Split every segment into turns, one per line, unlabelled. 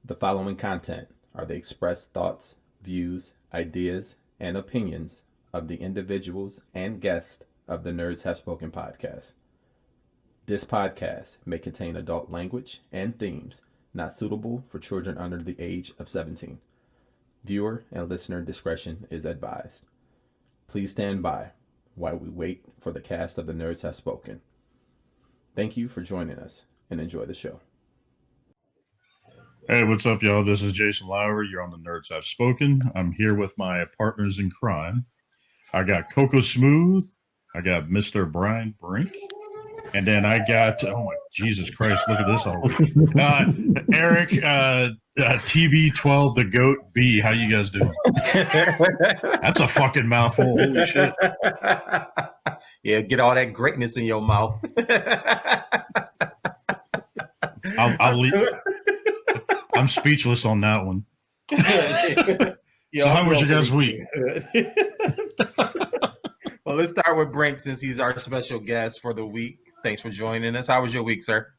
The following content are the expressed thoughts, views, ideas, and opinions of the individuals and guests of the Nerds Have Spoken podcast. This podcast may contain adult language and themes not suitable for children under the age of 17. Viewer and listener discretion is advised. Please stand by while we wait for the cast of the Nerds Have Spoken. Thank you for joining us and enjoy the show.
Hey, what's up, y'all? This is Jason Lowry. You're on the Nerds Have Spoken. I'm here with my partners in crime. I got Coco Smooth. I got Mr. Brian Brink. And then I got, oh my, Jesus Christ, look at this all. Eric, TB12, the GOAT B. How you guys doing? That's a fucking mouthful. Holy shit.
Yeah, get all that greatness in your mouth.
I'll leave. I'm speechless on that one. So how was your guys' week?
Well, let's start with Brink since he's our special guest for the week. Thanks for joining us. How was your week, sir?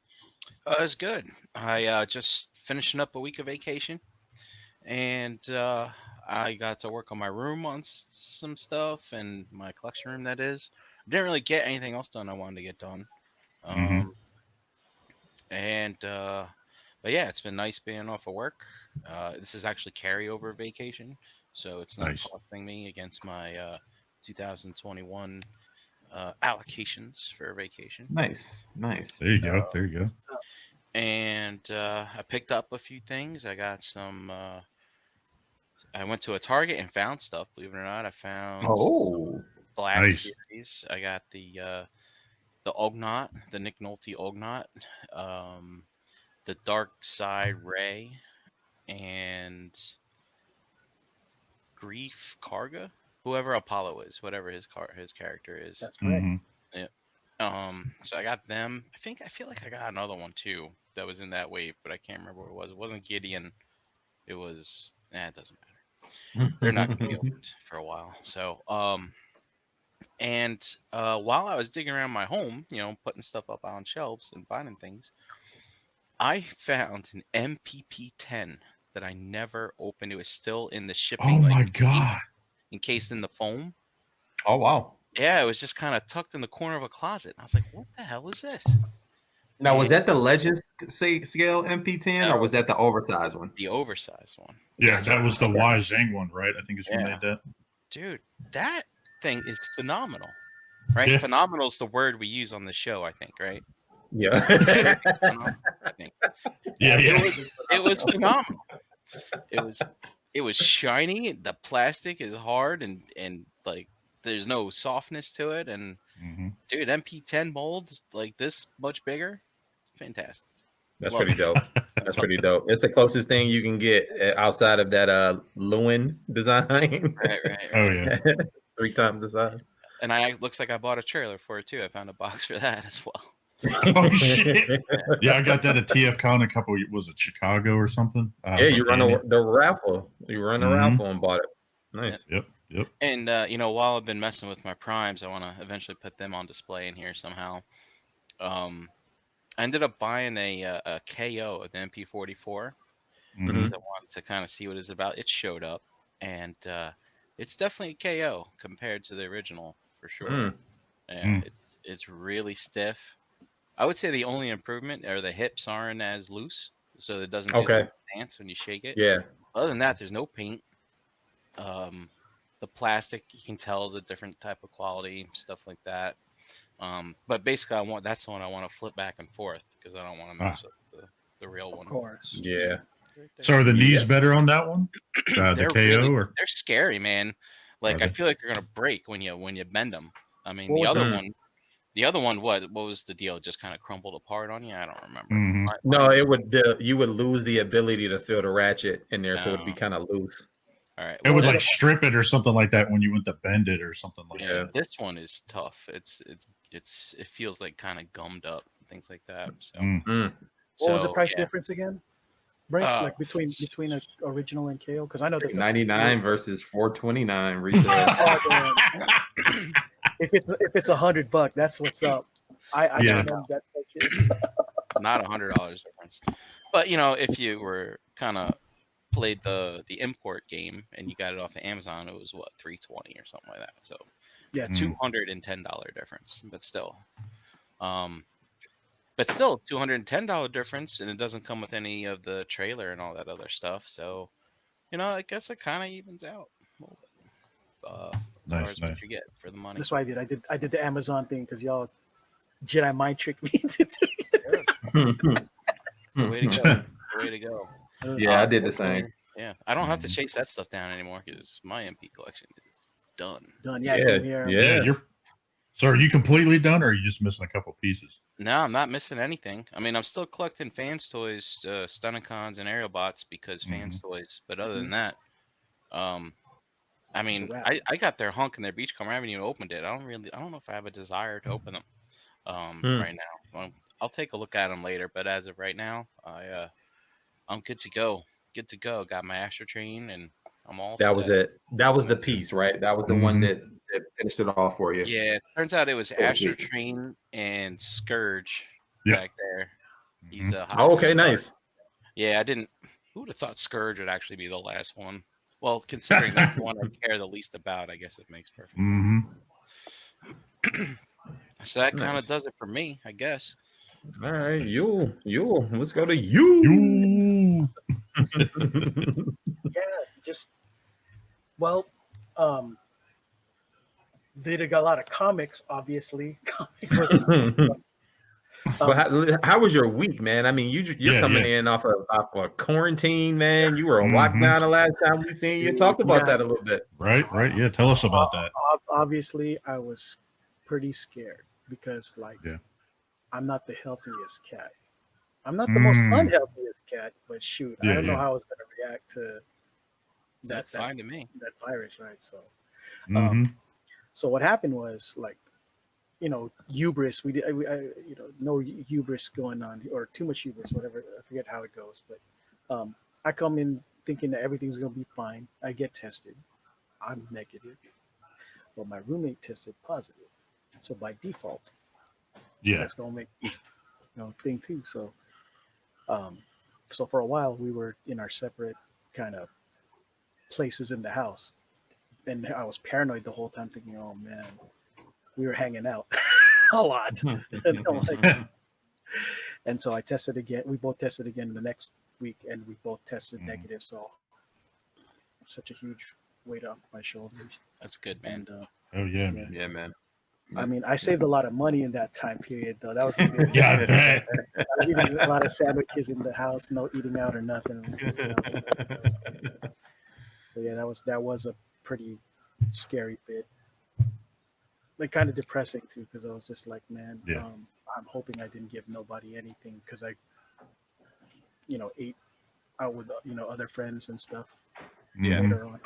It was good. I just finishing up a week of vacation, and I got to work on my room on some stuff and my collection room. That is, I didn't really get anything else done I wanted to get done. But yeah, it's been nice being off of work. This is actually carryover vacation, so it's not costing me against my 2021 allocations for vacation.
Nice.
There you go.
And I picked up a few things. I got some. I went to a Target and found stuff. Believe it or not, I found some Black series. I got the Ugnaught, the Nick Nolte Ugnaught, the Dark Side Ray, and Grief Karga. Whoever Apollo is, whatever his character is.
That's correct.
Yeah. So I got them. I feel like I got another one too that was in that wave, but I can't remember what it was. It wasn't Gideon. It was. It doesn't matter. They're not going to be opened for a while. So, while I was digging around my home, putting stuff up on shelves and finding things, I found an MPP10 that I never opened. It was still in the shipping.
Oh my god!
Encased in the foam.
Oh, wow.
Yeah, it was just kind of tucked in the corner of a closet. I was like, what the hell is this?
Now, was that the Legend scale MP10 or was that the oversized one?
The oversized one.
Yeah, that was the Y Zing one, right? I think it's who made that.
Dude, that thing is phenomenal. Right?
Yeah.
Phenomenal is the word we use on the show, I think, right?
Yeah.
I think.
Yeah.
It was phenomenal. It was shiny. The plastic is hard and like there's no softness to it. And dude, MP10 molds like this much bigger, fantastic.
That's pretty dope. It's the closest thing you can get outside of that Lewin design.
Right.
Oh yeah.
3 times the size.
And looks like I bought a trailer for it too. I found a box for that as well.
Oh shit! Yeah, I got that at TFCon was it Chicago or something?
You run the raffle. You run the raffle and bought it. Nice.
Yep.
And while I've been messing with my primes, I want to eventually put them on display in here somehow. I ended up buying a KO at the MP44 because I wanted to kind of see what it's about. It showed up, and it's definitely a KO compared to the original for sure. And it's really stiff. I would say the only improvement are the hips aren't as loose, so it doesn't dance when you shake it.
Yeah.
Other than that, there's no paint. The plastic you can tell is a different type of quality, stuff like that. But basically, that's the one I want to flip back and forth because I don't want to mess with the real one.
Of course.
Yeah.
So are the knees better on that one? The KO or
they're scary, man. Like I feel like they're gonna break when you bend them. I mean, the other one, what was the deal? It just kind of crumbled apart on you? I don't remember.
No, it would. You would lose the ability to feel the ratchet in there, so it would be kind of loose.
All right.
It would like strip it or something like that when you went to bend it or something like that.
This one is tough. It feels like kind of gummed up, things like that. So.
What was the price difference again? Brink, like between an original and KO? Because I know that
$99 versus $429 retail.
If it's $100, that's what's up. I don't know that.
Not $100 difference. But you know, if you were kind of played the import game and you got it off of Amazon, it was what, $320 or something like that. So
Yeah,
$210 difference, but still. But still, $210 difference, and it doesn't come with any of the trailer and all that other stuff. So, you know, I guess it kind of evens out a little bit. As far as what you get for the money.
That's what I did. I did the Amazon thing because y'all Jedi mind tricked me into
the way to go. The way to go.
Yeah, I did the same.
Yeah, I don't have to chase that stuff down anymore because my MP collection is done.
Done. Yeah, same here.
Yeah. So are you completely done, or are you just missing a couple pieces?
No, I'm not missing anything. I mean, I'm still collecting Fans toys, Stunnicons, and Aerobots because Fans toys. But other than that, I mean, I got their hunk and their Beachcomber. I haven't even opened it. I don't know if I have a desire to open them right now. I'll take a look at them later. But as of right now, I'm good to go. Good to go. Got my Astro Train and I'm all
That
set.
was it. That was the piece, right? That was the one that finished it off for you.
Yeah, it turns out it was Astro Train and Scourge back there. He's
okay, nice.
Yeah, I didn't. Who would have thought Scourge would actually be the last one? Well, considering that's the one I care the least about, I guess it makes perfect sense. So that kind of does it for me, I guess.
All right, you. Let's go to you.
Yeah, just did a lot of comics, obviously.
But how was your week, man? I mean, you're coming in off of quarantine, man. You were on lockdown the last time we seen you. Talk about that a little bit.
Right. Yeah, tell us about that.
Obviously, I was pretty scared because, I'm not the healthiest cat. I'm not the most unhealthiest cat, but shoot, I don't know how I was going to react to that virus, right? So, so what happened was hubris. No hubris going on, or too much hubris, whatever. I forget how it goes, but I come in thinking that everything's gonna be fine. I get tested. I'm negative. Well, my roommate tested positive, so by default, that's gonna make thing too. So, so for a while we were in our separate kind of places in the house, and I was paranoid the whole time, thinking, "Oh man." We were hanging out a lot. And so I tested again. We both tested again the next week, and we both tested negative. So such a huge weight off my shoulders.
That's good, man.
And,
Yeah, man.
I mean, I saved a lot of money in that time period, though. That was a good.
I bet.
I was eating a lot of sandwiches in the house, no eating out or nothing. So yeah, that was a pretty scary bit. Kind of depressing too, because I was just like, man, I'm hoping I didn't give nobody anything, because I, ate out with other friends and stuff later on.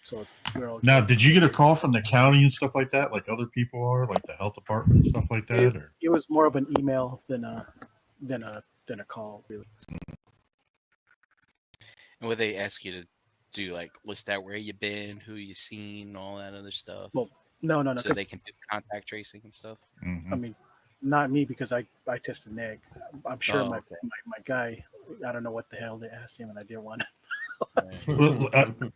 So we're all
now. Did you get a call from the county and stuff like that, like other people are, like the health department and stuff like that?
It was more of an email than a call, really.
And would they ask you to do list out where you been, who you seen, all that other stuff?
Well, no.
So they can do contact tracing and stuff.
I mean, not me, because I tested neg. I'm sure my guy. I don't know what the hell they asked him, and I didn't want to.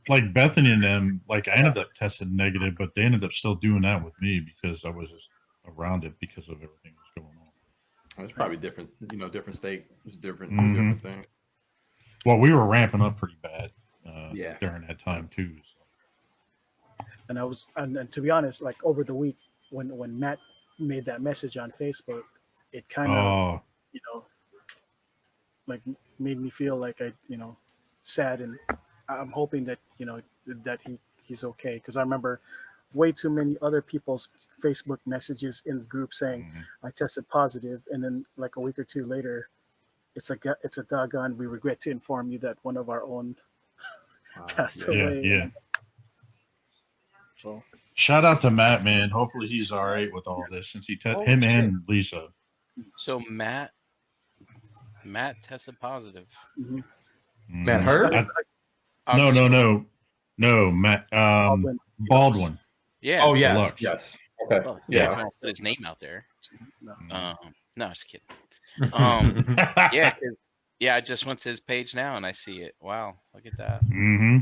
Like Bethany and them, I ended up testing negative, but they ended up still doing that with me because I was just around it because of everything that's going on.
It's probably different, different state. It's different thing.
Well, we were ramping up pretty bad during that time too. So.
And I was, and to be honest, over the week when Matt made that message on Facebook, it kind of, made me feel like sad, and I'm hoping that that he's okay, because I remember way too many other people's Facebook messages in the group saying I tested positive, and then a week or two later, it's a doggone, we regret to inform you that one of our own passed away.
Yeah. So shout out to Matt, man. Hopefully he's all right with all this, since him and Lisa.
So Matt tested positive.
Matt Hurd?
No, Matt Baldwin.
Yeah.
Oh yes,
Deluxe.
yes. Okay.
Well, put his name out there. No, just kidding. Yeah, because Yeah, I just went to his page now and I see it. Wow, look at that.
Mm-hmm.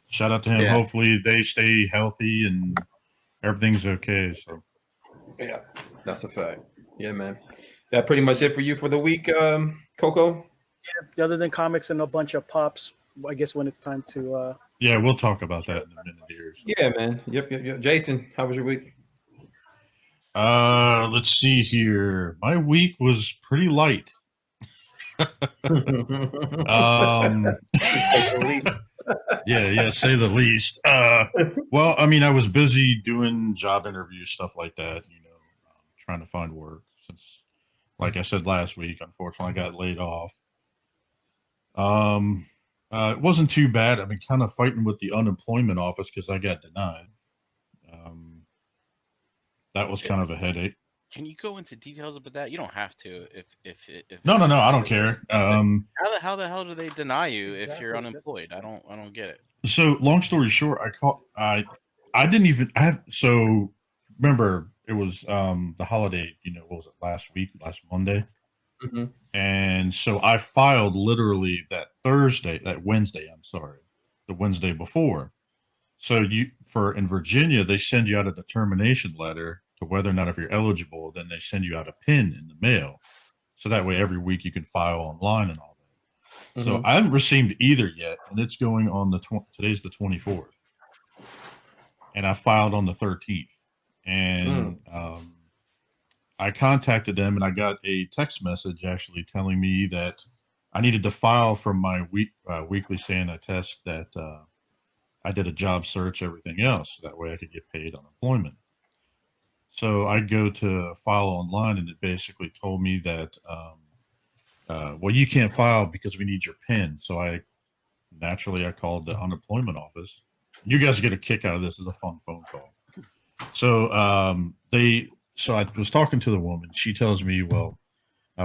Shout out to him.
Yeah.
Hopefully they stay healthy and everything's okay. So
Yeah, that's a fact. Yeah, man. That pretty much it for you for the week, Coco?
Other than comics and a bunch of pops, I guess when it's time to.
yeah, we'll talk about that in a minute here. So.
Yeah, man. Yep. Jason, how was your week?
Let's see here. My week was pretty light. Yeah, say the least. Well, I mean, I was busy doing job interviews, stuff like that, trying to find work since, like I said last week, unfortunately I got laid off. It wasn't too bad. I've been kind of fighting with the unemployment office because I got denied. That was kind of a headache.
Can you go into details about that? You don't have to. If
No, I don't care.
How the hell do they deny you if you're unemployed? I don't get it.
So long story short, I didn't even have. So remember, it was the holiday. What was it, last Monday?
Mm-hmm.
And so I filed literally that Wednesday. I'm sorry, the Wednesday before. So in Virginia, they send you out a determination letter to whether or not if you're eligible. Then they send you out a pin in the mail, so that way every week you can file online and all that. Mm-hmm. So I haven't received either yet, and it's going on today's the 24th, and I filed on the 13th, and I contacted them, and I got a text message actually telling me that I needed to file from my weekly Santa test that I did a job search, everything else, so that way I could get paid unemployment. So I go to file online, and it basically told me that, well, you can't file because we need your PIN. So I called the unemployment office. You guys get a kick out of this. It's a fun phone call. So So I was talking to the woman. She tells me, well,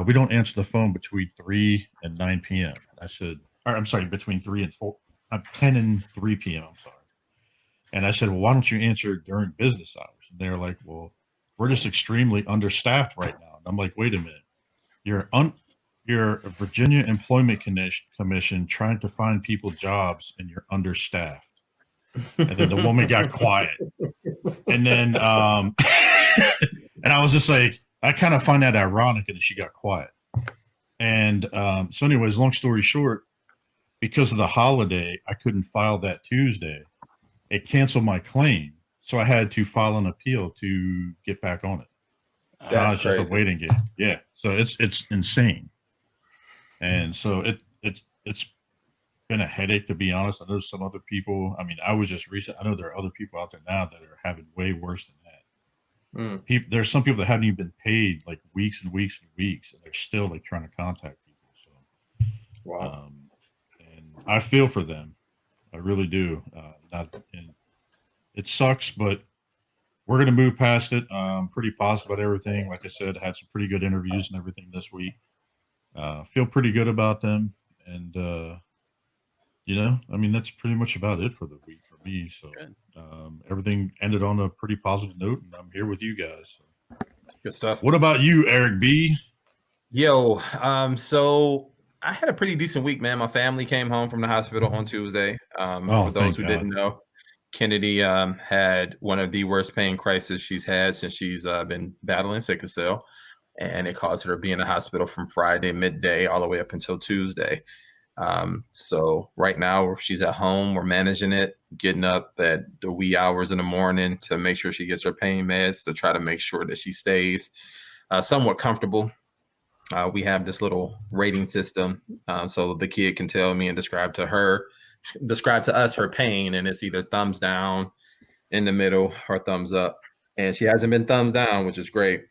we don't answer the phone between 3 and 9 p.m. I said, I'm sorry, between 3 and 4, 10 and 3 p.m. I'm sorry. And I said, well, why don't you answer during business hours? And they're like, well, we're just extremely understaffed right now. And I'm like, wait a minute. You're a Virginia Employment Commission trying to find people jobs, and you're understaffed. And then the woman got quiet. And then and I was just like, I kind of find that ironic, and she got quiet. And so anyways, long story short, because of the holiday, I couldn't file that Tuesday. It canceled my claim. So I had to file an appeal to get back on it. It's just a waiting game. Yeah. So it's insane. And so it's been a headache, to be honest. I know some other people, I know there are other people out there now that are having way worse than that. There's some people that haven't even been paid like weeks and weeks and weeks, and they're still like trying to contact people. So,
wow.
And I feel for them. I really do. And it sucks, but we're going to move past it. I'm pretty positive about everything. Like I said, had some pretty good interviews and everything this week. Feel pretty good about them. And, that's pretty much about it for the week for me. So everything ended on a pretty positive note, and I'm here with you guys. So.
Good stuff.
What about you, Eric B?
Yo, so I had a pretty decent week, man. My family came home from the hospital on Tuesday. For those who didn't know, Kennedy had one of the worst pain crises she's had since she's been battling sickle cell, and it caused her to be in the hospital from Friday midday all the way up until Tuesday. So right now she's at home. We're managing it, getting up at the wee hours in the morning to make sure she gets her pain meds, to try to make sure that she stays somewhat comfortable. We have this little rating system, so the kid can tell me and describe to us her pain, and it's either thumbs down, in the middle, or thumbs up. And she hasn't been thumbs down, which is great.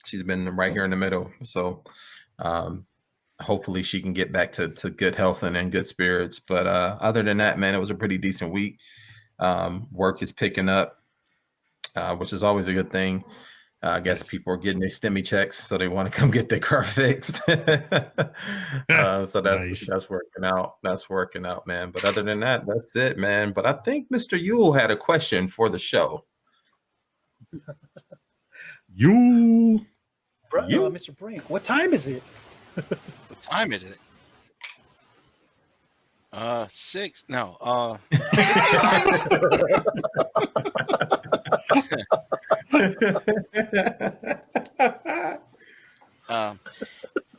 She's been right here in the middle. So hopefully she can get back to good health and good spirits. But other than that, man, it was a pretty decent week. Work is picking up, which is always a good thing. I guess people are getting their STEMI checks, so they want to come get their car fixed. So that's
Nice.
That's working out. That's working out, man. But other than that, that's it, man. But I think Mr. Yule had a question for the show.
You,
Mr. Brink, what time is it?
What time is it? 6. No.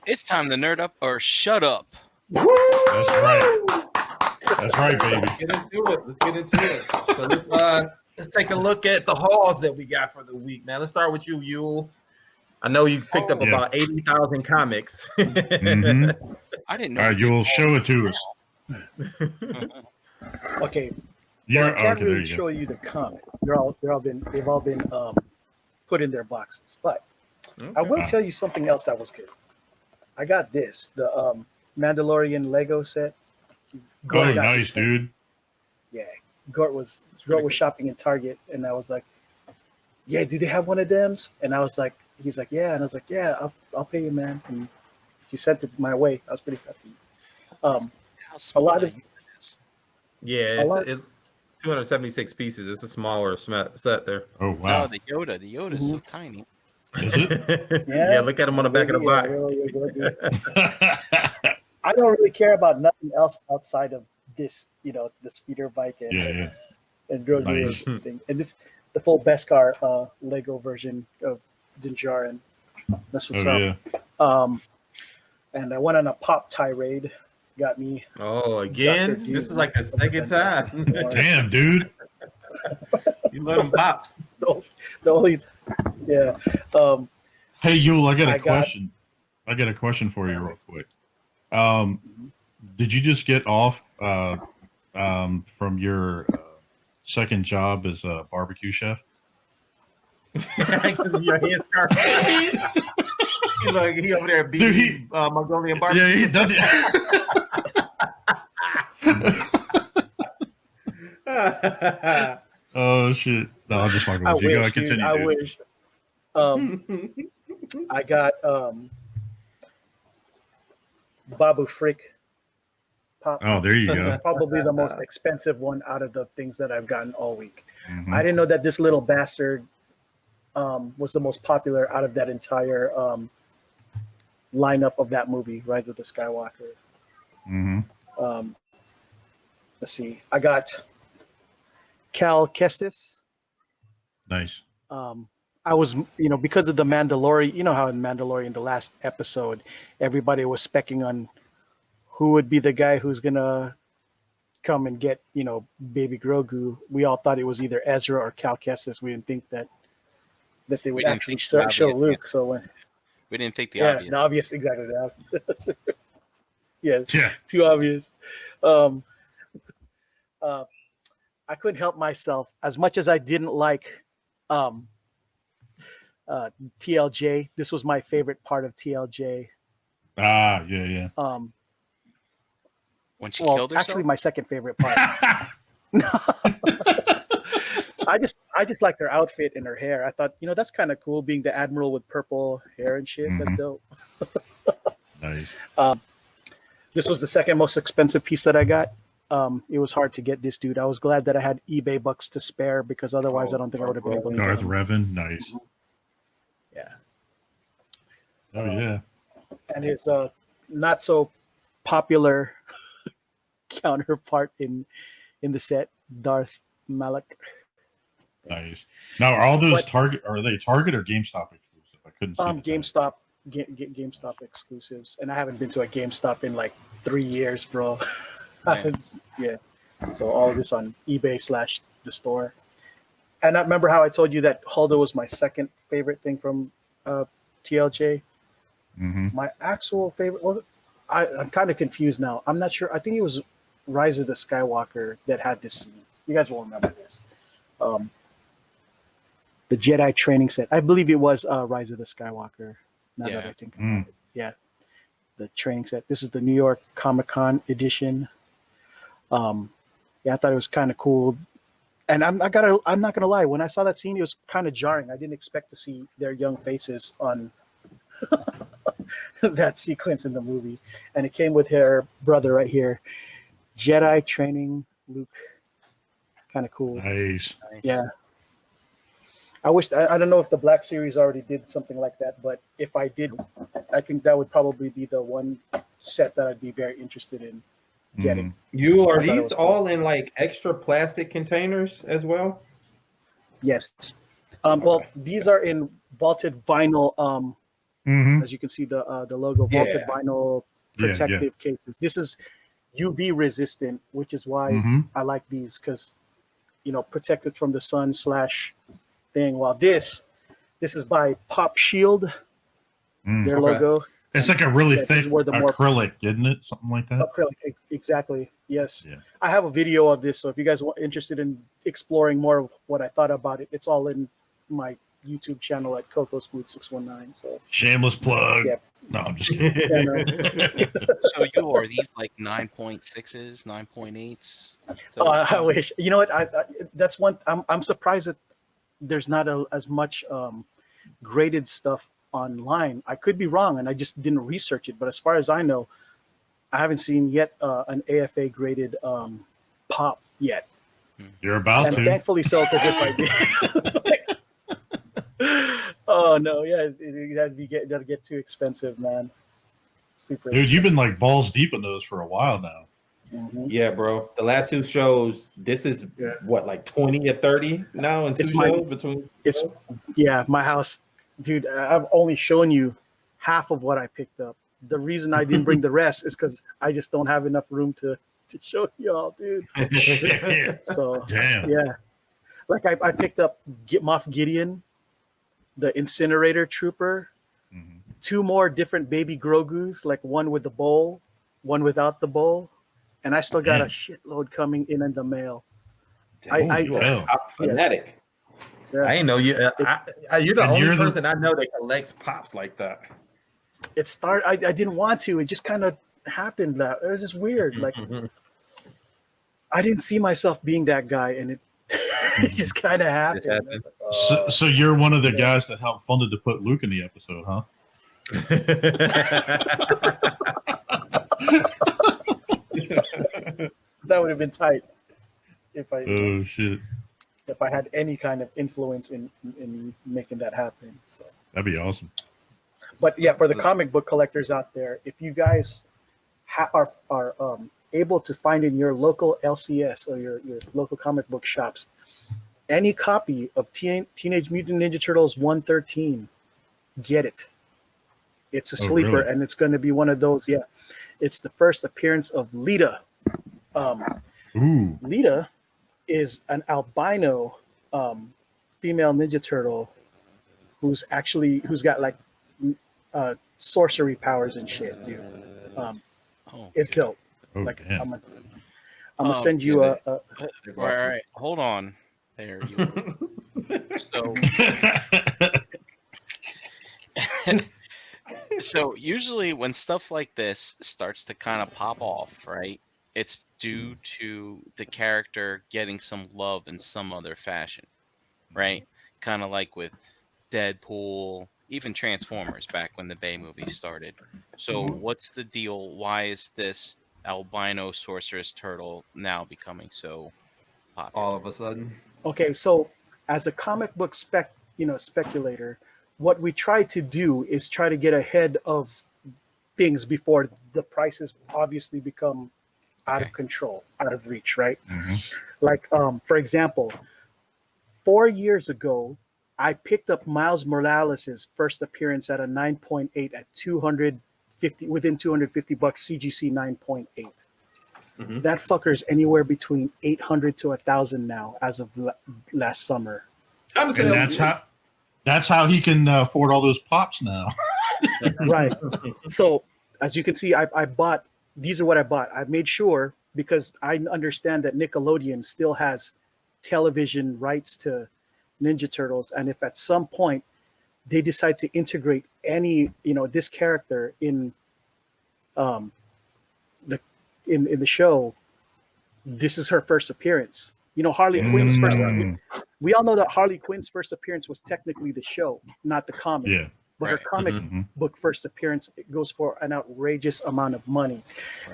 It's time to nerd up or shut up.
That's right. That's right, baby.
Let's get into it. So let's take a look at the hauls that we got for the week, man. Let's start with you, Yule. I know you picked up about 80,000 comics.
Mm-hmm.
I didn't know.
All right, Yule, show it to us.
Okay.
Yeah,
I can't
okay,
really show you the comics. They've all been put in their boxes. But I will tell you something else that was good. I got this, the Mandalorian Lego set.
Oh, nice, dude.
Yeah, Gort was shopping in Target, and I was like, "Yeah, do they have one of them?" And I was like, "He's like, yeah," and I was like, "Yeah, I'll pay you, man." And he sent it my way. I was pretty happy. A lot of
it's 276 pieces. It's a smaller set there.
Oh wow!
No, the Yoda is so tiny.
Is it?
Yeah, look at him on the back of the box.
I don't really care about nothing else outside of this, the speeder bike and Grogu
Nice.
thing. And this the full Beskar Lego version of Din Djarin. That's what's up.
Yeah.
And I went on a pop tirade. Got me.
Oh, again? This is like the second time.
Damn, dude.
You let them pops.
The only, yeah.
Hey, Yule, I got a question. I got a question for you, real quick. Did you just get off from your second job as a barbecue chef?
Because of your headscarf. He's like, he over there beating Mongolian barbecue.
Yeah, he done it. Oh shit! No, I'm just fucking with you. Go continue.
I wish. I got Babu Frick pop.
Oh, there you go.
Probably the most expensive one out of the things that I've gotten all week.
Mm-hmm.
I didn't know that this little bastard was the most popular out of that entire lineup of that movie, Rise of the Skywalker.
Mm-hmm.
Let's see. I got Cal Kestis.
Nice.
I was, because of the Mandalorian, how in Mandalorian, the last episode, everybody was specking on who would be the guy who's going to come and get, baby Grogu. We all thought it was either Ezra or Cal Kestis. We didn't think that they would actually show Luke. So when
we didn't think the obvious.
The obvious, exactly. The obvious. Yeah, too obvious. I couldn't help myself as much as I didn't like TLJ. This was my favorite part of TLJ.
Yeah.
When she killed herself?
Actually, my second favorite part. I just liked her outfit and her hair. I thought, that's kind of cool, being the admiral with purple hair and shit. Mm-hmm. That's dope.
Nice.
This was the second most expensive piece that I got. It was hard to get this dude. I was glad that I had eBay bucks to spare, because otherwise I don't think I would have been able to.
Darth Revan, nice.
Yeah.
Oh yeah.
And his not so popular counterpart in the set, Darth Malak.
Nice. Now, are all those Target or GameStop exclusive? I couldn't see.
GameStop exclusives, and I haven't been to a GameStop in like 3 years, bro. Yeah. So all of this on eBay / the store. And I remember how I told you that Holdo was my second favorite thing from TLJ.
Mm-hmm.
My actual favorite, I'm kind of confused now. I'm not sure. I think it was Rise of the Skywalker that had this scene. You guys will remember this. The Jedi training set. I believe it was Rise of the Skywalker. Now that I think about it. Yeah. The training set. This is the New York Comic-Con edition. I thought it was kind of cool. And I'm not gonna lie, when I saw that scene, it was kind of jarring. I didn't expect to see their young faces on that sequence in the movie. And it came with her brother right here. Jedi training Luke. Kind of cool.
Nice.
Yeah. I don't know if the Black Series already did something like that, but if I did, I think that would probably be the one set that I'd be very interested in getting.
Are
I thought it
these
was
all
cool.
in like extra plastic containers as well?
Yes. Well, these are in vaulted vinyl. As you can see, the logo, vaulted vinyl protective cases. This is UV resistant, which is why I like these, because protected from the sun / thing. While this is by Pop Shield, their logo.
It's like a really
this
thick
is where the
acrylic, isn't it? Something like that.
Acrylic, exactly. Yes.
Yeah.
I have a video of this, so if you guys are interested in exploring more of what I thought about it, it's all in my YouTube channel at CocosFood619. So
shameless plug.
Yeah.
No, I'm just kidding.
Yeah, no.
So are these like 9.6s, 9.8s?
Oh, I wish. You know what? I that's one. I'm surprised that there's not as much graded stuff online. I could be wrong, and I just didn't research it. But as far as I know, I haven't seen yet an AFA graded pop yet.
You're about
and
to.
Thankfully so, because if I did, oh no, yeah, that'd get too expensive, man. Super.
Dude, you've been like balls deep in those for a while now.
Yeah, bro. The last 2 shows, this is what, like 20 or 30 now in 2 shows between.
My house, dude. I've only shown you half of what I picked up. The reason I didn't bring the rest is because I just don't have enough room to show y'all, dude. So
damn.
Yeah, like I picked up Moff Gideon, the Incinerator Trooper, 2 more different baby Grogus, like one with the bowl, one without the bowl, and I still got a shitload coming in the mail.
You are a fanatic.
Yeah.
I didn't know you. You're the only person I know that collects pops like that.
It started. I didn't want to. It just kind of happened. That it was just weird. Like I didn't see myself being that guy, and it just kind of happened.
So you're one of the guys that helped funded to put Luke in the episode, huh?
That would have been tight if I.
Oh shit!
If I had any kind of influence in making that happen, so
that'd be awesome.
But yeah, for the comic book collectors out there, if you guys are able to find in your local LCS or your local comic book shops any copy of Teenage Mutant Ninja Turtles 113, get it. It's a sleeper,
really?
And it's going to be one of those. Yeah, it's the first appearance of Lita. Lita is an albino female Ninja Turtle who's got like sorcery powers and shit, dude. It's dope. I'm gonna send you a
all right, hold on there. So usually when stuff like this starts to kind of pop off, right, it's due to the character getting some love in some other fashion, right? Kind of like with Deadpool, even Transformers back when the Bay movies started. So what's the deal? Why is this albino sorceress turtle now becoming so popular?
All of a sudden.
Okay, so as a comic book speculator, what we try to do is try to get ahead of things before the prices obviously become out of control, out of reach, right? Like, for example, 4 years ago, I picked up Miles Morales' first appearance at a 9.8 at 250 within $250 CGC 9.8. That fucker's anywhere between 800 to 1,000 now as of last summer.
And that's how he can afford all those pops now.
Right. So as you can see, I bought, these are what I bought. I made sure, because I understand that Nickelodeon still has television rights to Ninja Turtles, and if at some point they decide to integrate any, this character in the show, this is her first appearance. Harley Quinn's first. We all know that Harley Quinn's first appearance was technically the show, not the comic.
Yeah.
But her comic book first appearance, it goes for an outrageous amount of money.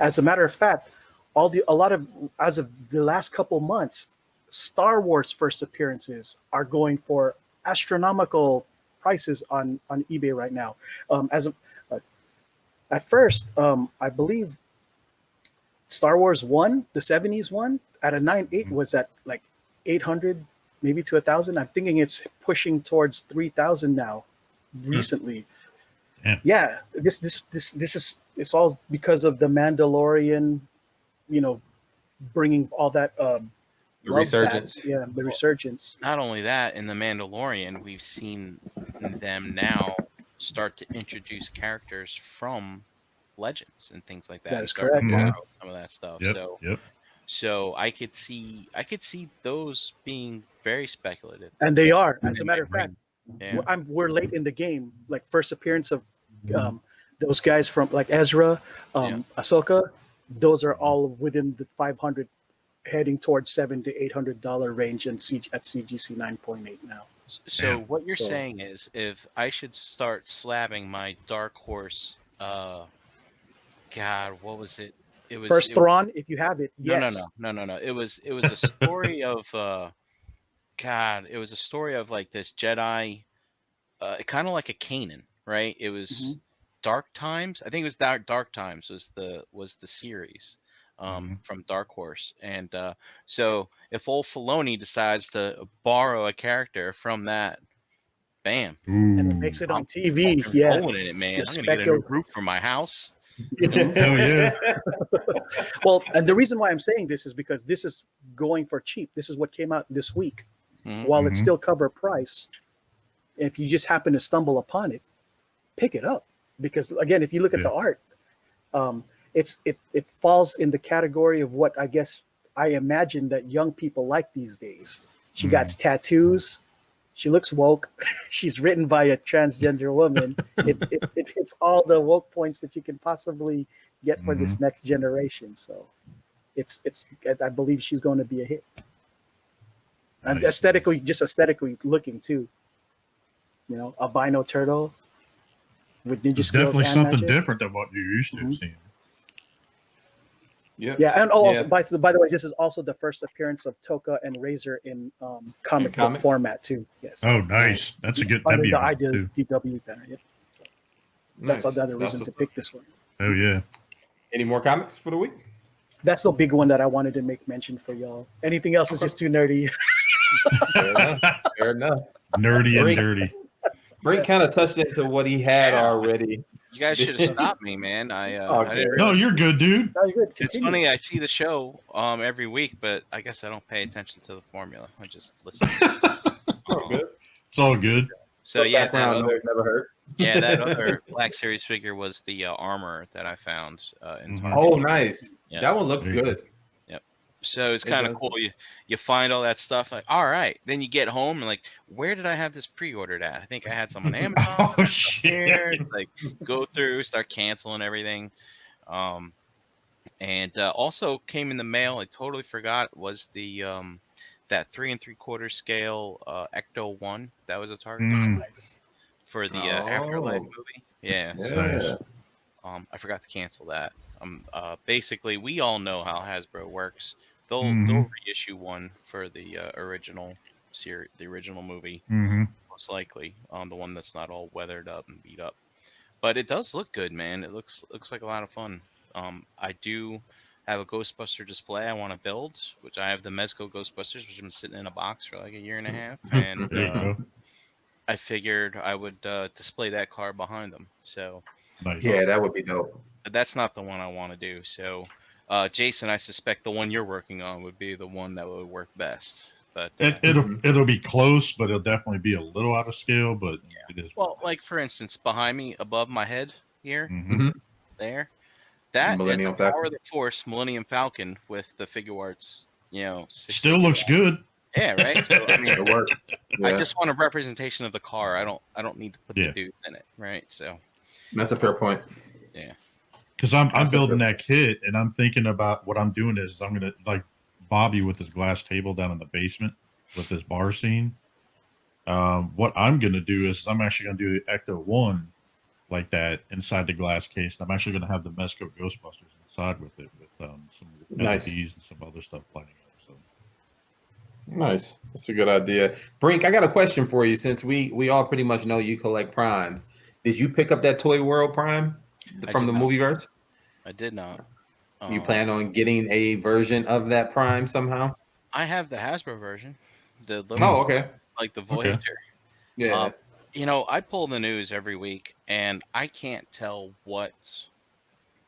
As a matter of fact, as of the last couple months, Star Wars first appearances are going for astronomical prices on eBay right now. At first, I believe Star Wars 1, the 70s one, at a 9.8 was at like 800, maybe to 1,000. I'm thinking it's pushing towards 3,000 now. Recently, yeah. This is, it's all because of the Mandalorian, bringing all that
the resurgence.
The resurgence.
Not only that, in the Mandalorian, we've seen them now start to introduce characters from Legends and things like that.
That
and
is
start
correct.
to
Yeah.
borrow some of that stuff.
Yep.
So I could see those being very speculative.
And they are, as a matter of fact.
Yeah.
We're late in the game. Like first appearance of those guys from like Ezra, Ahsoka. Those are all within the 500, heading towards $700 to $800 range, and at CGC 9.8 now.
So what you're saying is, if I should start slabbing my Dark Horse, God, what was it? It was
First Thrawn, if you have it. Yes.
No. It was a story of God. It was a story of like this Jedi, kind of like a Kanan, right? It was Dark Times. I think it was Dark Times was the series from Dark Horse, and so if old Filoni decides to borrow a character from that, bam,
and it makes it on TV.
Rolling in it, man. I'm gonna get a new roof for my house.
Hell yeah.
Well, and the reason why I'm saying this is because this is going for cheap. This is what came out this week. While it's still cover price, if you just happen to stumble upon it, pick it up. Because again, if you look at the art, it falls in the category of what I guess I imagine that young people like these days. She got tattoos. She looks woke. She's written by a transgender woman. It hits all the woke points that you can possibly get for this next generation. So it's I believe she's going to be a hit. And aesthetically looking too. Albino turtle with ninja
It's
skills.
definitely
and
something
magic.
different than what you're used to seeing.
Yeah, and also by the way, this is also the first appearance of Toka and Razor in comic book format too. Yes.
Oh, nice. That's a good.
Under
That'd be
the IDW banner. Yep. So that's another reason to pick this one.
Oh yeah.
Any more comics for the week?
That's the big one that I wanted to make mention for y'all. Anything else is just too nerdy.
Fair enough.
Nerdy and dirty.
Brink kind of touched into what he had already.
You guys should have stopped me, man. I didn't
No, you're good, dude.
No, you're good.
It's funny. I see the show every week, but I guess I don't pay attention to the formula. I just listen.
Good.
It's all good.
So yeah,
never heard.
Yeah, that other Black Series figure was the armor that I found in Target.
Oh, nice.
Yeah.
That one looks good.
So it's kind of cool. You find all that stuff, like, all right. Then you get home and like, where did I have this pre-ordered at? I think I had some on Amazon.
Oh shit!
Like, go through, start canceling everything. And also came in the mail. I totally forgot, was the that 3 3/4 scale Ecto 1 that was a Target for the Afterlife movie. Yeah. So, I forgot to cancel that. Basically, we all know how Hasbro works. They'll reissue one for the original series, the original movie, most likely, the one that's not all weathered up and beat up. But it does look good, man. It looks like a lot of fun. I do have a Ghostbuster display I want to build, which I have the Mezco Ghostbusters, which have been sitting in a box for like a year and a half, and I figured I would display that car behind them. So
Nice.
Yeah, that would be dope.
but that's not the one I want to do. So, Jason, I suspect the one you're working on would be the one that would work best. But
it'll be close, but it'll definitely be a little out of scale. But it is.
Well, like for instance, behind me, above my head here, there, that
Millennium
is a Power
Falcon.
of the Force Millennium Falcon with the figure arts.
Still looks good.
Yeah, right. So I mean,
It worked.
I
Yeah.
just want a representation of the car. I don't need to put the dudes in it, right? So
That's a fair point.
yeah.
Because I'm building that kit, and I'm thinking about what I'm doing is I'm gonna like Bobby with his glass table down in the basement with this bar scene. What I'm gonna do is I'm actually gonna do the Ecto 1 like that inside the glass case. I'm actually gonna have the Mezco Ghostbusters inside with it with some LEDs and some other stuff lighting up. So
Nice. That's a good idea. Brink, I got a question for you. Since we all pretty much know you collect primes, did you pick up that Toy World prime from the movieverse?
I did not.
You plan on getting a version of that prime somehow?
I have the Hasbro version. The little
Oh, okay.
Like the Voyager.
Yeah.
I pull the news every week and I can't tell what's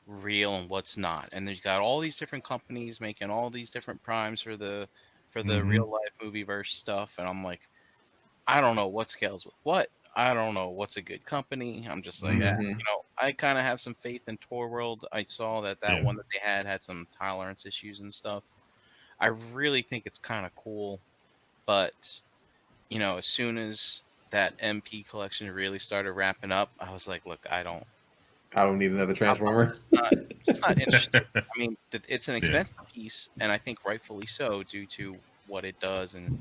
real and what's not. And there's got all these different companies making all these different primes for the real life movieverse stuff, and I'm like, I don't know what scales with what. I don't know what's a good company. I'm just like, I kind of have some faith in Toy World. I saw that one that they had some tolerance issues and stuff. I really think it's kind of cool, but as soon as that MP collection really started wrapping up, I was like, look, I don't
need another Transformer.
Just not interested. I mean, it's an expensive piece, and I think rightfully so, due to what it does and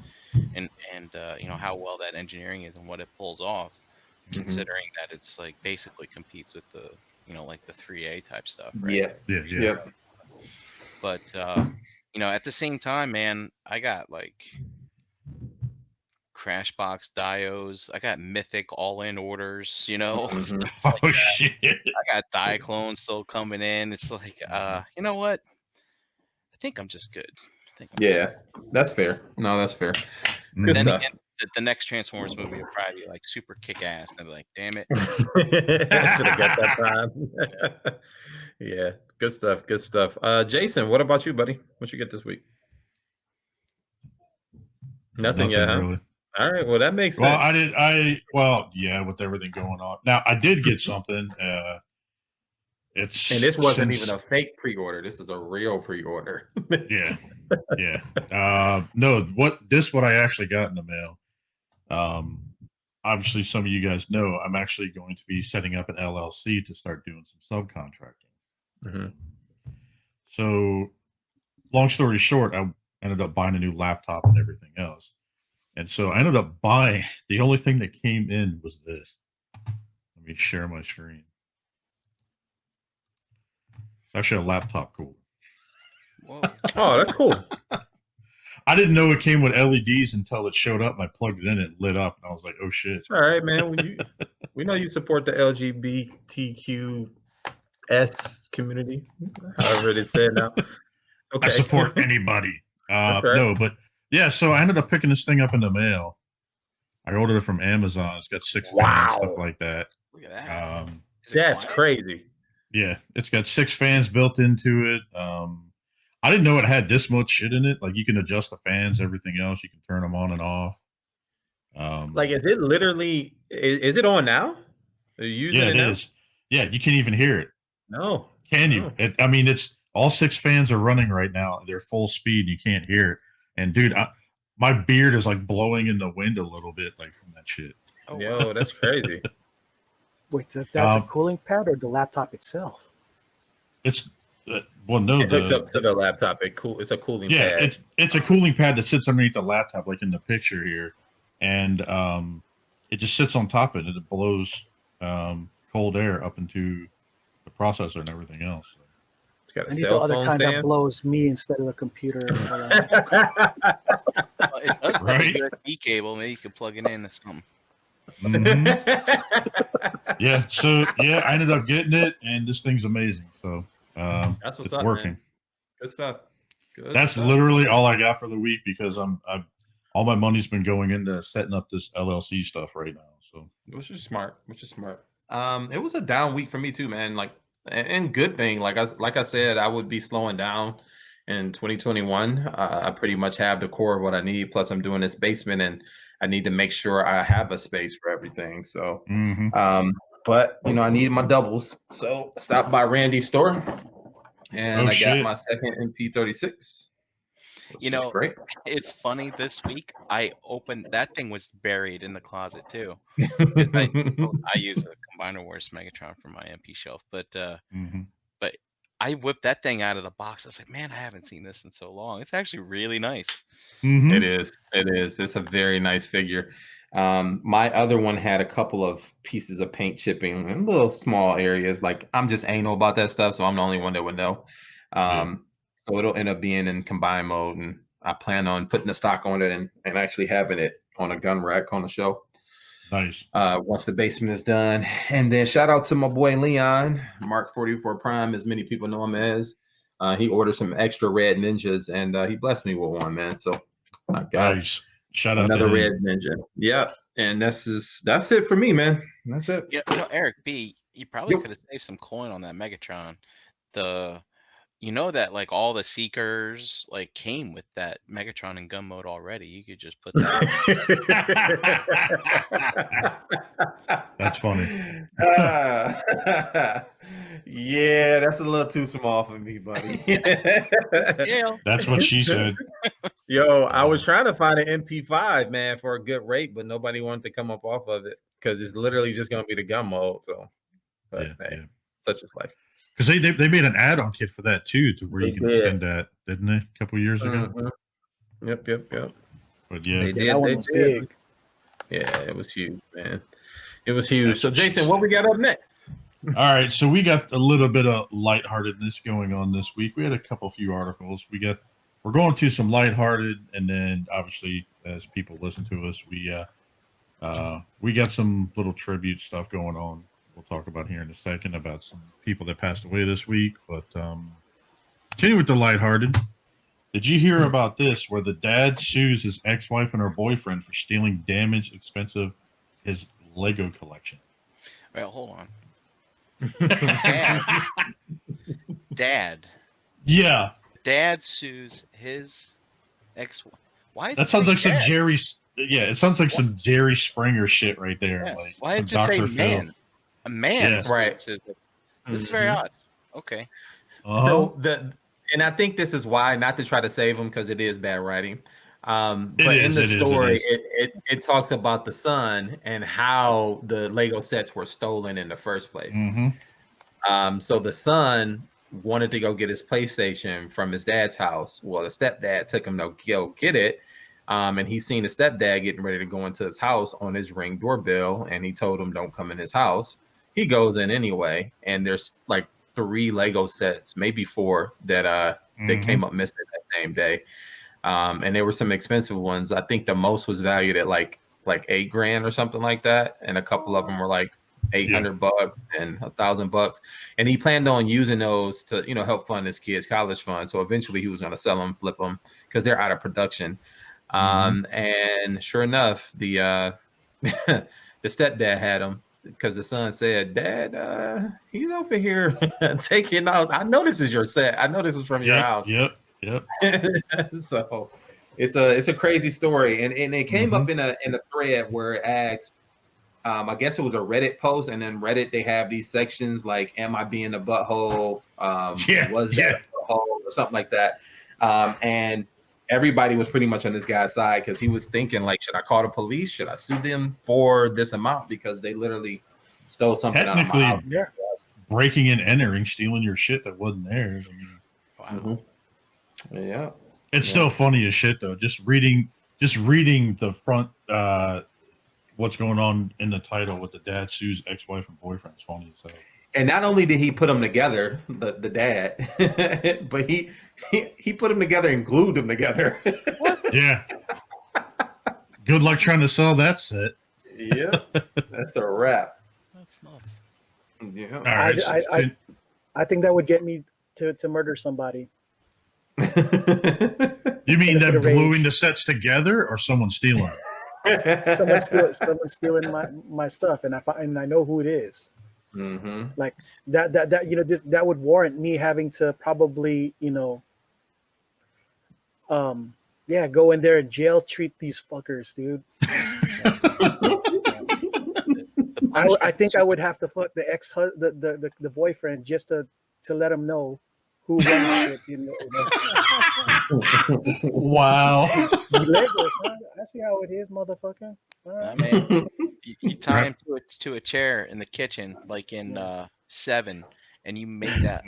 how well that engineering is and what it pulls off. Considering that it's like basically competes with the like the 3A type stuff, right?
Yeah.
But at the same time, man, I got like Crashbox Dios. I got Mythic all-in orders, stuff like that.
Shit!
I got Diaclone still coming in. It's like, you know what? I think I'm just good.
That's fair. No, that's fair.
Good then again, the next Transformers movie will probably be like super kick-ass, and I'll be like, damn it.
I should have got that time. Yeah, good stuff. Good stuff. Jason, what about you, buddy? What you get this week? Nothing yet, huh? Really. All right. Well, that makes sense.
With everything going on. Now, I did get something.
And this wasn't even a fake pre-order. This is a real pre-order.
Yeah. No, what I actually got in the mail. Obviously, some of you guys know I'm actually going to be setting up an LLC to start doing some subcontracting. So, long story short, I ended up buying a new laptop and everything else. And so I ended up buying, the only thing that came in was this. Let me share my screen. It's actually a laptop cooler.
Whoa. Oh, that's cool.
I didn't know it came with LEDs until it showed up and I plugged it in and it lit up. And I was like, oh, shit.
It's all right, man. We know you support the LGBTQS community, however it is said now.
Okay. I support anybody. No, but yeah, so I ended up picking this thing up in the mail. I ordered it from Amazon. It's got 6 fans, stuff like that.
Look at that.
That's crazy.
Yeah, it's got 6 fans built into it. I didn't know it had this much shit in it. Like, you can adjust the fans, everything else. You can turn them on and off.
Like, is it literally? Is it on now? Are you using it now?
Is. Yeah, you can't even hear it.
No.
Can you? It's all 6 fans are running right now. They're full speed. You can't hear it. And dude, my beard is like blowing in the wind a little bit, like from that shit.
Oh, yo, that's crazy.
Wait, that's a cooling pad or the laptop itself?
It's
it hooks up to the laptop. It's a cooling pad.
Yeah, it's a cooling pad that sits underneath the laptop, like in the picture here, and it just sits on top of it. It blows cold air up into the processor and everything else.
I need the other kind that blows me instead of a computer.
It's right? A USB cable. Maybe you could plug it in to something.
Yeah. So I ended up getting it, and this thing's amazing. So
that's what's up, working. Man. Good stuff.
That's literally all I got for the week because all my money's been going into setting up this LLC stuff right now. So
which is smart. It was a down week for me too, man. Like. And good thing, like I said, I would be slowing down in 2021. I pretty much have the core of what I need. Plus, I'm doing this basement, and I need to make sure I have a space for everything. So, but I need my doubles. So, stopped by Randy's store, and got my second MP46.
Great. It's funny. This week, I opened that thing was buried in the closet too. I use a Combiner Wars Megatron for my MP shelf, but I whipped that thing out of the box. I was like, man, I haven't seen this in so long. It's actually really nice.
It is. It's a very nice figure. My other one had a couple of pieces of paint chipping in little small areas. Like, I'm just anal about that stuff, so I'm the only one that would know. So it'll end up being in combine mode, and I plan on putting the stock on it and actually having it on a gun rack on the shelf.
Nice.
Once the basement is done. And then shout out to my boy Leon, Mark 44 Prime, as many people know him as. He ordered some extra red ninjas and he blessed me with one, man. So I got
shout out
another
to
red ninja. Yeah. And that's it for me, man. That's it.
Yeah, Eric B, you probably could have saved some coin on that Megatron. That like all the Seekers like came with that Megatron in gun mode already. You could just put that.
That's funny.
Yeah, that's a little too small for me, buddy.
That's what she said.
Yo, I was trying to find an MP5, man, for a good rate, but nobody wanted to come up off of it because it's literally just going to be the gun mode. So, but such is life.
Because they made an add-on kit for that too, to where you can send that, didn't they? A couple of years ago.
Mm-hmm. Yep.
But yeah,
that one was big.
Yeah, it was huge, man. It was huge. So, Jason, what we got up next?
All right, so we got a little bit of lightheartedness going on this week. We had a few articles. We're going to some lighthearted, and then obviously, as people listen to us, we got some little tribute stuff going on. We'll talk about here in a second about some people that passed away this week. But continue with the lighthearted. Did you hear about this, where the dad sues his ex-wife and her boyfriend for stealing his Lego collection?
Well, hold on. Dad.
Yeah.
Dad sues his ex-wife. Why?
That sounds like some Jerry. Yeah, it sounds like some Jerry Springer shit right there.
Yeah.
Like,
why did you say man? A man,
right?
This is very odd. Okay.
So and I think this is why, not to try to save him because it is bad writing. But in the story, it talks about the son and how the Lego sets were stolen in the first place.
Mm-hmm.
So the son wanted to go get his PlayStation from his dad's house. Well, the stepdad took him to go get it. And he seen the stepdad getting ready to go into his house on his Ring doorbell. And he told him, don't come in his house. He goes in anyway. And there's like 3 Lego sets, maybe 4 that came up missing that same day. And there were some expensive ones. I think the most was valued at like $8,000 or something like that. And a couple of them were like $800 and $1,000. And he planned on using those to, help fund his kids' college fund. So eventually he was going to sell them, flip them, because they're out of production. And sure enough, the stepdad had them, because the son said, Dad, he's over here taking out. I know this is your set. I know this is from your house.
Yep.
So it's a crazy story. And it came up in a thread where it asks, I guess it was a Reddit post, and then Reddit, they have these sections like, am I being a butthole? Was that a butthole or something like that? And everybody was pretty much on this guy's side, because he was thinking like, should I call the police? Should I sue them for this amount? Because they literally stole something out of my house.
Yeah. Breaking and entering, stealing your shit that wasn't there.
I mean, yeah.
It's still funny as shit though. Just reading the front, what's going on in the title with the dad sues ex-wife and boyfriend. It's funny as hell.
And not only did he put them together, the dad, but he put them together and glued them together.
Yeah. Good luck trying to sell that set.
Yeah, that's a wrap.
That's nuts.
Yeah.
All right,
I think that would get me to murder somebody.
You mean them gluing the sets together, or someone stealing it?
Someone stealing my stuff, and I know who it is.
Mm-hmm.
Like that that would warrant me having to probably go in there and jail treat these fuckers, dude. I think I would have to fuck the the boyfriend just to let him know who runs it.
Wow.
Legos, huh? I see how it is, motherfucker.
I mean, you tie him to a chair in the kitchen, like in 7, and you make that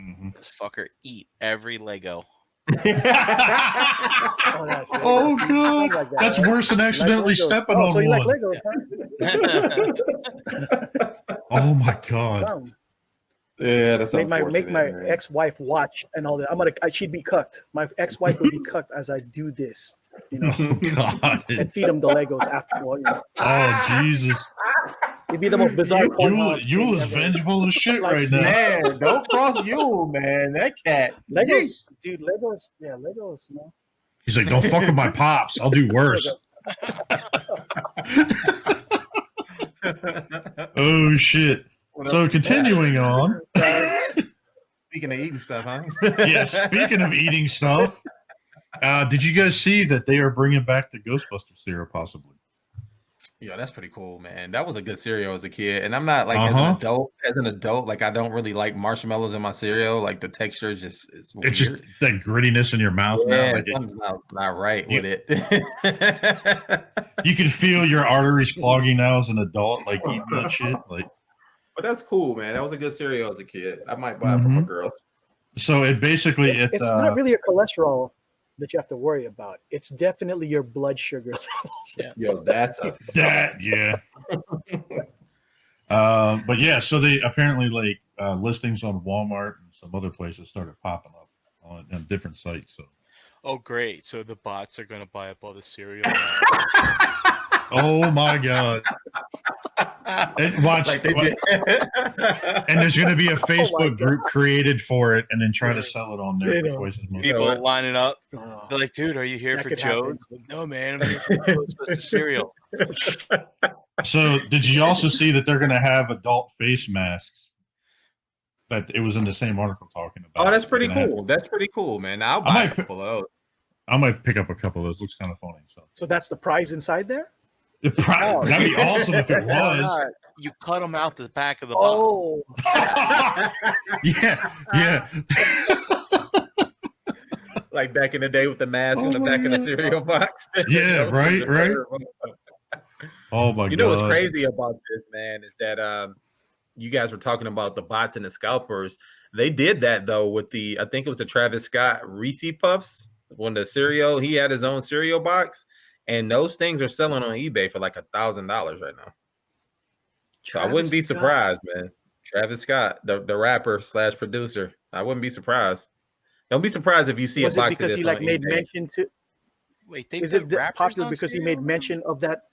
fucker eat every Lego.
Oh god, like that's worse than accidentally stepping on one.
Like Legos, huh?
Oh my god.
Yeah, that's
make my
unfortunate,
ex-wife watch and all that. She'd be cucked. My ex-wife would be cucked as I do this,
Oh God!
and feed him the Legos after. Well,
Oh Jesus!
It'd be the most bizarre.
Yule is vengeful as shit right now.
Man, don't cross Yule, man. That cat.
Legos, dude. Legos. Yeah, Legos. No.
He's like, don't fuck with my pops. I'll do worse. Oh shit! So continuing on.
Speaking of eating stuff, huh?
Yeah. Speaking of eating stuff, did you guys see that they are bringing back the Ghostbuster cereal possibly?
Yeah, that's pretty cool, man. That was a good cereal as a kid, and I'm not like as an adult, like I don't really like marshmallows in my cereal. Like the texture just is weird.
It's just that grittiness in your mouth
yeah,
now. Like
something's not right with it.
You can feel your arteries clogging now as an adult, like eating that shit. Like,
but that's cool, man. That was a good cereal as a kid. I might buy it for my girls.
So it's
not really your cholesterol that you have to worry about. It's definitely your blood sugar levels.
Yeah. Yo, that's
yeah. But yeah, so they apparently listings on Walmart and some other places started popping up on different sites. So,
oh great! So the bots are gonna buy up all the cereal.
Oh my God! And watch, and there's going to be a Facebook group created for it, and then try to sell it on there.
People lining up. They're like, "Dude, are you here for Joe's?" No, man, I'm here for Ghostbuster cereal.
So, did you also see that they're going to have adult face masks? That it was in the same article talking about.
Oh, that's pretty cool. That's pretty cool, man. I'll buy a couple of those.
I might pick up a couple of those. Looks kind of funny.
So that's the prize inside there?
That'd be awesome if it was.
You cut them out the back of the box.
Oh.
Yeah.
Like back in the day with the mask on the back of the cereal box.
Yeah, right. Oh my God.
You know what's crazy about this, man, is that you guys were talking about the bots and the scalpers. They did that though with I think it was the Travis Scott Reese Puffs. When the cereal, he had his own cereal box. And those things are selling on eBay for like $1,000 right now. So I wouldn't be surprised, man. Travis Scott, the rapper / producer. I wouldn't be surprised. Don't be surprised if you see a box
because
of this
he
on
made
eBay.
mention to.
Wait, they
is it popular because he made mention of that?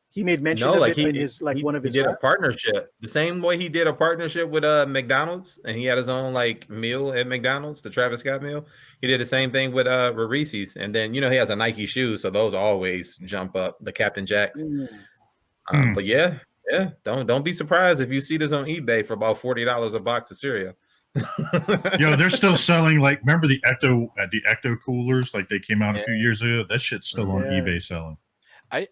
He made mention of it in his one of his.
He did a partnership the same way he did a partnership with McDonald's, and he had his own like meal at McDonald's, the Travis Scott meal. He did the same thing with Reese's, and then he has a Nike shoe, so those always jump up, the Captain Jacks. But yeah, don't be surprised if you see this on eBay for about $40 a box of cereal.
Yo, they're still selling remember the Ecto coolers, like they came out a few years ago. That shit's still on eBay selling.
I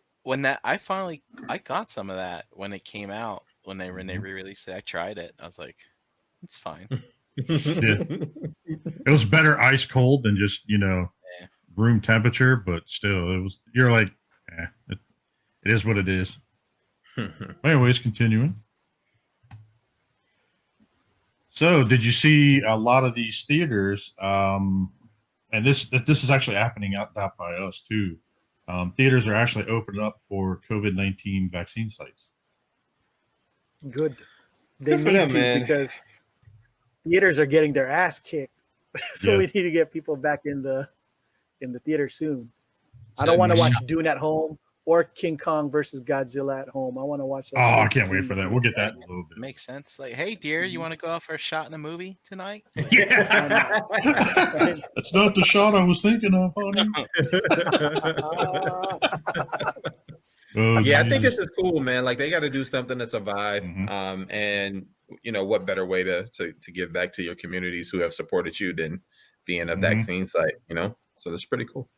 got some of that when it came out, when they re-released it. I tried it. I was like, it's fine.
It was better ice cold than just room temperature, but still you're like, it is what it is. Anyways, continuing. So did you see a lot of these theaters, and this is actually happening out by us too. Theaters are actually opening up for COVID-19 vaccine sites.
Good. They need to, because theaters are getting their ass kicked. So we need to get people back in the theater soon. I don't want to watch Dune at home or King Kong versus Godzilla at home. I want to watch that.
Oh, I can't wait for that. We'll get that in a little bit.
Makes sense. Like, hey, dear, you want to go out for a shot in a movie tonight?
Yeah. That's not the shot I was thinking of, honey.
I think this is cool, man. Like, they got to do something to survive. And what better way to give back to your communities who have supported you than being a vaccine site, So that's pretty cool.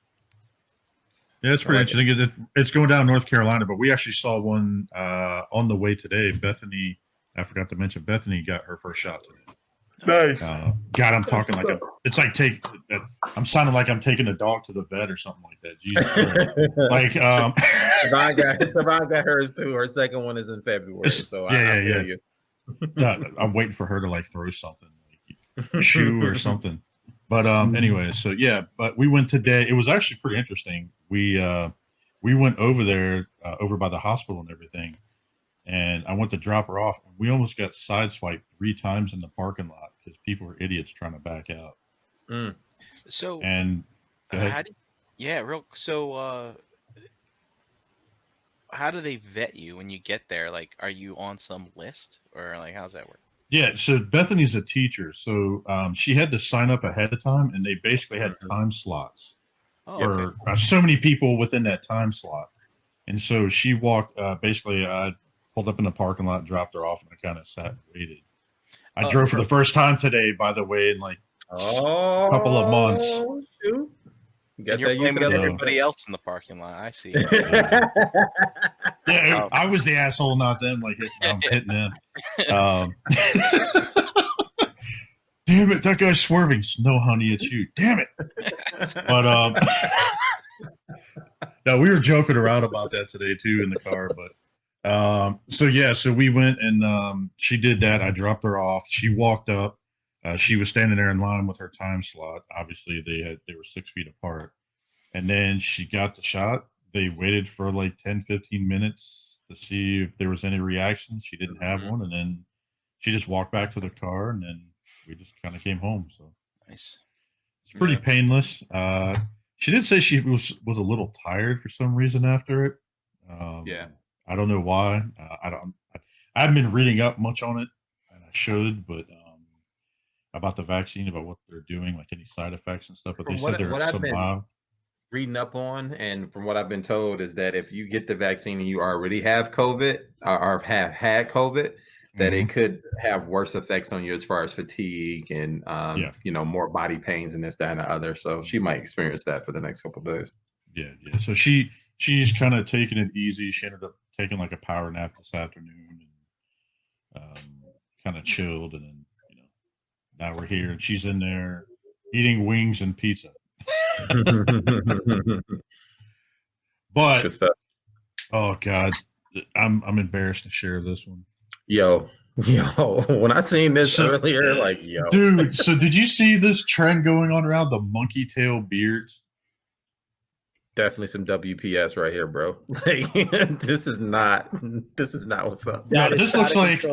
Yeah, it's pretty interesting. It's going down North Carolina, but we actually saw one on the way today. Bethany, I forgot to mention, Bethany got her first shot today.
Nice.
God, I'm talking like I'm sounding like I'm taking a dog to the vet or something like that. Jesus. Like,
Savon got hers too. Her second one is in February. So I feel you.
I'm waiting for her to throw something, like a shoe or something. But anyway, so but we went today. It was actually pretty interesting. We went over there, over by the hospital and everything. and I went to drop her off. We almost got sideswiped 3 times in the parking lot because people were idiots trying to back out.
Mm.
So,
And
how do they vet you when you get there? Like, are you on some list, or like, how's that work?
Yeah, so Bethany's a teacher, so she had to sign up ahead of time, and they basically had time slots for so many people within that time slot. And so she walked, basically, I pulled up in the parking lot, dropped her off, and I kind of sat and waited. I drove for the first time today, by the way, in like a couple of months.
Shoot.
And you're blaming everybody else in the parking lot. I see.
Yeah, I was the asshole, not them. Like, I'm hitting them. Damn it, that guy's swerving. No, honey, it's you. Damn it. But no, we were joking around about that today too in the car. But so we went and she did that. I dropped her off. She walked up. She was standing there in line with her time slot. Obviously, they were 6 feet apart. And then she got the shot. They waited for like 10, 15 minutes to see if there was any reaction. She didn't have one. And then she just walked back to the car, and then we just kind of came home. So
nice.
It's pretty painless. She did say she was a little tired for some reason after it. I don't know why. I haven't been reading up much on it, and I should, but about the vaccine, about what they're doing, like any side effects and stuff. But they said there are some mild.
Reading up on, and from what I've been told, is that if you get the vaccine and you already have COVID or have had COVID, that it could have worse effects on you as far as fatigue and more body pains and this, that, and the other. So she might experience that for the next couple of days.
Yeah. So she's kind of taking it easy. She ended up taking like a power nap this afternoon and kind of chilled, and then now we're here and she's in there eating wings and pizza. But oh god, I'm embarrassed to share this one.
Yo, when I seen this earlier, like, yo,
dude. So did you see this trend going on around the monkey tail beards?
Definitely some WPS right here, bro. Like, this is not what's up.
Yeah, this looks like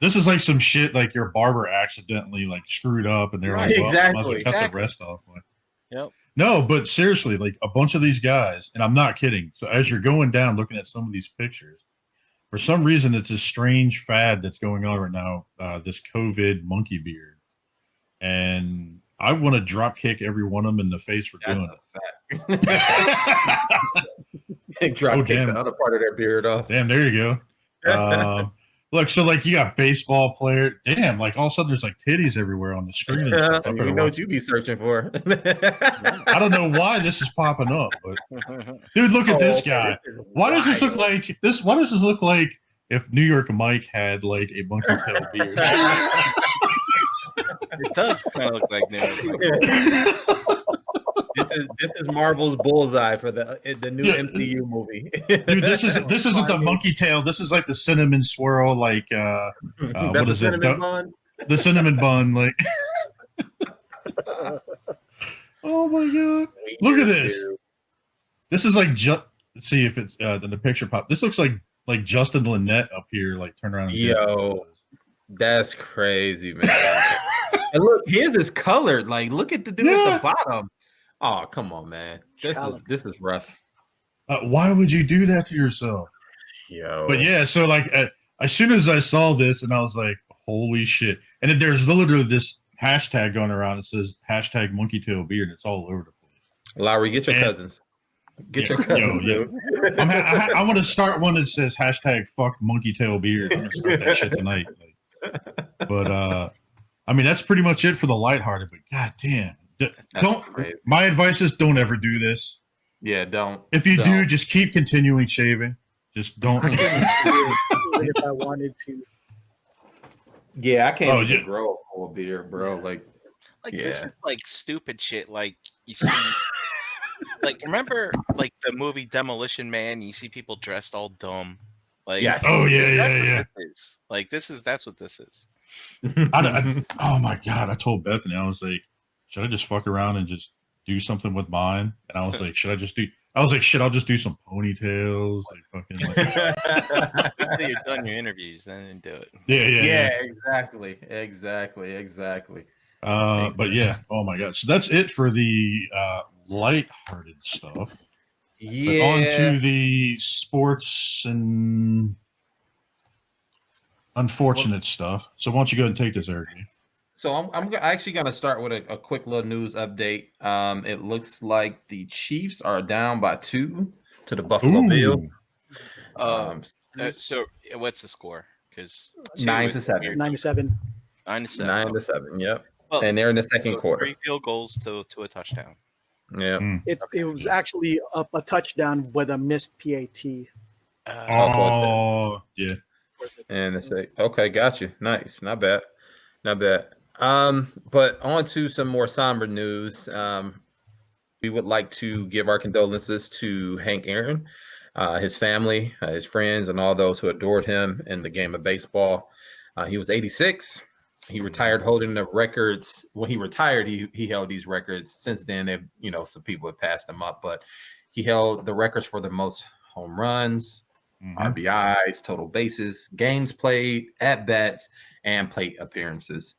this is like some shit like your barber accidentally like screwed up, and they're like, well, I might as well cut the rest off. Like,
yep.
No, but seriously, like a bunch of these guys, and I'm not kidding. So as you're going down, looking at some of these pictures, for some reason, it's a strange fad that's going on right now. This COVID monkey beard, and I want to drop kick every one of them in the face for doing
it. Drop kick the other part of their beard off.
Damn, there you go. Look, so like you got baseball player. Damn, like all of a sudden there's like titties everywhere on the screen. And
you know what you be searching for.
I don't know why this is popping up, but dude, look at this guy. Why does this look like this? Why does this look like if New York Mike had like a monkey tail beard?
It does kind of look like New York.
This is Marvel's bullseye for the new MCU movie.
Dude, this isn't the monkey tail. This is like the cinnamon swirl, like what is it? The cinnamon bun, like. Oh my god! Look at this. This is like let's see if it's in the picture pop. This looks like Justin Lynette up here, like turn around.
Yo, that's crazy, man. And look, his is colored. Like, look at the dude at the bottom. Oh, come on, man. This is rough.
Why would you do that to yourself?
Yo.
But yeah, so like as soon as I saw this, and I was like, holy shit. And then there's literally this hashtag going around. It says hashtag monkey tail beard. It's all over the place.
Lowry, get your cousins. Get your cousins.
I want to start one that says hashtag fuck monkey tail beard. I'm going to start that shit tonight. But I mean, that's pretty much it for the lighthearted, but god damn. My advice is don't ever do this.
Yeah, don't.
If you do, just keep continuing shaving. Just don't.
If I wanted to.
Yeah, I can't even grow a full beard, bro. Like
this is like stupid shit. Like you see, like remember like the movie Demolition Man? You see people dressed all dumb. Like
yes. Oh yeah.
That's what this is.
Oh my god! I told Bethany, I was like, should I just fuck around and just do something with mine? And I was like, should I just do? I was like, shit, I'll just do some ponytails, like fucking. Like,
After you're done your interviews, then do it.
Yeah.
Exactly.
But yeah, oh my god. So that's it for the lighthearted stuff.
Yeah.
But on to the sports and unfortunate stuff. So why don't you go ahead and take this, Eric?
So I'm actually going to start with a quick little news update. It looks like the Chiefs are down by 2 to the Buffalo Bills.
So what's the score? Because
9-7.
9-7.
9-7.
Yep.
Well,
and they're in the second quarter.
3 field goals to a touchdown.
Yeah.
It was actually a touchdown with a missed PAT.
Yeah.
And it's like, okay, got you. Nice. Not bad. But on to some more somber news. We would like to give our condolences to Hank Aaron, his family, his friends, and all those who adored him in the game of baseball. He was 86. He retired holding the records. When he retired, he held these records. Since then, some people have passed him up, but he held the records for the most home runs, RBIs, total bases, games played, at-bats, and plate appearances.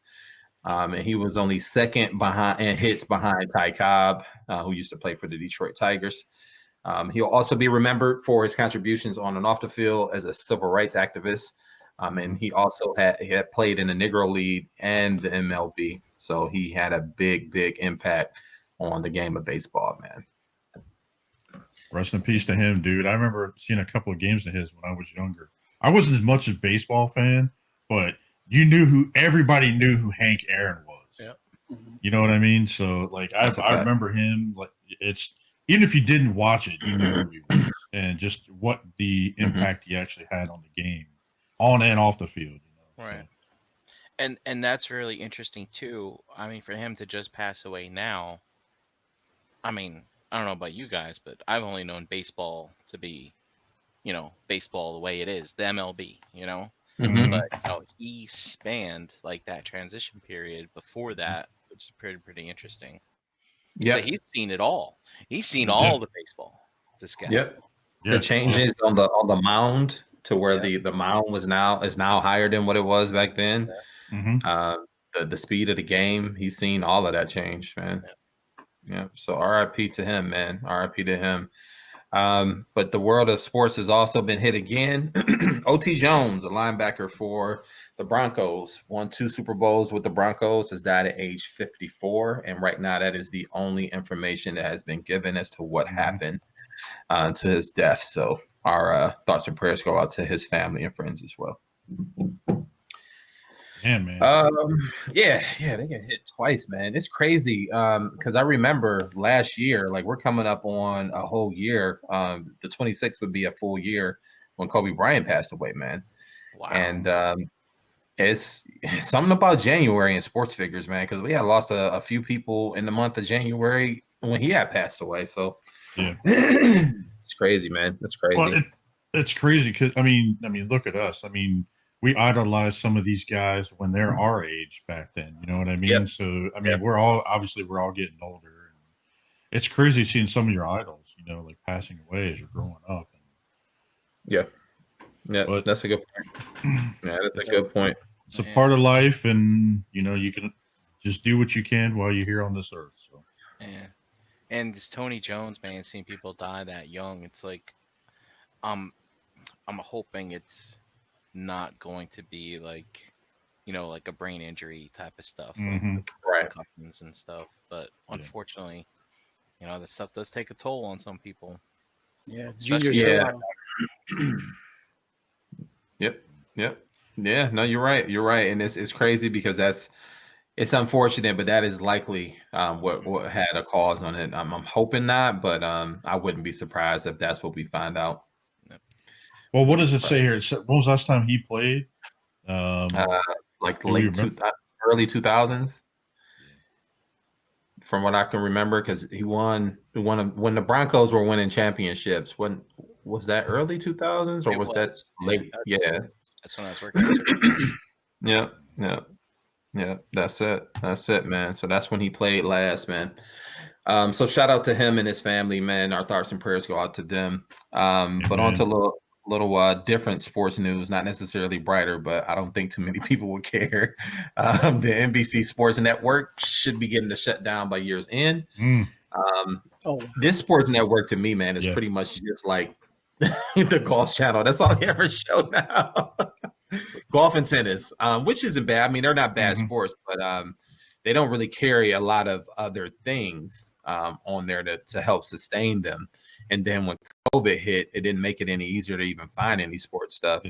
And he was only second behind in hits behind Ty Cobb, who used to play for the Detroit Tigers. He'll also be remembered for his contributions on and off the field as a civil rights activist. And he also had played in the Negro League and the MLB. So he had a big impact on the game of baseball, man.
Rest in peace to him, dude. I remember seeing a couple of games of his when I was younger. I wasn't as much a baseball fan, but everybody knew who Hank Aaron was.
Yep.
You know what I mean? So like I remember him, like it's even if you didn't watch it, you knew who he was and just what the impact he actually had on the game, on and off the field.
Right. And that's really interesting too. I mean, for him to just pass away now, I mean, I don't know about you guys, but I've only known baseball to be, baseball the way it is, the MLB, But he spanned like that transition period before that, which is pretty interesting. Yeah, so he's seen it all. He's seen all the baseball. This guy.
Yep. The changes on the mound to where the mound is now higher than what it was back then. The speed of the game, he's seen all of that change, man. Yeah. So RIP to him, man. RIP to him. But the world of sports has also been hit again. O.T. Jones, a linebacker for the Broncos, won 2 Super Bowls with the Broncos, has died at age 54. And right now, that is the only information that has been given as to what happened to his death. So our thoughts and prayers go out to his family and friends as well.
Yeah, man.
They get hit twice, man. It's crazy. Because I remember last year, like we're coming up on a whole year. The 26th would be a full year when Kobe Bryant passed away, man.
Wow.
And it's something about January in sports figures, man, because we had lost a few people in the month of January when he had passed away. So it's crazy, man. It's crazy.
Well, it's crazy because I mean, look at us. I mean, we idolized some of these guys when they're our age back then. You know what I mean? Yep. So I mean, we're all getting older, and it's crazy seeing some of your idols, like passing away as you're growing up.
But that's a good point. Yeah, that's a good point.
It's a part of life, and you can just do what you can while you're here on this earth. So
and this Tony Jones, man, seeing people die that young, it's like, I'm hoping it's not going to be like, like a brain injury type of stuff,
right?
Concussions and stuff. But unfortunately, that stuff does take a toll on some people.
Yeah,
Junior.
Yeah. No, you're right. And it's crazy because it's unfortunate, but that is likely what had a cause on it. I'm hoping not, but I wouldn't be surprised if that's what we find out.
Well, what does it say here? When was the last time he played?
Like early 2000s, from what I can remember, because he won when the Broncos were winning championships. When was that? Early 2000s or was that late?
That's when I was working.
Yeah. That's it, man. So that's when he played last, man.
So shout out to him and his family, man. Our thoughts and prayers go out to them. But on to a little different sports news, not necessarily brighter, but I don't think too many people would care. The NBC Sports Network should be getting to shut down by year's end. This sports network to me, man, is pretty much just like the golf channel. That's all they ever show now. Golf and tennis, which isn't bad. I mean, they're not bad sports, but they don't really carry a lot of other things on there to help sustain them. And then when COVID hit, it didn't make it any easier to even find any sports stuff.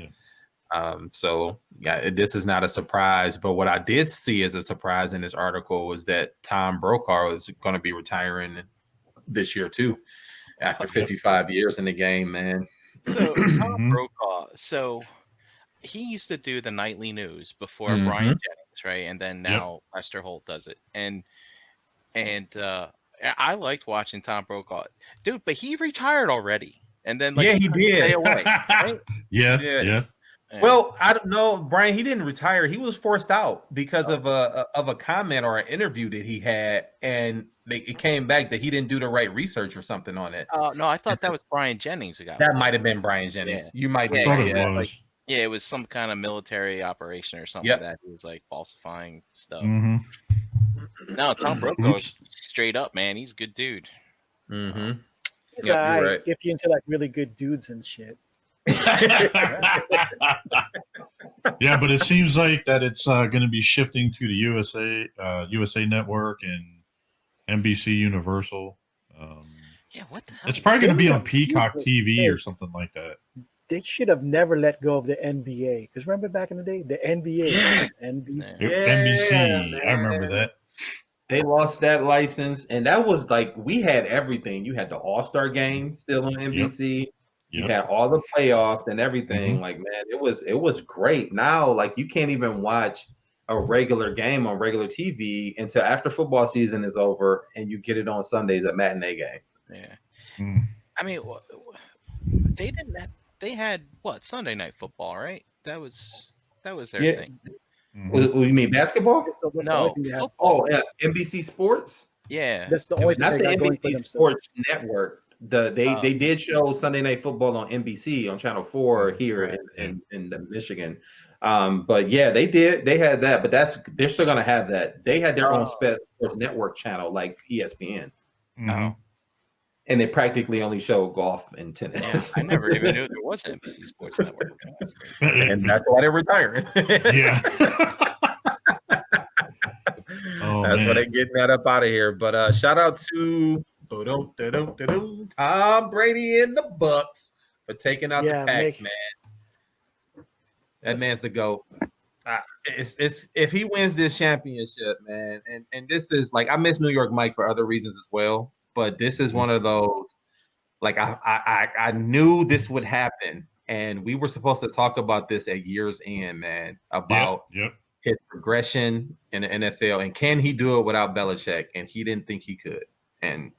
So yeah, this is not a surprise. But what I did see as a surprise in this article was that Tom Brokaw is going to be retiring this year too, after 55 years in the game, man.
So Tom Brokaw, so he used to do the nightly news before Brian Jennings, right? And then now Lester Holt does it. And I liked watching Tom Brokaw, dude, but he retired already. And then
he did.
Stay away, right?
Yeah.
Well, I don't know, Brian. He didn't retire. He was forced out because of a comment or an interview that he had, and it came back that he didn't do the right research or something on it.
No, I thought that was Brian Jennings who got.
That might have been Brian Jennings.
Yeah.
You might be
right.
It was some kind of military operation or something like that. He was like falsifying stuff. No, Tom Brokaw is straight up, man. He's a good dude.
He's right. If you're into like really good dudes and shit.
Yeah, but it seems like that it's going to be shifting to the USA Network and NBC Universal.
What the hell?
It's probably going to be on Peacock TV or something like that.
They should have never let go of the NBA, because remember back in the day, the NBA,
NBC. I remember that.
They lost that license, and that was like we had everything. You had the All-Star game still on NBC. You had all the playoffs and everything. Like, man, it was great. Now, like, you can't even watch a regular game on regular TV until after football season is over, and you get it on Sundays at matinee game.
Yeah. I mean, they didn't. They had what, Sunday Night Football, right? That was their thing.
You mean basketball?
No.
NBC Sports.
Yeah,
that's the only.
That's the NBC Sports Network. They did show Sunday Night Football on NBC on Channel 4 here in Michigan. But yeah, they did. They had that, but they're still gonna have that. They had their own sports network channel like ESPN. And they practically only show golf and tennis.
I never even knew there was an NBC Sports Network.
And that's why they're retiring. That's why they're getting that up out of here. But shout out to Tom Brady and the Bucs for taking out the Packs, man. That man's the GOAT. It's if he wins this championship, man, and this is like, I miss New York Mike for other reasons as well. But this is one of those, like, I knew this would happen, and we were supposed to talk about this at year's end, man, about his progression in the NFL, and can he do it without Belichick? And he didn't think he could. And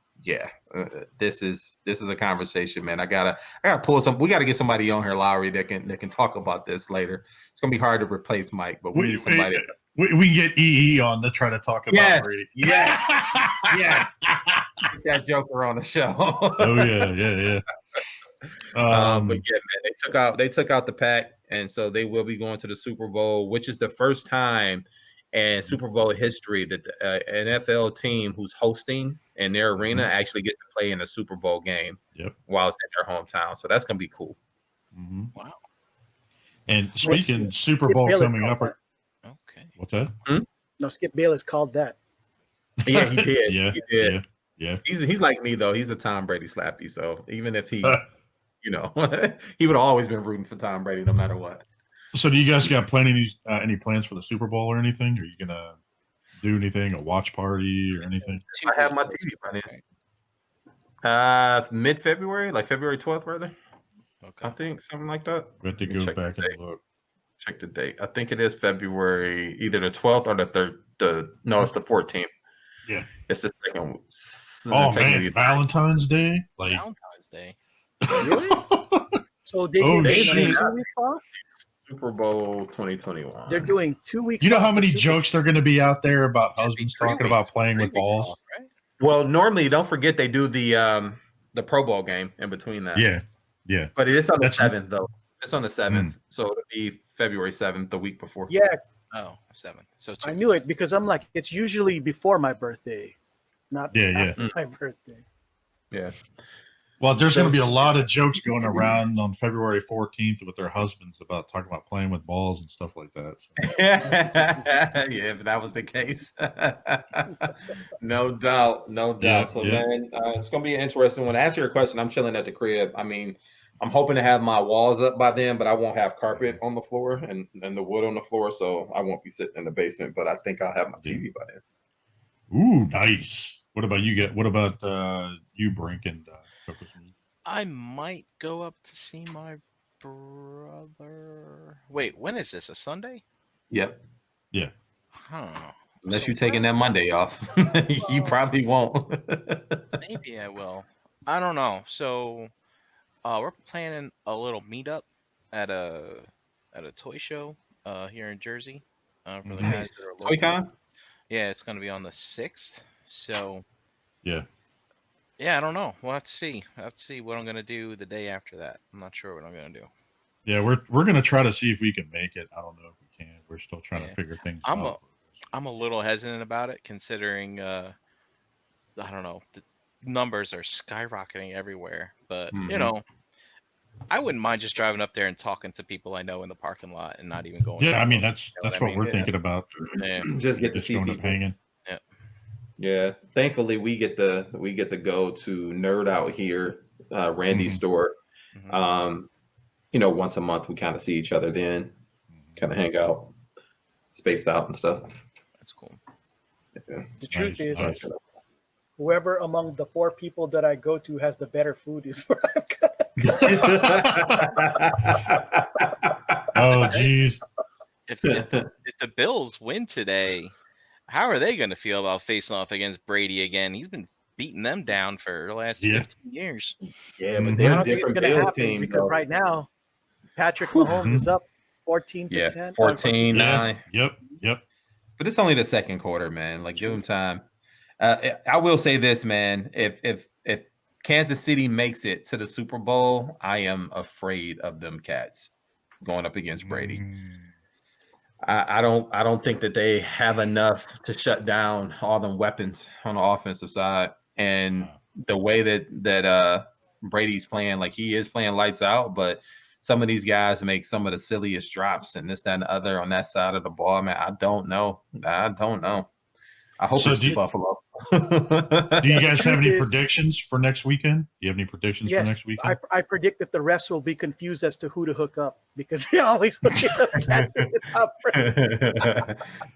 this is a conversation, man. I gotta pull some. We gotta get somebody on here, Lowry, that can talk about this later. It's gonna be hard to replace Mike, but we need somebody.
We can get EE on to try to talk about Brady.
Yeah. Get that Joker on the show.
Yeah.
But yeah, man, they took out the Pack, and so they will be going to the Super Bowl, which is the first time in Super Bowl history that the NFL team who's hosting in their arena actually gets to play in a Super Bowl game while it's in their hometown. So that's gonna be cool.
Wow.
And speaking Super Bowl coming up.
Okay.
What's that?
No, Skip Bayless called that.
Yeah, he did. He did.
Yeah.
He's like me though. He's a Tom Brady slappy. So even if he, he would have always been rooting for Tom Brady no matter what.
So do you guys got any plans for the Super Bowl or anything? Are you gonna do anything, a watch party or anything?
I have my TV running. Mid-February, like February 12th, rather. Okay. I think something like that.
We have to go back and look.
Check the date. I think it is February, either the 12th or the 3rd. It's the 14th.
Yeah.
It's the second.
Oh, man. Valentine's Day?
Valentine's Day.
Really? So they
Super Bowl 2021.
They're doing 2 weeks.
You know how many jokes they're going to be out there about husbands talking about playing with balls?
Right?
Well, normally, don't forget they do the Pro Bowl game in between that.
Yeah.
But it is on the 7th, though. It's on the 7th, so it'll be February 7th, the week before.
Yeah.
Oh, 7th. So
I knew it because I'm like, it's usually before my birthday, not after my birthday.
Yeah.
Well, there's going to be a lot of jokes going around on February 14th with their husbands about talking about playing with balls and stuff like that. So.
Yeah, if that was the case. No doubt. Man, it's going to be an interesting one. To answer your question, I'm chilling at the crib. I mean, I'm hoping to have my walls up by then, but I won't have carpet on the floor and the wood on the floor, so I won't be sitting in the basement, but I think I'll have my TV by then.
Ooh, nice. What about you? What about you, Brink and Coco Smooth?
I might go up to see my brother. Wait, when is this? A Sunday?
Yep.
Yeah.
Huh.
Unless you're taking that Monday off. You probably won't.
Maybe I will. I don't know. So we're planning a little meetup at a toy show here in Jersey. For the guys that are local.
ToyCon?
Yeah, it's going to be on the 6th. So
yeah,
I don't know. We'll have to see. I have to see what I'm going to do the day after that. I'm not sure what I'm going to do.
Yeah, we're going to try to see if we can make it. I don't know if we can. We're still trying to figure things out.
I'm a little hesitant about it, considering I don't know, the numbers are skyrocketing everywhere. But you know, I wouldn't mind just driving up there and talking to people I know in the parking lot and not even going.
Yeah, I mean that's what we're thinking about.
Yeah.
Just get to see
going
people.
up hanging.
Yeah.
Yeah. Thankfully, we get to go to Nerd Out here, Randy's store. You know, once a month we kind of see each other. Then kind of hang out, spaced out and stuff.
That's cool.
Yeah.
The truth is, whoever among the 4 people that I go to has the better food is where I've got.
Oh, geez.
If the Bills win today, how are they going to feel about facing off against Brady again? He's been beating them down for the last 15 years.
Yeah, but
I
they're
don't
a
think it's
different
going to
Bills
happen
team.
because right now, Patrick Mahomes is up 14-10.
14-9.
Yep.
But it's only the second quarter, man. Like, give him time. I will say this, man. If Kansas City makes it to the Super Bowl, I am afraid of them cats going up against Brady. I don't think that they have enough to shut down all them weapons on the offensive side. And the way that Brady's playing, like he is playing lights out, but some of these guys make some of the silliest drops and this, that, and the other on that side of the ball, man. I don't know. I hope it's Buffalo.
Do you guys have any predictions for next weekend? Do you have any predictions for next weekend?
I predict that the refs will be confused as to who to hook up because they always look at the cats at the top.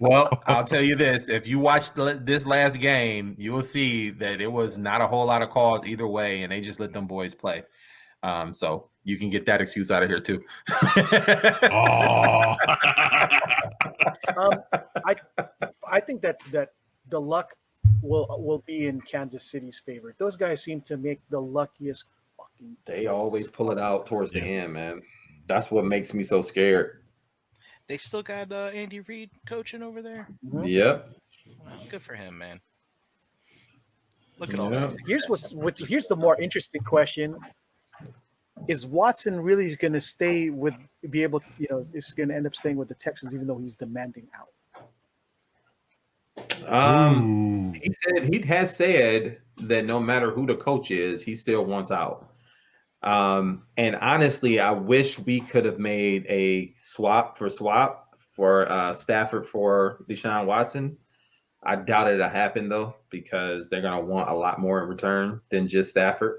Well, I'll tell you this. If you watch this last game, you will see that it was not a whole lot of calls either way, and they just let them boys play. So you can get that excuse out of here too.
I think that the luck will be in Kansas City's favor. Those guys seem to make the luckiest fucking plays.
They always pull it out towards the end, man. That's what makes me so scared.
They still got Andy Reid coaching over there.
Yep.
Wow, good for him, man. Look at all that.
Here's the more interesting question: is Watson really going to be able to, is going to end up staying with the Texans even though he's demanding out?
He has said that no matter who the coach is, he still wants out. And honestly, I wish we could have made a swap for Stafford for Deshaun Watson. I doubt it'll happen though, because they're gonna want a lot more in return than just Stafford.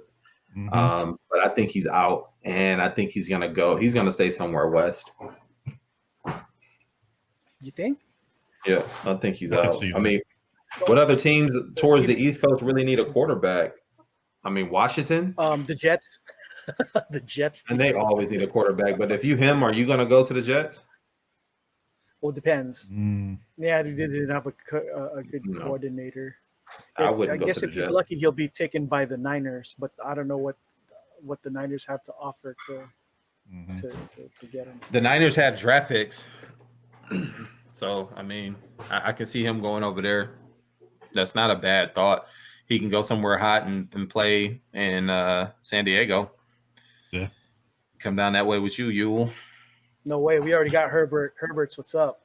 But I think he's out, and I think he's gonna go. He's gonna stay somewhere west.
You think?
Yeah, I think he's out. I mean, what other teams towards the East Coast really need a quarterback? I mean, Washington?
The Jets. The Jets.
And they always need a quarterback. But if are you going to go to the Jets?
Well, it depends. Yeah, they didn't have a good coordinator.
I wouldn't go
guess
to the
if he's
Jets.
lucky, he'll be taken by the Niners. But I don't know what the Niners have to offer to get him.
The Niners have draft picks. So, I mean, I can see him going over there. That's not a bad thought. he can go somewhere hot and play in San Diego.
Yeah.
Come down that way with you, Yule.
No way. We already got Herbert. Herbert's what's up.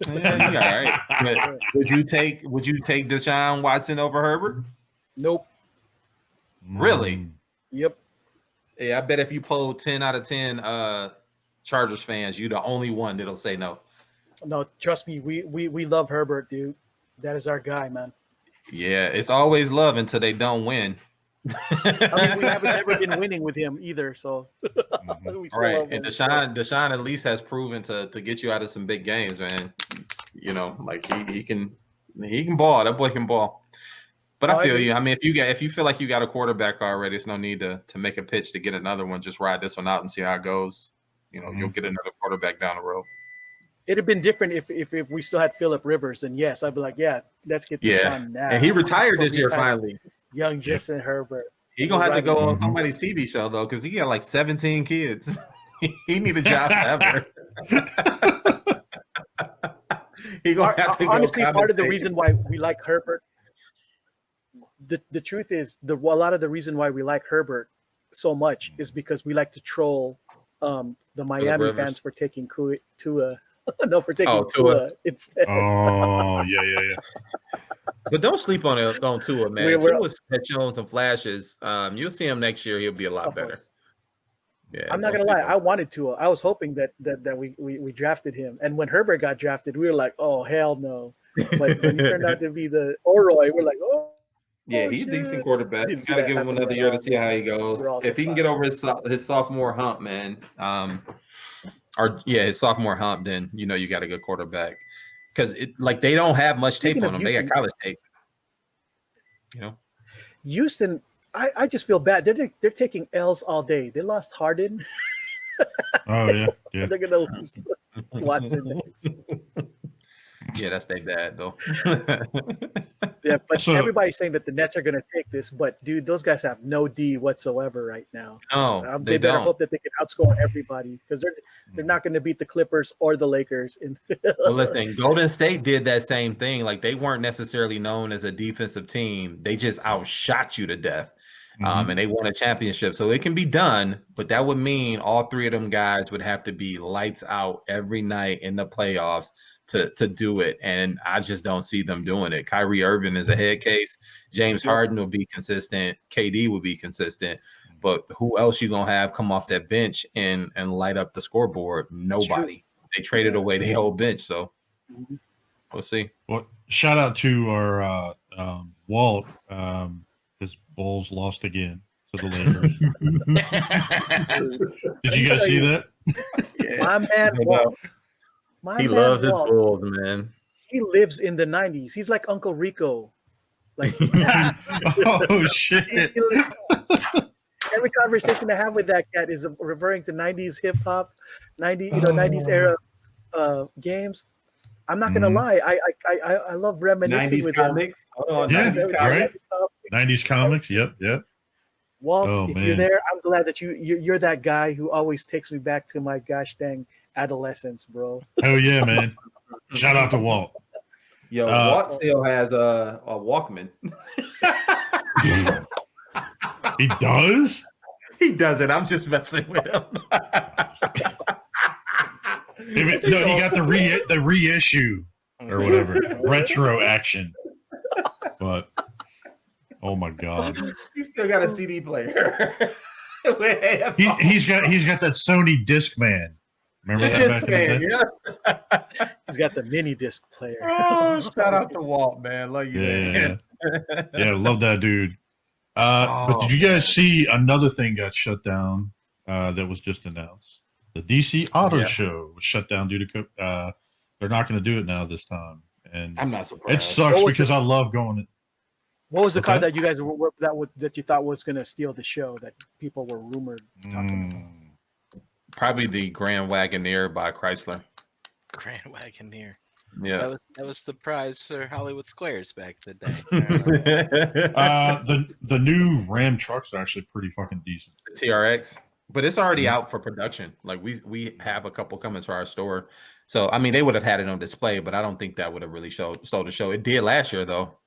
Yeah, all right. But would you take Deshaun Watson over Herbert?
Nope.
Really?
Yep.
Yeah, I bet if you poll 10 out of 10 Chargers fans, you're the only one that'll say no.
No, trust me, we love Herbert, dude. That is our guy, man.
Yeah, it's always love until they don't win.
I mean, we haven't ever been winning with him either, so
we still right. And Deshaun at least has proven to get you out of some big games, man. You know, like he can ball. That boy can ball. But I feel you. I mean, if you feel like you got a quarterback already, it's no need to make a pitch to get another one. Just ride this one out and see how it goes. You know, you'll get another quarterback down the road. It'd have
been different if we still had Phillip Rivers, then yes, I'd be like, yeah, let's get Deshaun now.
And he retired this year finally.
Young Justin Herbert.
He gonna have to go on somebody's TV show though, because he got like 17 kids. He need a job forever. He gonna have to go.
Honestly, part of the reason why we like Herbert, the truth is a lot of the reason why we like Herbert so much is because we like to troll the Miami fans for taking Tua. No, for taking Tua instead.
Oh, yeah.
But don't sleep on Tua, man. Tua's shown some flashes. You'll see him next year. He'll be a lot better. Yeah,
I'm not gonna lie. I wanted Tua. I was hoping that we drafted him. And when Herbert got drafted, we were like, oh hell no. But when he turned out to be the Oroy, we're like, oh.
Yeah, he's a decent quarterback. You gotta give him another year to see how he goes. If he can get over his sophomore hump, man, his sophomore hump, then you know you got a good quarterback. Because they don't have much tape on them. They got college tape. You know,
Houston. I just feel bad. They're taking L's all day. They lost Harden.
Oh yeah.
They're gonna lose Watson.
Yeah, that's their bad though.
Yeah, but everybody's saying that the Nets are going to take this. But dude, those guys have no D whatsoever right now.
No,
they better hope that they can outscore everybody because they're not going to beat the Clippers or the Lakers.
Well, listen, Golden State did that same thing. Like they weren't necessarily known as a defensive team. They just outshot you to death. And they won a championship. So it can be done, but that would mean all three of them guys would have to be lights out every night in the playoffs to do it. And I just don't see them doing it. Kyrie Irving is a head case. James Harden will be consistent. KD will be consistent. But who else you going to have come off that bench and light up the scoreboard? Nobody. They traded away the whole bench. So we'll see.
Well, shout out to our Walt. His Bulls lost again to the Lakers. Did you guys see that?
Yeah. My man Walt.
He loves his Bulls, man.
He lives in the 90s. He's like Uncle Rico. Like,
oh shit!
Every conversation I have with that cat is referring to 90s hip hop, 90s era games. I'm not gonna lie. I love reminiscing
90s
with
comics.
him.
Hold on,
yeah, 90s right. 90s comics. Yep.
Walt, if you're there, I'm glad that you're that guy who always takes me back to my gosh dang adolescence, bro.
Hell yeah, man! Shout out to Walt.
Yo, Walt still has a Walkman.
He does?
He doesn't. I'm just messing with him.
No, he got the reissue or whatever, retro action. But oh my god,
he still got a CD player.
he's got that Sony Discman. Remember that back in the day?
Yeah. He's got the mini disc player.
Oh, shout out to Walt, man. Love you, man.
Yeah, love that dude. But did you guys see another thing got shut down that was just announced? The DC Auto Show was shut down due to they're not going to do it now this time, and
I'm not surprised.
It sucks because I love going.
What was the car that you guys that you thought was going to steal the show that people were rumored talking about?
Probably the Grand Wagoneer by Chrysler.
Grand Wagoneer.
Yeah,
that was the prize for Hollywood Squares back in the day.
The new Ram trucks are actually pretty fucking decent.
The TRX, but it's already out for production. Like we have a couple coming to our store, so I mean they would have had it on display, but I don't think that would have really stole the show. It did last year though.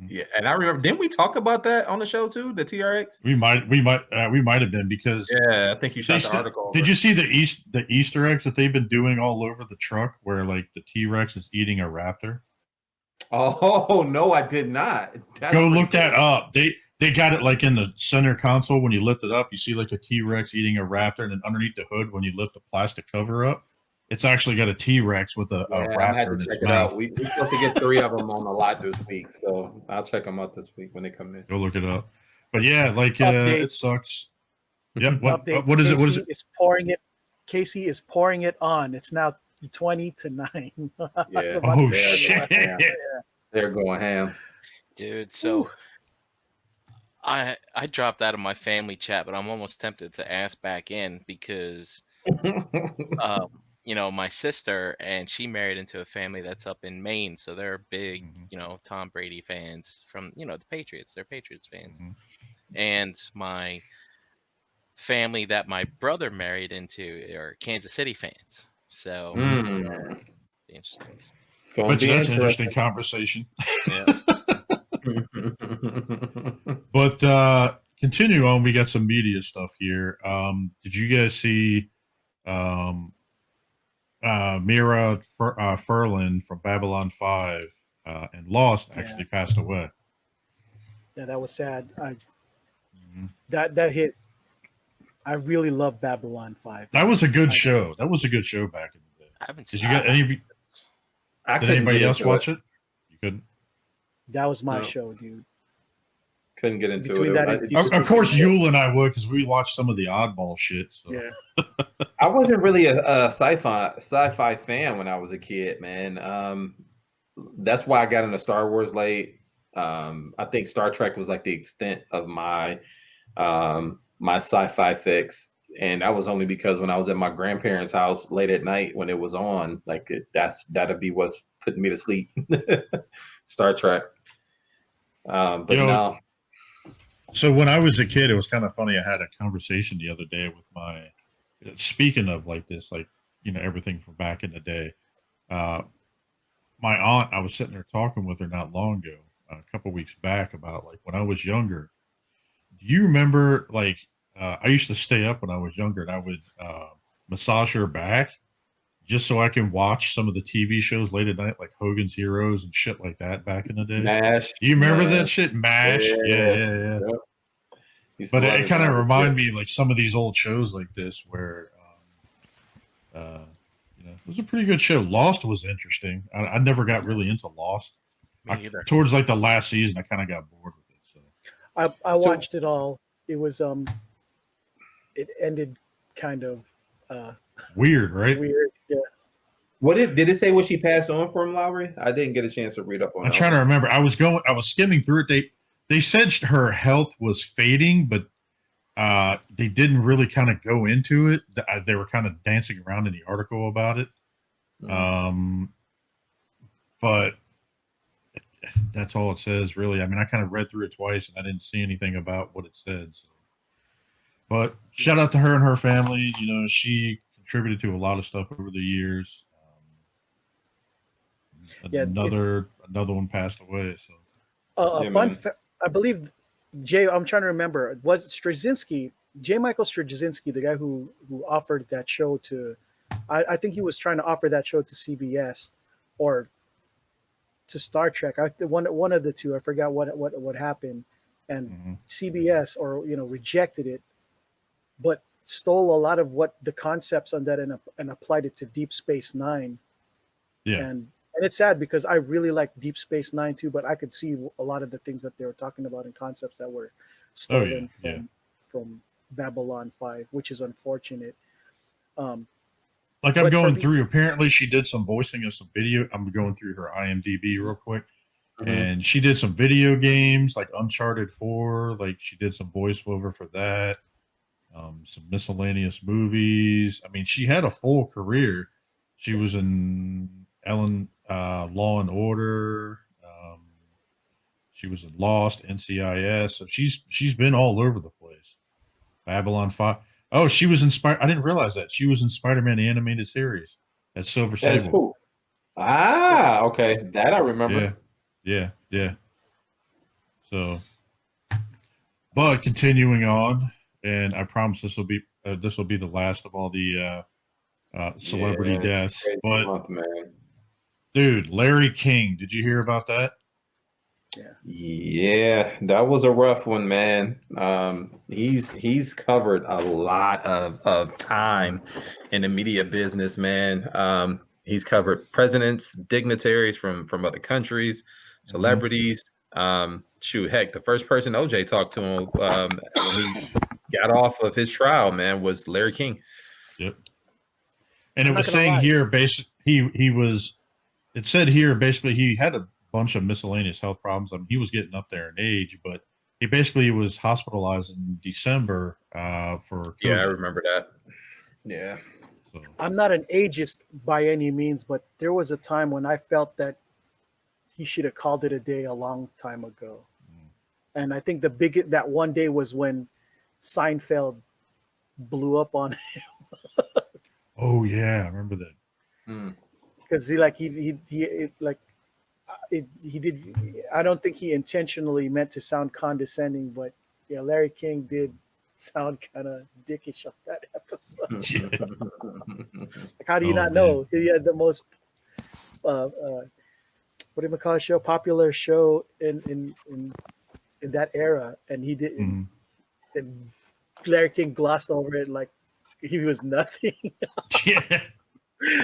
Yeah, and I remember, didn't we talk about that on the show too? The TRX.
We might have been because
yeah, I think you shot the article.
Did you see the Easter eggs that they've been doing all over the truck, where like the T-Rex is eating a raptor?
Oh no, I did not.
Go look that up. They got it like in the center console. When you lift it up, you see like a T-Rex eating a raptor, and then underneath the hood, when you lift the plastic cover up, it's actually got a T-Rex with a raptor in its mouth.
We're supposed to get 3 of them on the lot this week, so I'll check them out this week when they come in.
Go look it up. But yeah, like it sucks. Yeah. What is it? What is it?
Casey is pouring it on. It's now 20-9.
Yeah.
Oh shit!
They're going ham,
dude. So I dropped out of my family chat, but I'm almost tempted to ask back in because my sister, and she married into a family that's up in Maine, so they're big, Tom Brady fans from, the Patriots. They're Patriots fans. And my family that my brother married into are Kansas City fans. So, interesting.
But that's an interesting conversation.
Yeah.
But continue on. We got some media stuff here. Did you guys see Mira Furlan from Babylon 5 and Lost actually passed away?
Yeah, that was sad. That hit. I really love Babylon 5.
That was a good show. That was a good show back in the day.
I haven't seen.
Did you get any? Did anybody else watch it? You couldn't.
That was my show, dude.
Couldn't get into
Between
it.
Of course, Yule and I would, because we watched some of the oddball shit. So.
Yeah.
I wasn't really a sci-fi fan when I was a kid, man. That's why I got into Star Wars late. I think Star Trek was like the extent of my my sci-fi fix, and that was only because when I was at my grandparents' house late at night when it was on, like that'd be what's putting me to sleep. Star Trek. But now.
So when I was a kid, it was kind of funny. I had a conversation the other day with my. Speaking of like this, like everything from back in the day. My aunt, I was sitting there talking with her not long ago, a couple of weeks back, about like when I was younger. Do you remember like I used to stay up when I was younger, and I would massage her back just so I can watch some of the TV shows late at night, like Hogan's Heroes and shit like that back in the day.
MASH.
You remember that shit? MASH. Yeah.
Yep.
But it kind of reminded me like some of these old shows like this where, it was a pretty good show. Lost was interesting. I never got really into Lost.
Me either.
Towards like the last season, I kind of got bored with it. So
I watched it all. It was it ended kind of
weird, right?
Weird, yeah.
What did it say what she passed on from, Lowry? I didn't get a chance to read up on it.
I'm trying to remember. I was skimming through it. They said her health was fading, but they didn't really kind of go into it. They were kind of dancing around in the article about it. But that's all it says, really. I mean, I kind of read through it twice, and I didn't see anything about what it said. So. But shout out to her and her family. She contributed to a lot of stuff over the years. Another one passed away. So
I believe Jay. I'm trying to remember. Was Straczynski, J. Michael Straczynski, the guy who offered that show to? I think he was trying to offer that show to CBS or to Star Trek. One of the two. I forgot what happened, and CBS rejected it, but stole a lot of what the concepts on that and applied it to Deep Space Nine.
Yeah.
And it's sad because I really like Deep Space Nine too, but I could see a lot of the things that they were talking about and concepts that were stolen from Babylon 5, which is unfortunate.
Like I'm going through, apparently she did some voicing of some video. I'm going through her IMDb real quick. And she did some video games like Uncharted 4. Like she did some voiceover for that. Some miscellaneous movies. I mean, she had a full career. She was in Law and Order. She was in Lost, NCIS. So she's been all over the place. Babylon 5. Oh, she was in I didn't realize that. She was in Spider-Man the animated series. That's Silver Sable.
That is cool. Ah, okay. That I remember.
Yeah. So, but continuing on, and I promise this will be the last of all the celebrity deaths. But
month, man.
dude, Larry King, did you hear about that?
Yeah, that was a rough one, man. He's covered a lot of time in the media business, man. He's covered presidents, dignitaries from other countries, celebrities. Heck, the first person OJ talked to him when he got off of his trial, man, was Larry King.
Yep. And it was saying here, it said here basically he had a bunch of miscellaneous health problems. I mean, he was getting up there in age, but he basically was hospitalized in December for COVID.
Yeah, I remember that. Yeah.
So. I'm not an ageist by any means, but there was a time when I felt that he should have called it a day a long time ago. And I think that one day was when Seinfeld blew up on him.
Oh yeah, I remember that.
Because he did. I don't think he intentionally meant to sound condescending, but yeah, Larry King did sound kind of dickish on that episode.
Yeah.
Like, how do you not know? He had the most what do you call it? Popular show in that era, and he didn't. And Larry King glossed over it like he was nothing.
Yeah.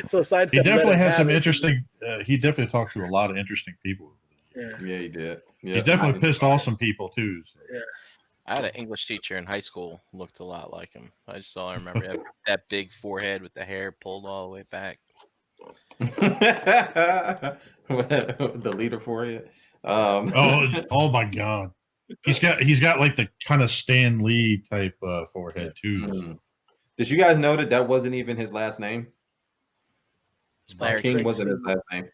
So Seinfeld,
he definitely has some interesting. He definitely talked to a lot of interesting people.
Yeah, he did. Yeah.
He's definitely pissed off some people too. So.
Yeah.
I had an English teacher in high school looked a lot like him. I remember that big forehead with the hair pulled all the way back.
The leader forehead.
Oh my God. He's got like the kind of Stan Lee type forehead too.
Did you guys know that wasn't even his last name? King wasn't his last name.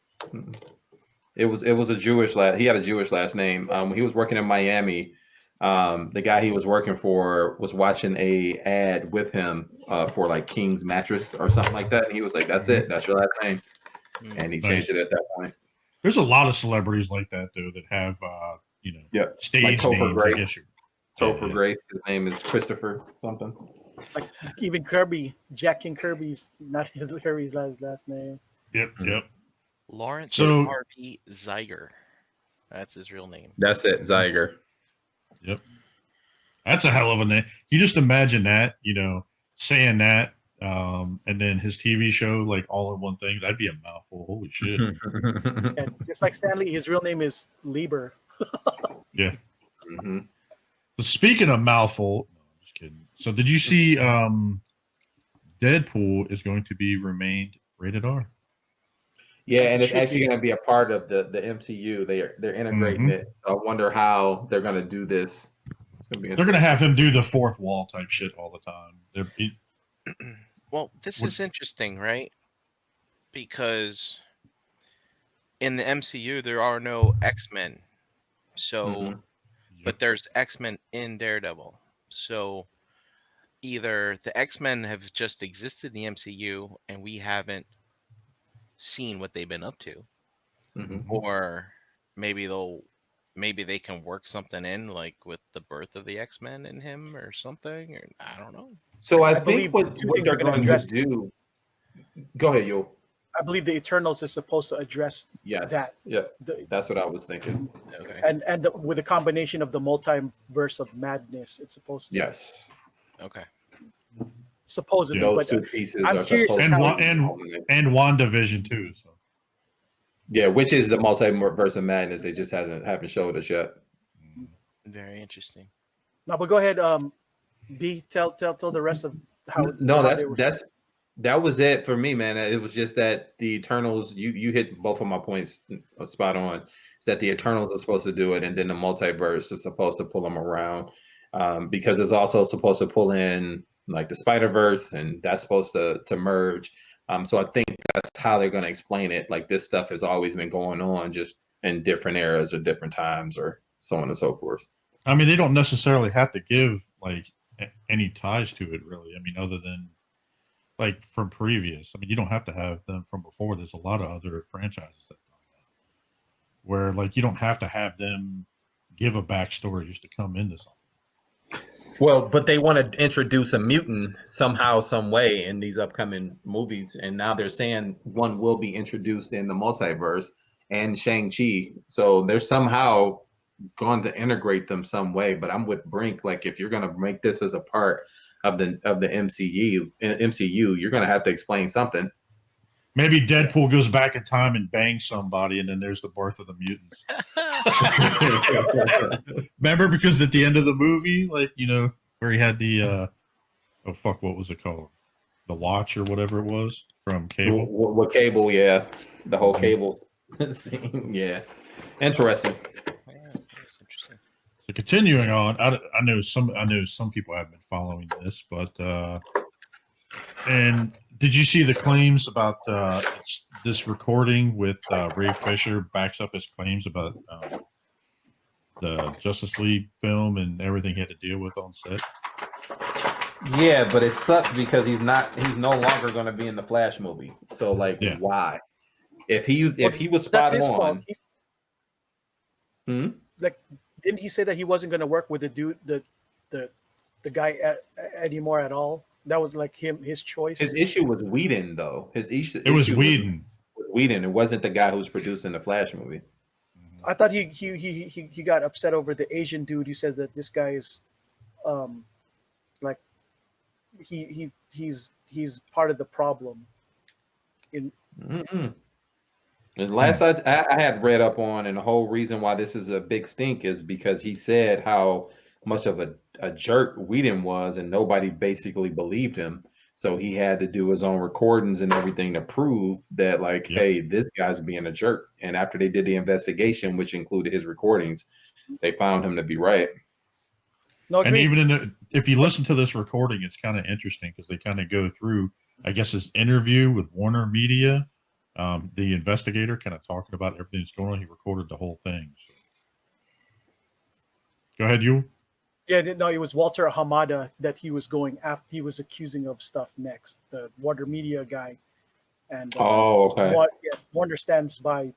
It was a Jewish last. He had a Jewish last name. When he was working in Miami, the guy he was working for was watching a ad with him for like King's mattress or something like that, and he was like, "That's it. That's your last name," and he changed it at that point.
There's a lot of celebrities like that though that have stage
like Topher
names.
Grace. Topher Grace. His name is Christopher something.
Like even Kirby, Jack King Kirby's not Kirby's last name.
Yep.
Lawrence R.P. Zeiger. That's his real name.
That's it, Zeiger.
Yep. That's a hell of a name. You just imagine that, saying that, and then his TV show, like all in one thing. That'd be a mouthful. Holy shit.
And just like Stanley, his real name is Lieber.
Yeah. So speaking of mouthful, no, I'm just kidding. So did you see Deadpool is going to be remained rated R?
Yeah, and it's actually going to be a part of the MCU. They're integrating it. So I wonder how they're going to do this.
They're going to have him do the fourth wall type shit all the time.
Well, this is interesting, right? Because in the MCU there are no X-Men. So, but there's X-Men in Daredevil. So either the X-Men have just existed in the MCU and we haven't seen what they've been up to, or maybe they can work something in, like with the birth of the X-Men in him or something, or I don't know.
So I think what they're going to do. Go ahead, Yo.
I believe the Eternals is supposed to address that.
Yeah, that's what I was thinking.
Okay.
And with a combination of the multiverse of madness, it's supposed to.
Yes.
Okay.
Supposedly,
those two pieces.
I'm curious.
And WandaVision too. So.
Yeah, which is the multiverse of madness? They just haven't showed us yet.
Very interesting.
No, but go ahead. B, tell the rest of how.
No, that was it for me, man. It was just that the Eternals. You hit both of my points spot on. Is that the Eternals are supposed to do it, and then the multiverse is supposed to pull them around, because it's also supposed to pull in like the Spider-Verse, and that's supposed to merge. So I think that's how they're going to explain it. Like this stuff has always been going on, just in different eras or different times, or so on and so forth.
I mean, they don't necessarily have to give like any ties to it, really. I mean, other than like from previous. I mean, you don't have to have them from before. There's a lot of other franchises that where like you don't have to have them give a backstory just to come into something.
Well, but they want to introduce a mutant somehow, some way in these upcoming movies, and now they're saying one will be introduced in the multiverse and Shang-Chi. So they're somehow going to integrate them some way. But I'm with Brink. Like, if you're going to make this as a part of the MCU, you're going to have to explain something.
Maybe Deadpool goes back in time and bangs somebody, and then there's the birth of the mutants. Remember, because at the end of the movie, like, you know, where he had the what was it called? The Watch or whatever it was from Cable.
What Cable? Yeah, the whole Cable scene. Yeah, interesting.
That's interesting.
So continuing on, I know some people have been following this, but and did you see the claims about this recording with Ray Fisher backs up his claims about the Justice League film and everything he had to deal with on set?
Yeah, but it sucks because he's no longer going to be in the Flash movie. So, like, why? If he was spot on,
like, didn't he say that he wasn't going to work with the dude, the guy anymore at all? That was like his choice.
His issue was Whedon, though.
It was Whedon.
It wasn't the guy who was producing the Flash movie.
I thought he got upset over the Asian dude. He said that this guy is, like, he's part of the problem.
The last I had read up on, and the whole reason why this is a big stink is because he said how much of a jerk Whedon was, and nobody basically believed him. So he had to do his own recordings and everything to prove that, like, hey, this guy's being a jerk. And after they did the investigation, which included his recordings, they found him to be right.
No,
and even if you listen to this recording, it's kind of interesting because they kind of go through, I guess, his interview with Warner Media, the investigator, kind of talking about everything that's going on. He recorded the whole thing. So. Go ahead, you.
Yeah, no, it was Walter Hamada that he was going after. He was accusing of stuff next, the Warner Media guy, and Warner stands by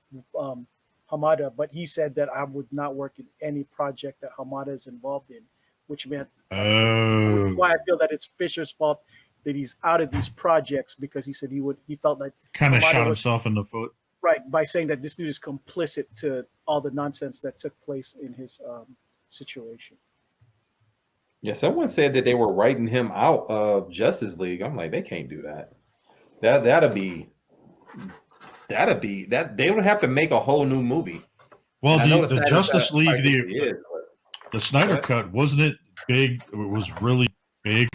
Hamada, but he said that I would not work in any project that Hamada is involved in, which meant why I feel that it's Fisher's fault that he's out of these projects, because he said he felt like
kind of shot himself in the foot,
right, by saying that this dude is complicit to all the nonsense that took place in his situation.
Yeah, someone said that they were writing him out of Justice League. I'm like, they can't do that. That'd be that they would have to make a whole new movie.
Well, the Justice League, the Snyder Cut, wasn't it big? It was really big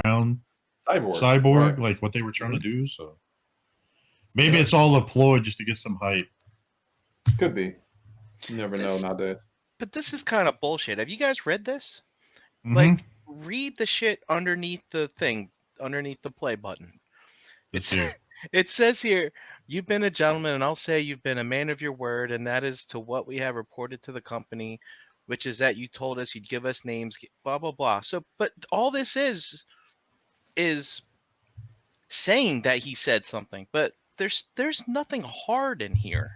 around Cyborg, right, like what they were trying to do. So maybe it's all a ploy just to get some hype.
Could be. You never know nowadays.
But this is kind of bullshit. Have you guys read this? Like, read the shit underneath the thing, underneath the play button. It says here, you've been a gentleman, and I'll say you've been a man of your word, and that is to what we have reported to the company, which is that you told us you'd give us names, blah, blah, blah. So, but all this is saying that he said something, but there's nothing hard in here,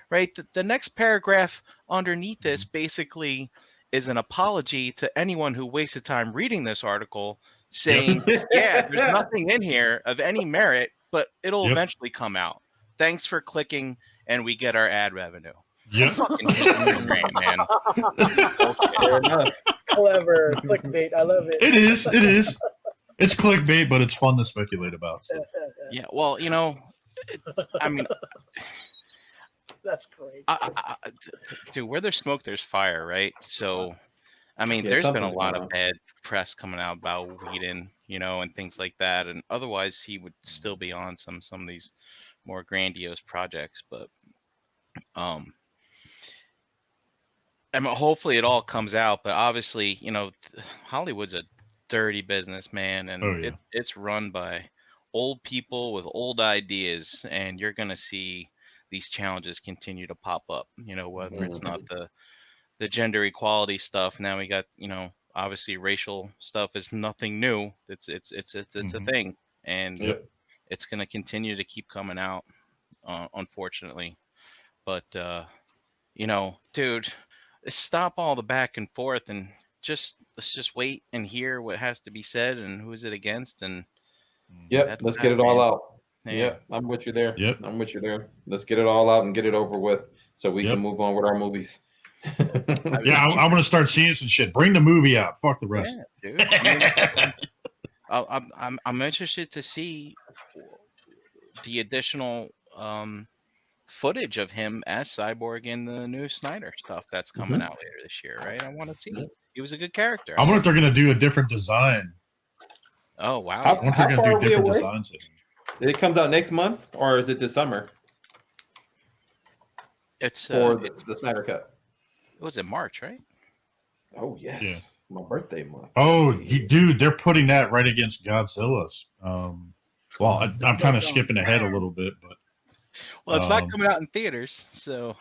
right? The next paragraph underneath this basically is an apology to anyone who wasted time reading this article, saying, yeah, there's nothing in here of any merit, but it'll eventually come out. Thanks for clicking, and we get our ad revenue.
Yep.
Fucking man.
Clever clickbait. I love it.
It is. It's clickbait, but it's fun to speculate about. So.
Yeah, well, you know, I mean...
That's great.
Dude, where there's smoke, there's fire, right? So, I mean, there's been a lot of bad press coming out about Whedon, you know, and things like that. And otherwise, he would still be on some of these more grandiose projects. But, I mean, hopefully it all comes out. But obviously, you know, Hollywood's a dirty business, man, and it's run by old people with old ideas, and you're gonna see these challenges continue to pop up, you know, whether it's not the gender equality stuff. Now we got, you know, obviously racial stuff is nothing new. It's a thing, and it's going to continue to keep coming out, unfortunately. But, you know, dude, stop all the back and forth and let's just wait and hear what has to be said and who's it against. And
Yep, let's get it all out.
Yeah.
Yep, I'm with you there.
Yep.
I'm with you there. Let's get it all out and get it over with so we
Yep.
can move on with our movies.
Yeah, I'm going to start seeing some shit. Bring the movie out. Fuck the rest.
Yeah, dude. I'm interested to see the additional footage of him as Cyborg in the new Snyder stuff that's coming out later this year, right? I want to see. He was a good character.
I wonder if they're going to do a different design.
Oh wow!
How
I wonder if they're going to do different designs.
It comes out next month, or is it this summer?
It's
the Snyder Cut.
It was in March, right?
Oh yes,
Yeah.
My birthday month.
Oh, dude, they're putting that right against Godzilla's. Well, I'm kind of skipping ahead a little bit, but
well, it's not coming out in theaters, so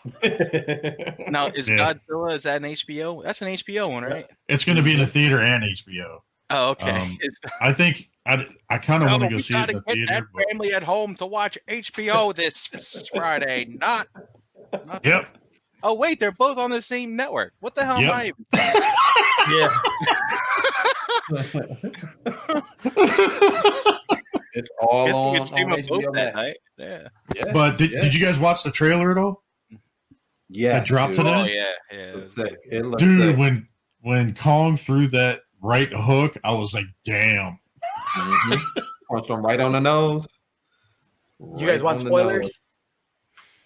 now is Godzilla? Is that an HBO? That's an HBO one, right?
It's going to be in the theater and HBO.
Oh, okay.
I think I kind of want to go see it in the theater.
That family at home to watch HBO this Friday, not.
Yep.
Oh wait, they're both on the same network. What the hell am I even
It's all on
HBO
that
night. Yeah.
But did you guys watch the trailer at all?
Yeah.
That dropped today?
Oh yeah.
It looks
Dude,
sick.
when Kong threw that right hook, I was like, damn.
Punched him right on the nose.
You guys want spoilers?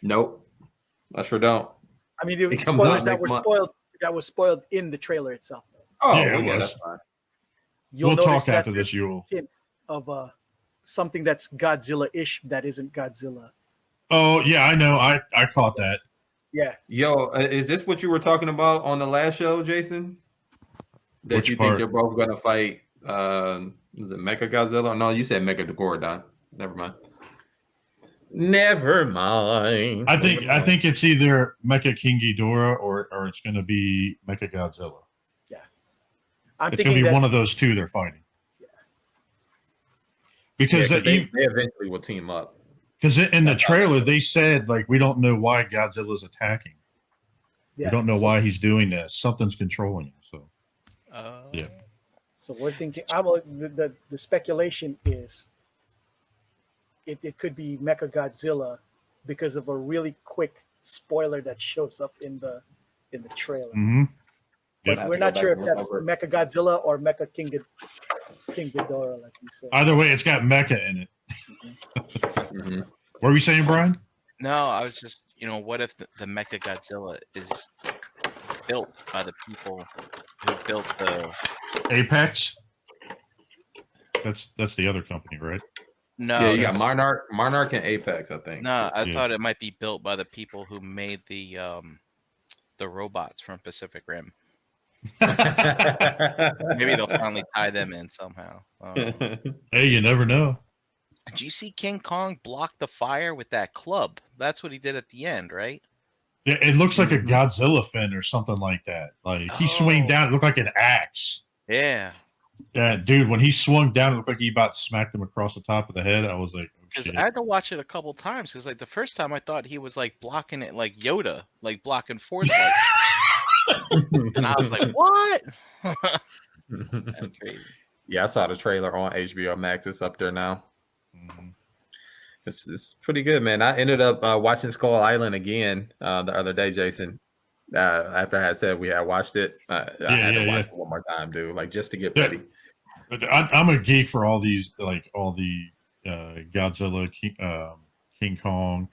Nope. I sure don't.
I mean, the
It comes
spoilers
out
that were
next month.
spoiled. That was spoiled in the trailer itself.
Oh,
Yeah, it was.
that's fine.
You'll
We'll
notice
talk
that
after this, Yule.
hint of something that's Godzilla-ish that isn't Godzilla.
Oh, yeah, I know. I caught that.
Yeah.
Yo, is this what you were talking about on the last show, Jason? That
Which
you
part?
think they're both going to fight? Is it Mecha Godzilla? No, you said Mecha Gorodon. Never mind. Never mind.
I think it's either Mecha King Ghidorah or it's going to be Mecha Godzilla.
Yeah.
It's going to be one of those two they're fighting.
Yeah.
Because
they eventually will team up.
Because in the trailer they said like we don't know why Godzilla's attacking.
Yeah.
We don't know why he's doing this. Something's controlling him. So yeah.
So we're thinking. The speculation is it could be Mecha Godzilla because of a really quick spoiler that shows up in the trailer.
Mm-hmm.
But
Yep.
we're not sure if that's Mecha Godzilla or Mecha King Ghidorah, like you said.
Either way, it's got Mecha in it.
Mm-hmm.
What were you saying, Brian?
No, I was just, what if the Mecha Godzilla is built by the people who built the
Apex? That's the other company, right?
No,
Yeah, you got Monarch and Apex, I think.
No, I thought it might be built by the people who made the robots from Pacific Rim. Maybe they'll finally tie them in somehow.
Hey, you never know.
Did you see King Kong block the fire with that club? That's what he did at the end, right?
Yeah, it looks like a Godzilla fin or something like that. Like he swung down, it looked like an axe.
Yeah.
Yeah, dude, when he swung down, it looked like he about smacked him across the top of the head. I was like, oh,
Because
shit.
I had to watch it a couple times. Because the first time I thought he was blocking it like Yoda, like blocking force light. And I was like, what? That's crazy.
Yeah, I saw the trailer on HBO Max. It's up there now.
Mm-hmm.
It's pretty good, man. I ended up watching Skull Island again the other day, Jason. After I had said we had watched it, I had to watch it one more time, dude. Like just to get ready.
I'm a geek for all these, like all the Godzilla, King Kong,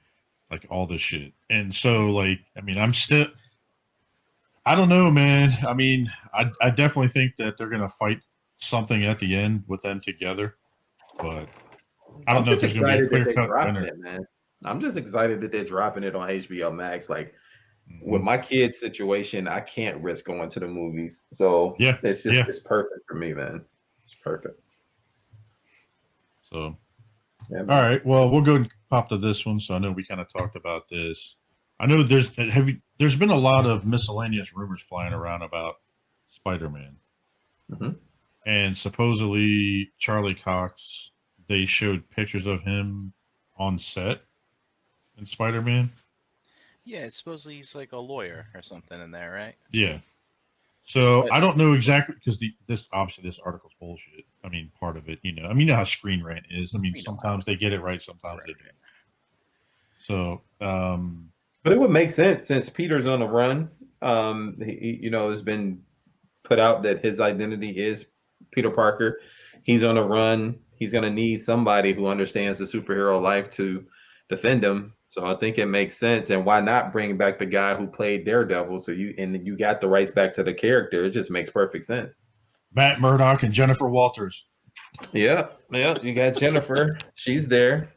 like all this shit. And so, like, I mean, I don't know, man. I mean, I definitely think that they're gonna fight something at the end with them together, but I don't know if there's gonna be a clear cut winner.
Man. I'm just excited that they're dropping it on HBO Max. Like with my kids' situation, I can't risk going to the movies, so it's just it's perfect for me, man. It's perfect.
So, all right. Well, we'll go and pop to this one. So I know we kind of talked about this. I know there's been a lot of miscellaneous rumors flying around about Spider-Man, and supposedly Charlie Cox. They showed pictures of him on set in Spider-Man.
Yeah, supposedly he's like a lawyer or something in there, right?
Yeah. So
But-
I don't know exactly because this article's bullshit. I mean, part of it, you know. I mean, you know how Screen Rant is. I mean,
We know
sometimes they get it right, sometimes
Right,
they don't. So,
But it would make sense since Peter's on the run. You know, has been put out that his identity is Peter Parker. He's on a run. He's going to need somebody who understands the superhero life to defend him. So I think it makes sense. And why not bring back the guy who played Daredevil? So you got the rights back to the character. It just makes perfect sense.
Matt Murdock and Jennifer Walters.
Yeah. You got Jennifer. She's there.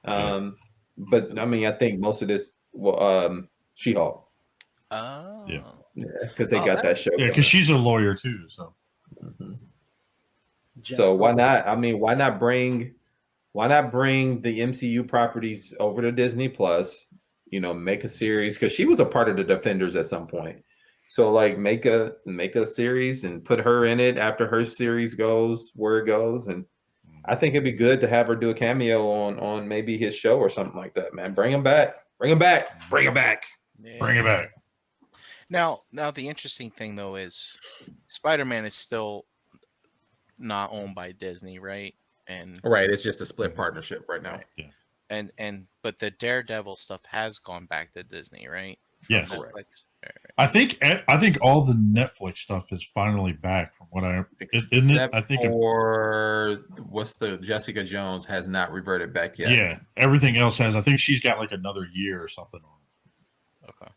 But I mean, I think most of this, She-Hulk.
Oh.
Yeah.
Yeah, because they got that show.
Yeah, because she's a lawyer too. So.
Mm-hmm. So why not? I mean, why not bring the MCU properties over to Disney Plus? You know, make a series because she was a part of the Defenders at some point. So like, make a series and put her in it after her series goes where it goes, and I think it'd be good to have her do a cameo on maybe his show or something like that. Man, bring him back. Bring him back.
Yeah.
Bring it back.
Now the interesting thing though is Spider-Man is still not owned by Disney, right? And
Right, it's just a split partnership right now.
Right.
Yeah.
But the Daredevil stuff has gone back to Disney, right?
Yes.
Netflix. Right.
I think all the Netflix stuff is finally back from what isn't it? I think
for what's the Jessica Jones has not reverted back yet.
Yeah, everything else has. I think she's got like another year or something on it.
Okay.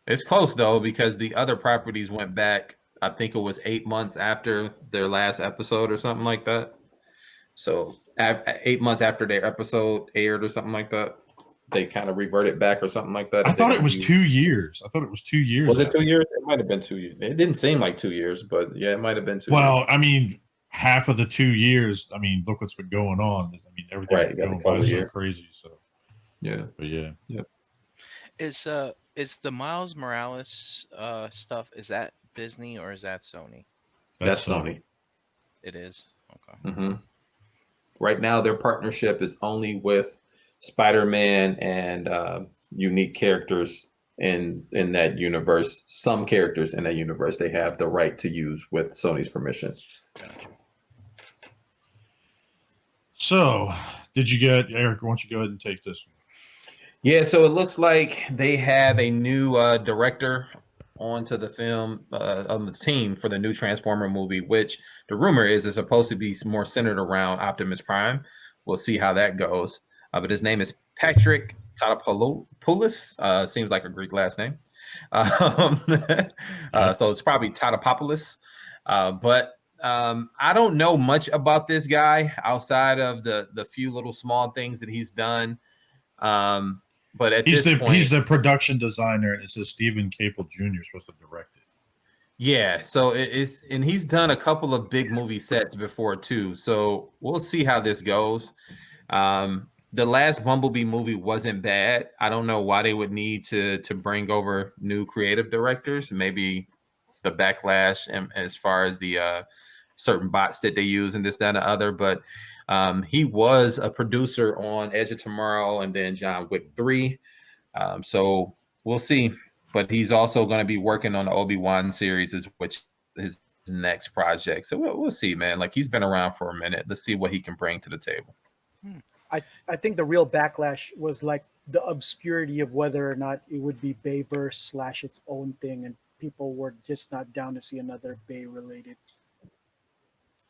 It's close though because the other properties went back. I think it was 8 months after their last episode or something like that. So 8 months after their episode aired or something like that, they kind of reverted back or something like that.
I thought it was 2 years.
Was it 2 years? It might have been 2 years. It didn't seem like 2 years, but yeah, it might have been 2 years.
Well, I mean, half of the 2 years. I mean, look what's been going on. I mean, everything's been going by so crazy. So
yeah,
but yeah.
Is the Miles Morales stuff, is that Disney or is that Sony?
That's Sony.
It is. Okay.
Mm-hmm. Right now, their partnership is only with Spider-Man and unique characters in that universe. Some characters in that universe they have the right to use with Sony's permission.
So, did you get Eric? Why don't you go ahead and take this one?
Yeah, so it looks like they have a new director onto the film on the team for the new Transformer movie, which the rumor is supposed to be more centered around Optimus Prime. We'll see how that goes. But his name is Patrick Tatopoulos. Seems like a Greek last name. So it's probably Tatopoulos. But I don't know much about this guy outside of the few little small things that he's done. But at this point,
he's the production designer, and it says Stephen Caple Jr. is supposed to direct it.
Yeah, so and he's done a couple of big movie sets before too. So we'll see how this goes. The last Bumblebee movie wasn't bad. I don't know why they would need to bring over new creative directors. Maybe the backlash and as far as the certain bots that they use and this, that, and the other. But he was a producer on Edge of Tomorrow and then John Wick 3. So we'll see. But he's also going to be working on the Obi-Wan series, which is his next project. So we'll see, man. Like, he's been around for a minute. Let's see what he can bring to the table.
I think the real backlash was like the obscurity of whether or not it would be Bayverse / its own thing, and people were just not down to see another Bay-related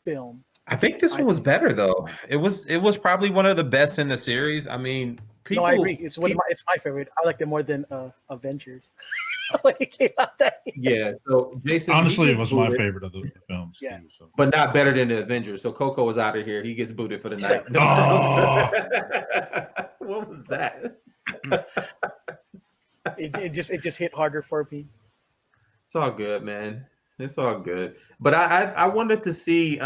film.
I think this one was better though. It was probably one of the best in the series. I mean, people.
No, I agree. It's it's my favorite. I like it more than Avengers when it came out.
Yeah. So Jason,
honestly, it was my favorite of the films.
Yeah.
Too, so.
But not better than the Avengers. So Coco was out of here. He gets booted for the night. What was that?
It just hit harder for me.
It's all good, man. It's all good. But I wanted to see.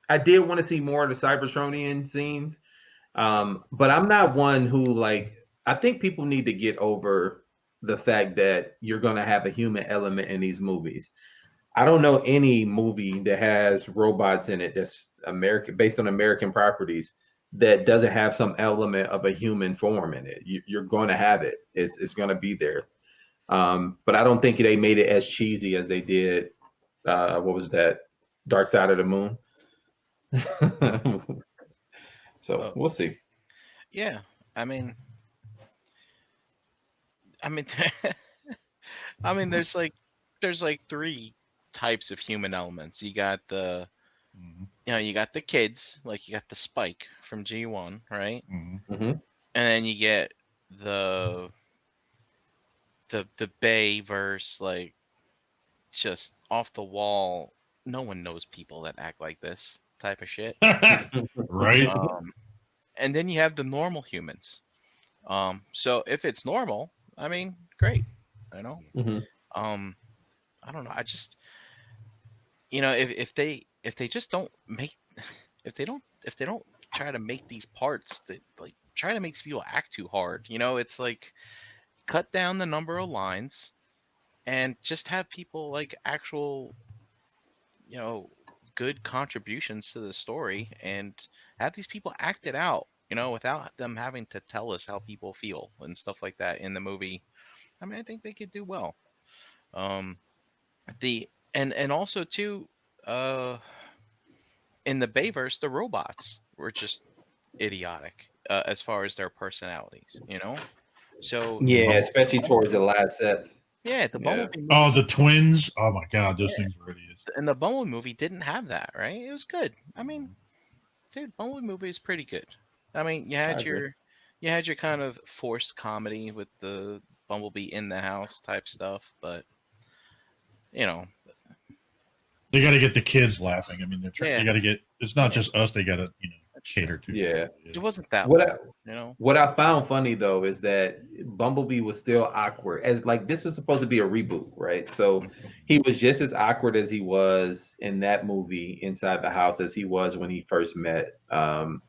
I did want to see more of the Cybertronian scenes. But I'm not one who I think people need to get over the fact that you're going to have a human element in these movies. I don't know any movie that has robots in it that's based on American properties that doesn't have some element of a human form in it. You're going to have it. It's going to be there. But I don't think they made it as cheesy as they did. What was that? Dark Side of the Moon. So we'll see.
Yeah, I mean, I mean, there's like three types of human elements. You got the, you got the kids, like you got the Spike from G1, right? And then you get the Bay verse, like just off the wall. No one knows people that act like this type of shit,
right?
And then you have the normal humans. So if it's normal, I mean, great. I know. I don't know. I just, if they just don't make, if they don't try to make these parts that like try to make people act too hard, it's like cut down the number of lines and just have people like actual, good contributions to the story and have these people act it out, without them having to tell us how people feel and stuff like that in the movie. I mean, I think they could do well. And also too, in the Bayverse, the robots were just idiotic as far as their personalities, So
yeah, especially towards the last sets.
Yeah, the Bumblebee movie.
Oh, the twins! Oh my god, those things were idiots.
And the Bumblebee movie didn't have that, right? It was good. I mean, dude, Bumblebee movie is pretty good. I mean, you had your kind of forced comedy with the Bumblebee in the house type stuff, but
they got to get the kids laughing. I mean, they got to get. It's not just us. They got to cater to.
Yeah,
it wasn't that.
What I found funny though is that Bumblebee was still awkward. As like this is supposed to be a reboot, right? So he was just as awkward as he was in that movie inside the house as he was when he first met Sam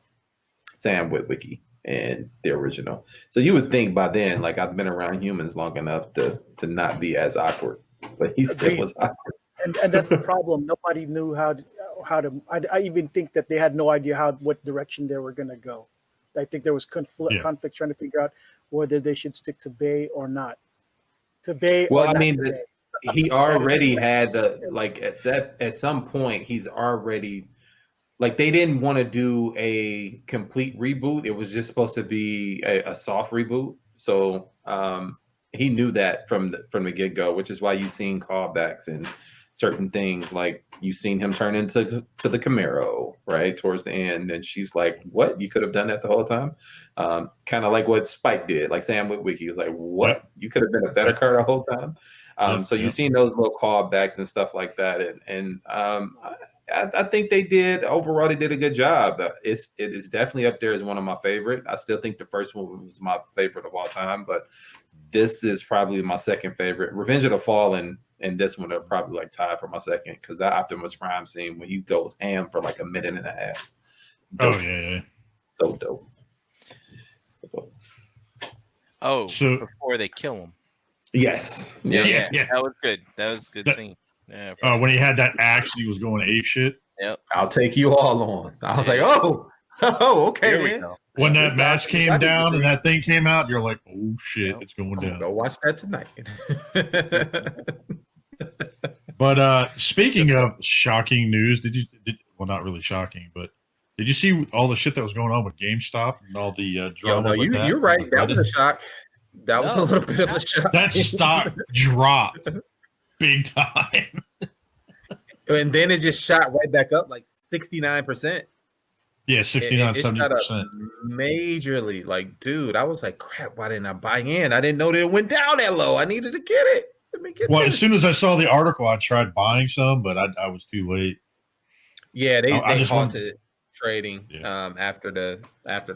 Witwicky in the original. So you would think by then, like I've been around humans long enough to not be as awkward, but he still was awkward.
And that's the problem. Nobody knew how to. I even think that they had no idea what direction they were going to go. I think there was conflict trying to figure out whether they should stick to Bay or not. To Bay.
Well, I mean, he already had at some point he's already like they didn't want to do a complete reboot. It was just supposed to be a soft reboot. So he knew that from the get go, which is why you've seen callbacks and certain things, like you've seen him turn into the Camaro right towards the end, and she's like, "What? You could have done that the whole time." Kind of like what Spike did, like Sam Witwicky was like, "What? You could have been a better car the whole time." So you've seen those little callbacks and stuff like that, and I think they did overall. They did a good job. It is definitely up there as one of my favorite. I still think the first one was my favorite of all time, but this is probably my second favorite. Revenge of the Fallen and this one are probably like tied for my second because that Optimus Prime scene when he goes ham for like a minute and a half. Dope.
Oh yeah,
so dope.
Oh, so before they kill him.
Yes.
Yeah. That was good. That was a good scene. Yeah.
When he had that axe, he was going ape shit.
Yep.
I'll take you all on. I was like, okay.
We go.
When that mask came down and that thing came out, you're like, oh shit, it's going down.
Go watch that tonight.
But speaking of shocking news, well, not really shocking, but did you see all the shit that was going on with GameStop and all the drama?
You're right. That was a shock. That was a little bit of a shock.
That stock dropped big time.
And then it just shot right back up like 69%.
Yeah, 69, 70%.
Majorly. Like, dude, I was like, crap, why didn't I buy in? I didn't know that it went down that low. I needed to get it.
As soon as I saw the article, I tried buying some, but I was too late.
Yeah, they halted trading after the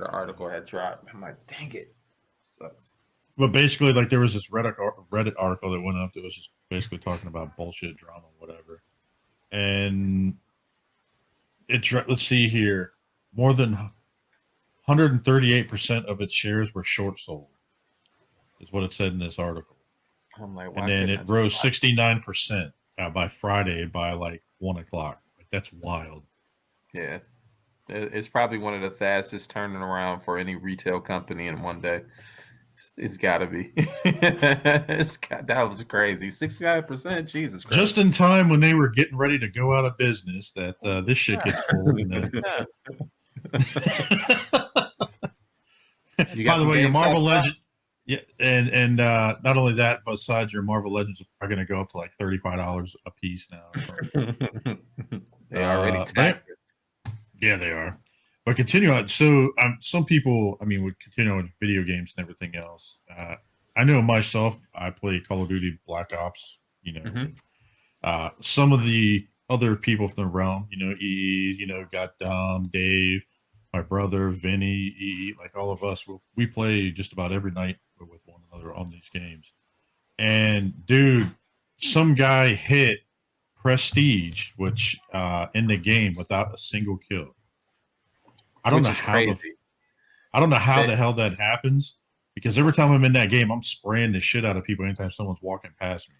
article had dropped. I'm like, dang it. Sucks.
But basically, like there was this Reddit article that went up that was just basically talking about bullshit, drama, whatever. And let's see here. More than 138% of its shares were short sold, is what it said in this article.
I'm like,
and then it rose 69% by Friday by like 1:00. Like that's wild.
Yeah.
It's probably one of the fastest turning around for any retail company in one day. It's got to be. That was crazy. 65%. Jesus Christ.
Just in time when they were getting ready to go out of business, that this shit gets pulled. And then... By the way, your Marvel Legends, yeah, and not only that, besides your Marvel Legends are going to go up to like $35 a piece now.
They already taxed it.
Yeah, they are. But continue on. So some people, I mean, would continue on with video games and everything else. I know myself, I play Call of Duty Black Ops, you know. Some of the other people from the realm, you know, EE, you know, got Dom, Dave, my brother, Vinny, EE, like all of us, we play just about every night with one another on these games. And dude, some guy hit Prestige, which in the game without a single kill. I don't know how the hell that happens, because every time I'm in that game, I'm spraying the shit out of people anytime someone's walking past me.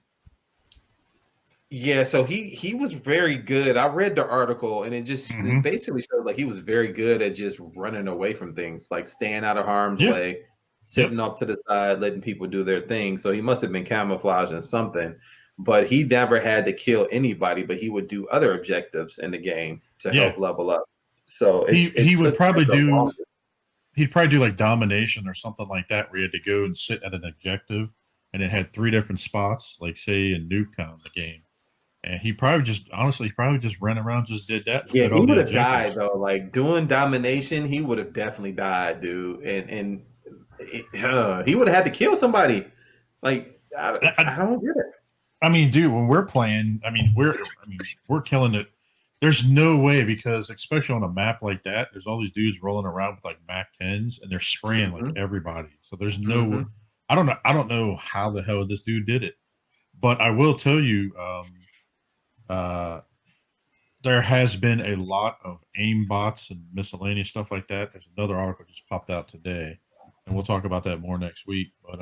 Yeah, so he was very good. I read the article, and it just it basically showed like he was very good at just running away from things, like staying out of harm's way, sitting off to the side, letting people do their thing. So he must have been camouflaging something, but he never had to kill anybody, but he would do other objectives in the game to help level up. So
he would probably do he'd probably do like domination or something like that, where he had to go and sit at an objective, and it had 3 different spots, like say in Nuketown, the game. And he probably just ran around, just did that.
Yeah, he would have died though. Like doing domination, he would have definitely died, dude. And he would have had to kill somebody. Like I don't get it.
I mean, dude, when we're playing, we're killing it. There's no way, because especially on a map like that, there's all these dudes rolling around with like Mac 10s, and they're spraying like everybody. So there's no, I don't know how the hell this dude did it, but I will tell you, there has been a lot of aim bots and miscellaneous stuff like that. There's another article just popped out today, and we'll talk about that more next week. But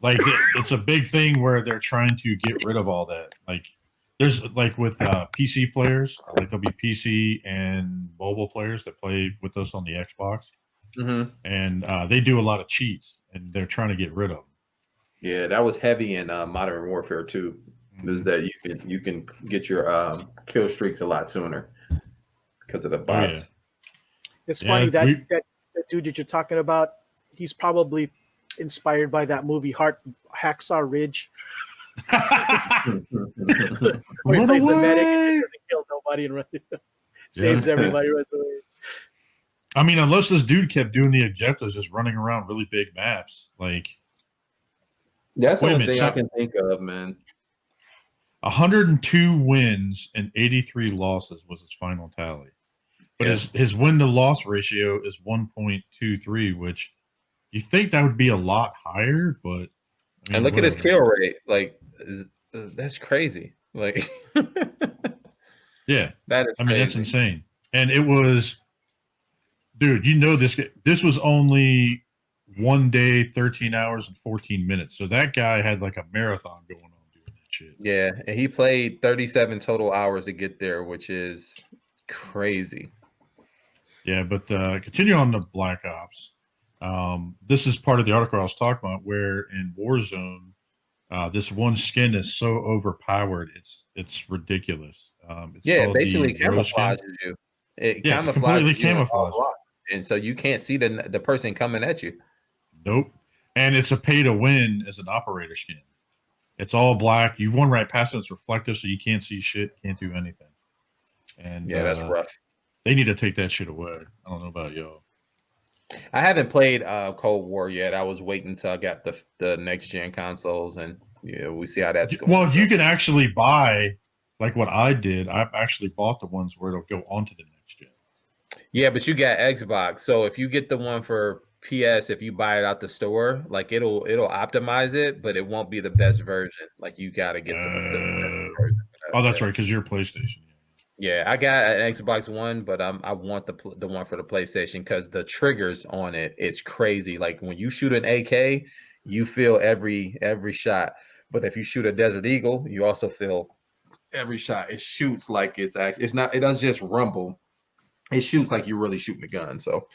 like it's a big thing where they're trying to get rid of all that. Like there's like with PC players, like there'll be PC and mobile players that play with us on the Xbox, and they do a lot of cheats, and they're trying to get rid of them.
Yeah, that was heavy in Modern Warfare too. Is that you can get your kill streaks a lot sooner because of the bots.
Yeah. It's funny that dude that you're talking about, he's probably inspired by that movie Hacksaw Ridge. Where he plays the medic and just doesn't kill nobody and saves everybody, runs away.
I mean, unless this dude kept doing the objectives, just running around really big maps, like
that's the only thing I can think of, man.
102 wins and 83 losses was his final tally. But his win-to-loss ratio is 1.23, which you think that would be a lot higher, but... I mean,
and look at his kill rate. Like, that's crazy. Like...
yeah.
That is crazy.
That's insane. And it was... Dude, you know this was only 1 day, 13 hours, and 14 minutes. So that guy had like a marathon going on. Shit.
Yeah, and he played 37 total hours to get there, which is crazy.
Yeah, but continue on the Black Ops. This is part of the article I was talking about, where in Warzone, this one skin is so overpowered, it's ridiculous.
It basically camouflages you. It
completely camouflages,
and so you can't see the person coming at you.
Nope, and it's a pay to win as an operator skin. It's all black. You've run right past it. It's reflective, so you can't see shit, can't do anything. And
yeah, that's rough.
They need to take that shit away. I don't know about y'all.
I haven't played Cold War yet. I was waiting until I got the next gen consoles, and we see how that's going.
Well, if you can actually buy, like what I did, I actually bought the ones where it'll go onto the next gen.
Yeah, but you got Xbox, so if you get the one for PS, if you buy it out the store, like it'll optimize it, but it won't be the best version. Like you got to get the best version.
Oh, that's right, because you're PlayStation.
Yeah, I got an Xbox One, but I want the one for the PlayStation because the triggers on it's crazy. Like when you shoot an AK, you feel every shot, but if you shoot a Desert Eagle, you also feel every shot. It shoots like it doesn't just rumble it shoots like you're really shooting a gun. So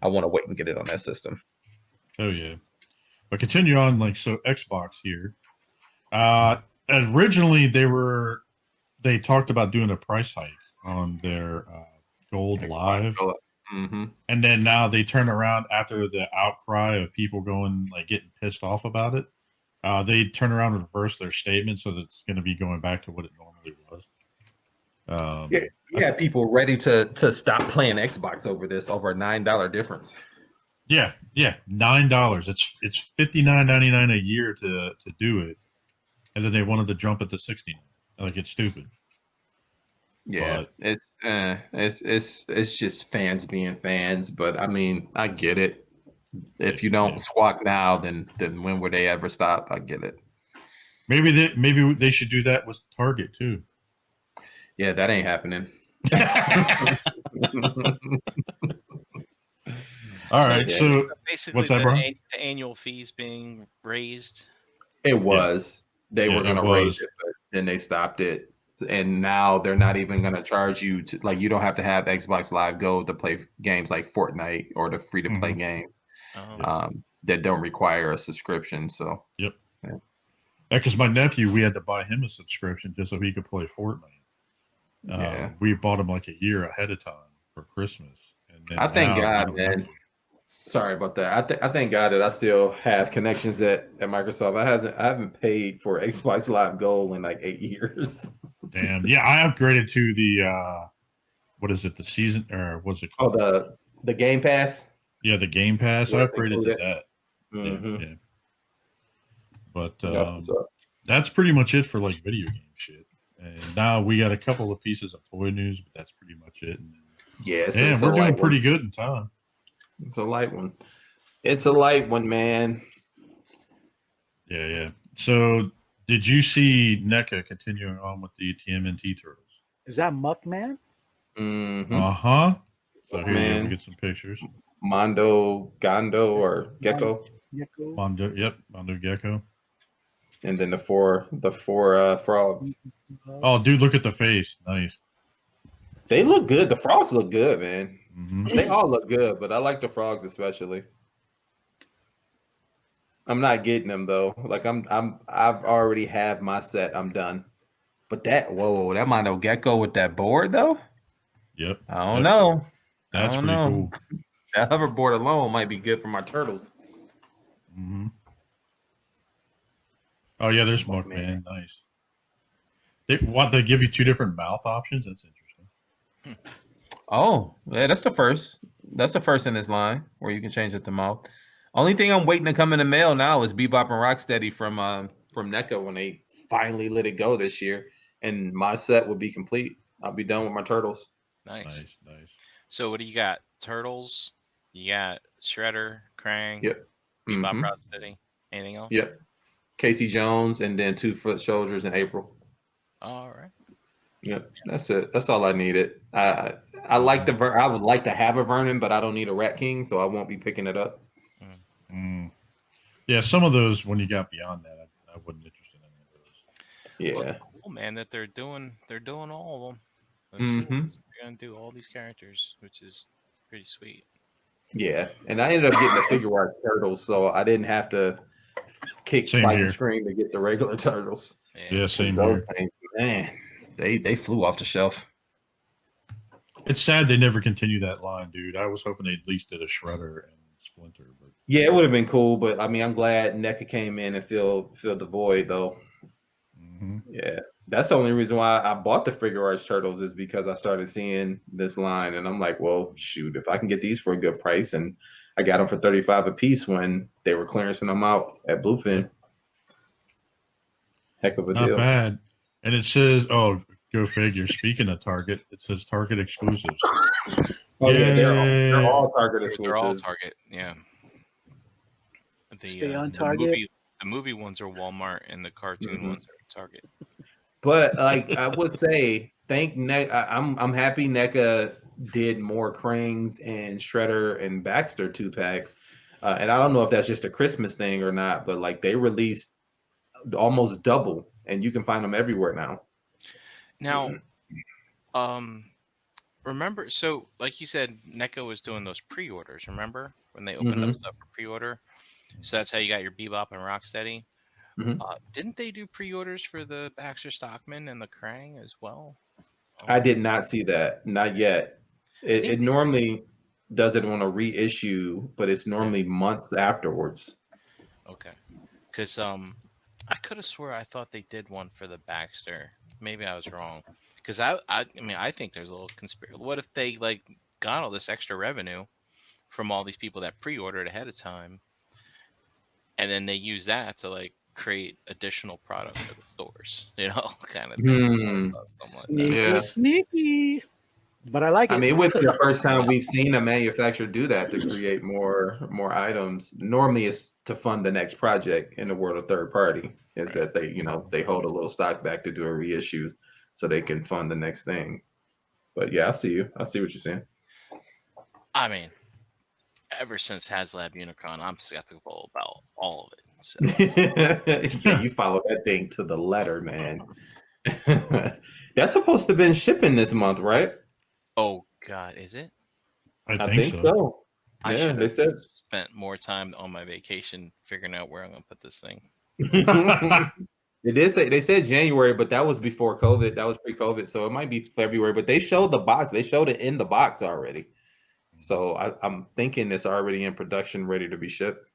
I want to wait and get it on that system.
Oh yeah. But continue on, like, so Xbox here. Originally they talked about doing a price hike on their Gold
Xbox
Live.
Mm-hmm.
And then now they turn around after the outcry of people going, like, getting pissed off about it. They turn around and reverse their statement, so that it's going to be going back to what it normally was.
Yeah, you had people ready to stop playing Xbox over this, over a $9 difference.
Yeah, $9. It's $59.99 a year to do it, and then they wanted to jump it to $69. Like, it's stupid.
Yeah, but it's just fans being fans. But I mean, I get it. If you don't squawk now, then when would they ever stop? I get it.
Maybe they should do that with Target too.
Yeah, that ain't happening.
All right, so
basically
what's that, bro?
the annual fees being raised.
It was. They were going to raise it, but then they stopped it. And now they're not even going to charge you to, like, you don't have to have Xbox Live Gold to play games like Fortnite or the free to play games that don't require a subscription. So,
because my nephew, we had to buy him a subscription just so he could play Fortnite. We bought him like a year ahead of time for Christmas. And then
I thank God, man. Sorry about that. I thank God that I still have connections at Microsoft. I haven't paid for Xbox Live Gold in like 8 years.
Damn. Yeah, I upgraded to the what is it? The season, or what's it called?
Oh, the Game Pass.
Yeah, the Game Pass. I upgraded to that.
Mm-hmm.
Yeah. But that's pretty much it for like video game shit. And now we got a couple of pieces of toy news, but that's pretty much it. And we're doing pretty good in time.
It's a light one. It's a light one, man.
Yeah. So, did you see NECA continuing on with the TMNT Turtles?
Is that Muckman?
Mm-hmm.
So here we get some pictures.
Mondo or Gecko.
Mondo Gecko.
And then the four frogs.
Oh, dude, look at the face. Nice.
They look good. The frogs look good, man.
Mm-hmm.
They all look good, but I like the frogs especially. I'm not getting them though. Like I've already have my set. I'm done. But that Mondo Gecko with that board though.
Yep.
I don't know.
That's pretty cool.
That hoverboard alone might be good for my turtles.
Mm-hmm. Oh yeah, there's Muckman. Nice. They give you two different mouth options. That's interesting.
Oh, yeah, that's the first. That's the first in this line where you can change it to mouth. Only thing I'm waiting to come in the mail now is Bebop and Rocksteady from NECA when they finally let it go this year, and my set will be complete. I'll be done with my turtles.
Nice. So what do you got? Turtles. You got Shredder, Krang.
Yep.
Bebop, Rocksteady. Anything else?
Yep. Casey Jones and then 2 Foot Soldiers in April.
All right.
Yep, that's it. That's all I needed. I like I would like to have a Vernon, but I don't need a Rat King, so I won't be picking it up.
Yeah, some of those when you got beyond that, I wasn't interested in any of those.
Yeah,
well, it's cool, man, that they're doing all of them. They're gonna do all these characters, which is pretty sweet.
Yeah, and I ended up getting the figure art turtles, so I didn't have to kick, fight, and scream to get the regular turtles.
Yeah, same here.
Things, man, they flew off the shelf.
It's sad they never continue that line, dude. I was hoping they at least did a Shredder and Splinter, but
yeah, it would have been cool. But I mean, I'm glad NECA came in and filled the void, though.
Mm-hmm.
Yeah, that's the only reason why I bought the figure arts turtles is because I started seeing this line, and I'm like, well, shoot, if I can get these for a good price, and I got them for $35 a piece when they were clearancing them out at Bluefin. Heck of a deal.
Not bad. And it says, oh, go figure. Speaking of Target, it says Target exclusives.
Oh yeah, they're all Target exclusives.
They're all Target, yeah.
Stay on Target.
The movie ones are Walmart, and the cartoon ones are Target.
But like I would say, I'm happy NECA did more Krangs and Shredder and Baxter 2-packs, and I don't know if that's just a Christmas thing or not, but like they released almost double, and you can find them everywhere now.
Now, remember, so like you said, NECA was doing those pre-orders. Remember when they opened up stuff for pre-order? So that's how you got your Bebop and Rocksteady. Didn't they do pre-orders for the Baxter Stockman and the Krang as well?
I did not see that. Not yet. It normally does it on a reissue, but it's normally months afterwards.
Okay. Because I could have swore I thought they did one for the Baxter. Maybe I was wrong. Because I mean, I think there's a little conspiracy. What if they like got all this extra revenue from all these people that pre-ordered ahead of time, and then they use that to like create additional product for the stores, you know, kind of thing.
Sneaky, sneaky. But I like it.
I mean, it would be the first time we've seen a manufacturer do that to create more items. Normally, it's to fund the next project in the world of third party. Is that they hold a little stock back to do a reissue so they can fund the next thing. But yeah, I see you. I see what you're saying.
I mean, ever since HasLab Unicron, I'm skeptical about all of it. So.
Yeah, you follow that thing to the letter, man. That's supposed to have been shipping this month, right?
Oh God, is it?
I think so.
I should have spent more time on my vacation figuring out where I'm gonna put this thing.
They said January, but that was before COVID. That was pre-COVID, so it might be February. But they showed the box. They showed it in the box already. So I'm thinking it's already in production, ready to be shipped.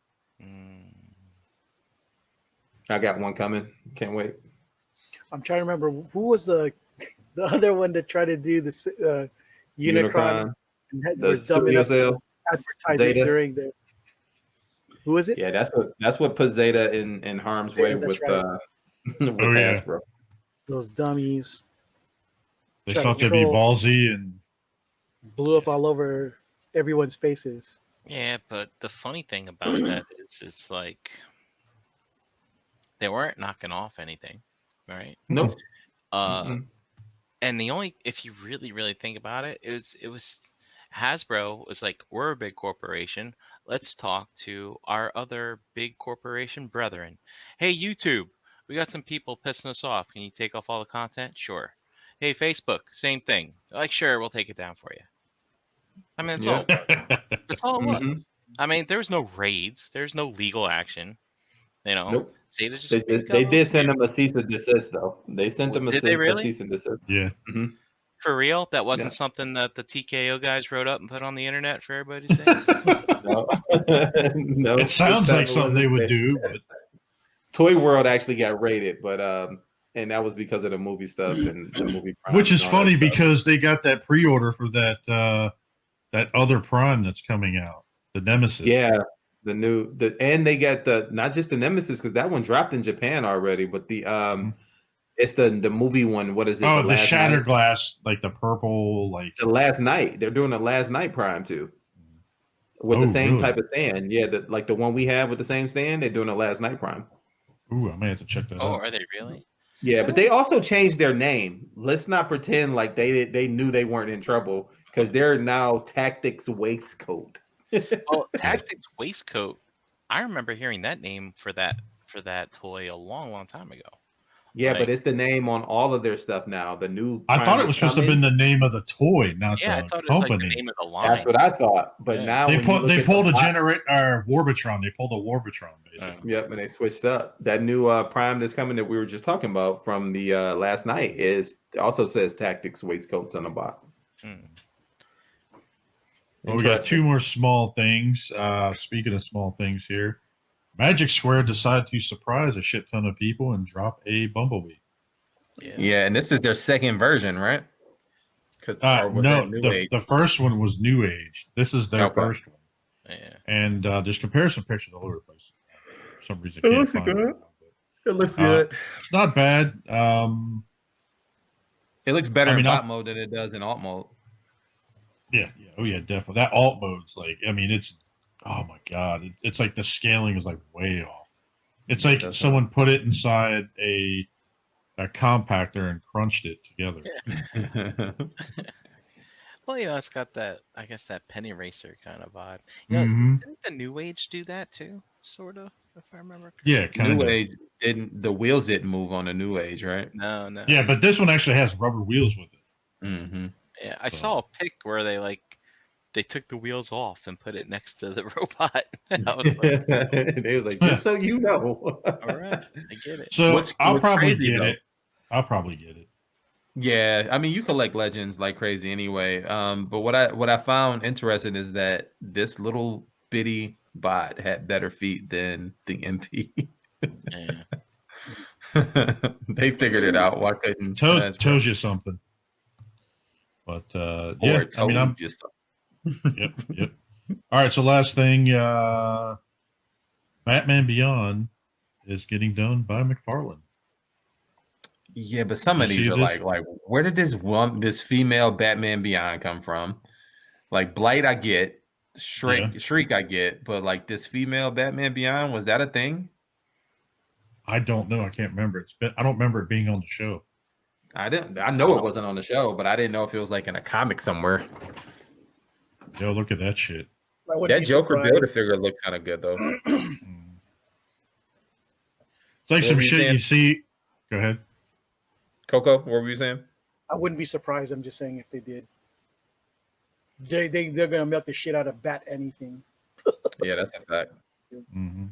I got one coming. Can't wait.
I'm trying to remember who was the other one that tried to do this Unicron.
The studio sale.
Advertising during the. Who is it?
Yeah, that's what put Zeta in harm's way with Hasbro.
Those dummies.
They thought they'd be ballsy and
blew up all over everyone's faces.
Yeah, but the funny thing about that is it's like they weren't knocking off anything, right?
No.
And the only, if you really, really think about it, it was Hasbro was like, we're a big corporation. Let's talk to our other big corporation brethren. Hey, YouTube, we got some people pissing us off. Can you take off all the content? Sure. Hey, Facebook, same thing. Like, sure, we'll take it down for you. I mean, that's all it was. I mean, there was no raids. There's no legal action. You know,
nope.
They
did send them a cease and desist, though. They sent them a cease and desist.
Yeah.
For real? That wasn't something that the TKO guys wrote up and put on the internet for everybody to see?
No.
It sounds like something they would do. But...
Toy World actually got raided, but and that was because of the movie stuff and the movie Prime.
Which is funny because they got that pre-order for that other Prime that's coming out, the Nemesis.
Yeah. And they got not just the Nemesis, because that one dropped in Japan already, but the it's the movie one. What is it?
Oh, the Shattered Glass, like the purple, like
the Last Night. They're doing the Last Night Prime too, with the same type of stand. Yeah, like the one we have with the same stand. They're doing the Last Night Prime.
Ooh, I may have to check that out.
Oh, are they really?
Yeah, but they also changed their name. Let's not pretend like they knew they weren't in trouble, because they're now Tactics Waistcoat.
Oh, Tactics Waistcoat. I remember hearing that name for that toy a long, long time ago.
Yeah, but it's the name on all of their stuff now. The new.
I thought it was supposed to have been the name of the toy, not the
I thought
company.
it was like the name of the line.
That's what I thought. But now
they pulled a Warbitron. They pulled a Warbitron, basically.
Yep, and they switched up. That new Prime that's coming that we were just talking about from the Last Night also says Tactics Waistcoats on the box.
Well, we got two more small things. Speaking of small things here, Magic Square decided to surprise a shit ton of people and drop a Bumblebee.
Yeah, and this is their second version, right?
No, the first one was New Age. This is their first one.
Yeah.
And there's comparison pictures all over the place. For some reason, I can't find it.
It looks good.
It's not bad.
It looks better in bot mode than it does in alt mode.
Yeah. Oh, yeah, definitely. That alt mode's like, I mean, it's, oh my God. It's like the scaling is like way off. It's like someone put it inside a compactor and crunched it together.
Well, it's got that, I guess, that penny racer kind of vibe. Didn't the New Age do that too, sort of, if I remember correctly?
Yeah, kind of.
New Age the wheels didn't move on the New Age, right?
No.
Yeah, but this one actually has rubber wheels with it.
Yeah, I saw a pic where they took the wheels off and put it next to the robot. I was like,
They was like, just so you know.
all right, I get it.
So I'll
what's
probably
crazy,
get
though?
it. I'll probably get it.
Yeah, I mean, you collect legends like crazy anyway. But what I found interesting is that this little bitty bot had better feet than the MP.
Yeah.
They figured it out. Why couldn't
Tells you something. But yeah, I mean, I'm
just
yep. All right, so last thing, Batman Beyond is getting done by McFarlane.
Yeah, but some
You
of these
see
are
this?
like, where did this female Batman Beyond come from? Like Blight, I get. Shriek, I get, but like this female Batman Beyond, was that a thing?
I don't know. I can't remember. I don't remember it being on the show.
I know it wasn't on the show, but I didn't know if it was like in a comic somewhere.
Yo, look at that shit.
That Joker Build-A-Figure looks kind of good though.
It's like some shit you see. Go ahead.
Coco, what were you saying?
I wouldn't be surprised. I'm just saying if they did. They're gonna milk the shit out of Bat anything.
Yeah, that's a fact.
Mm-hmm.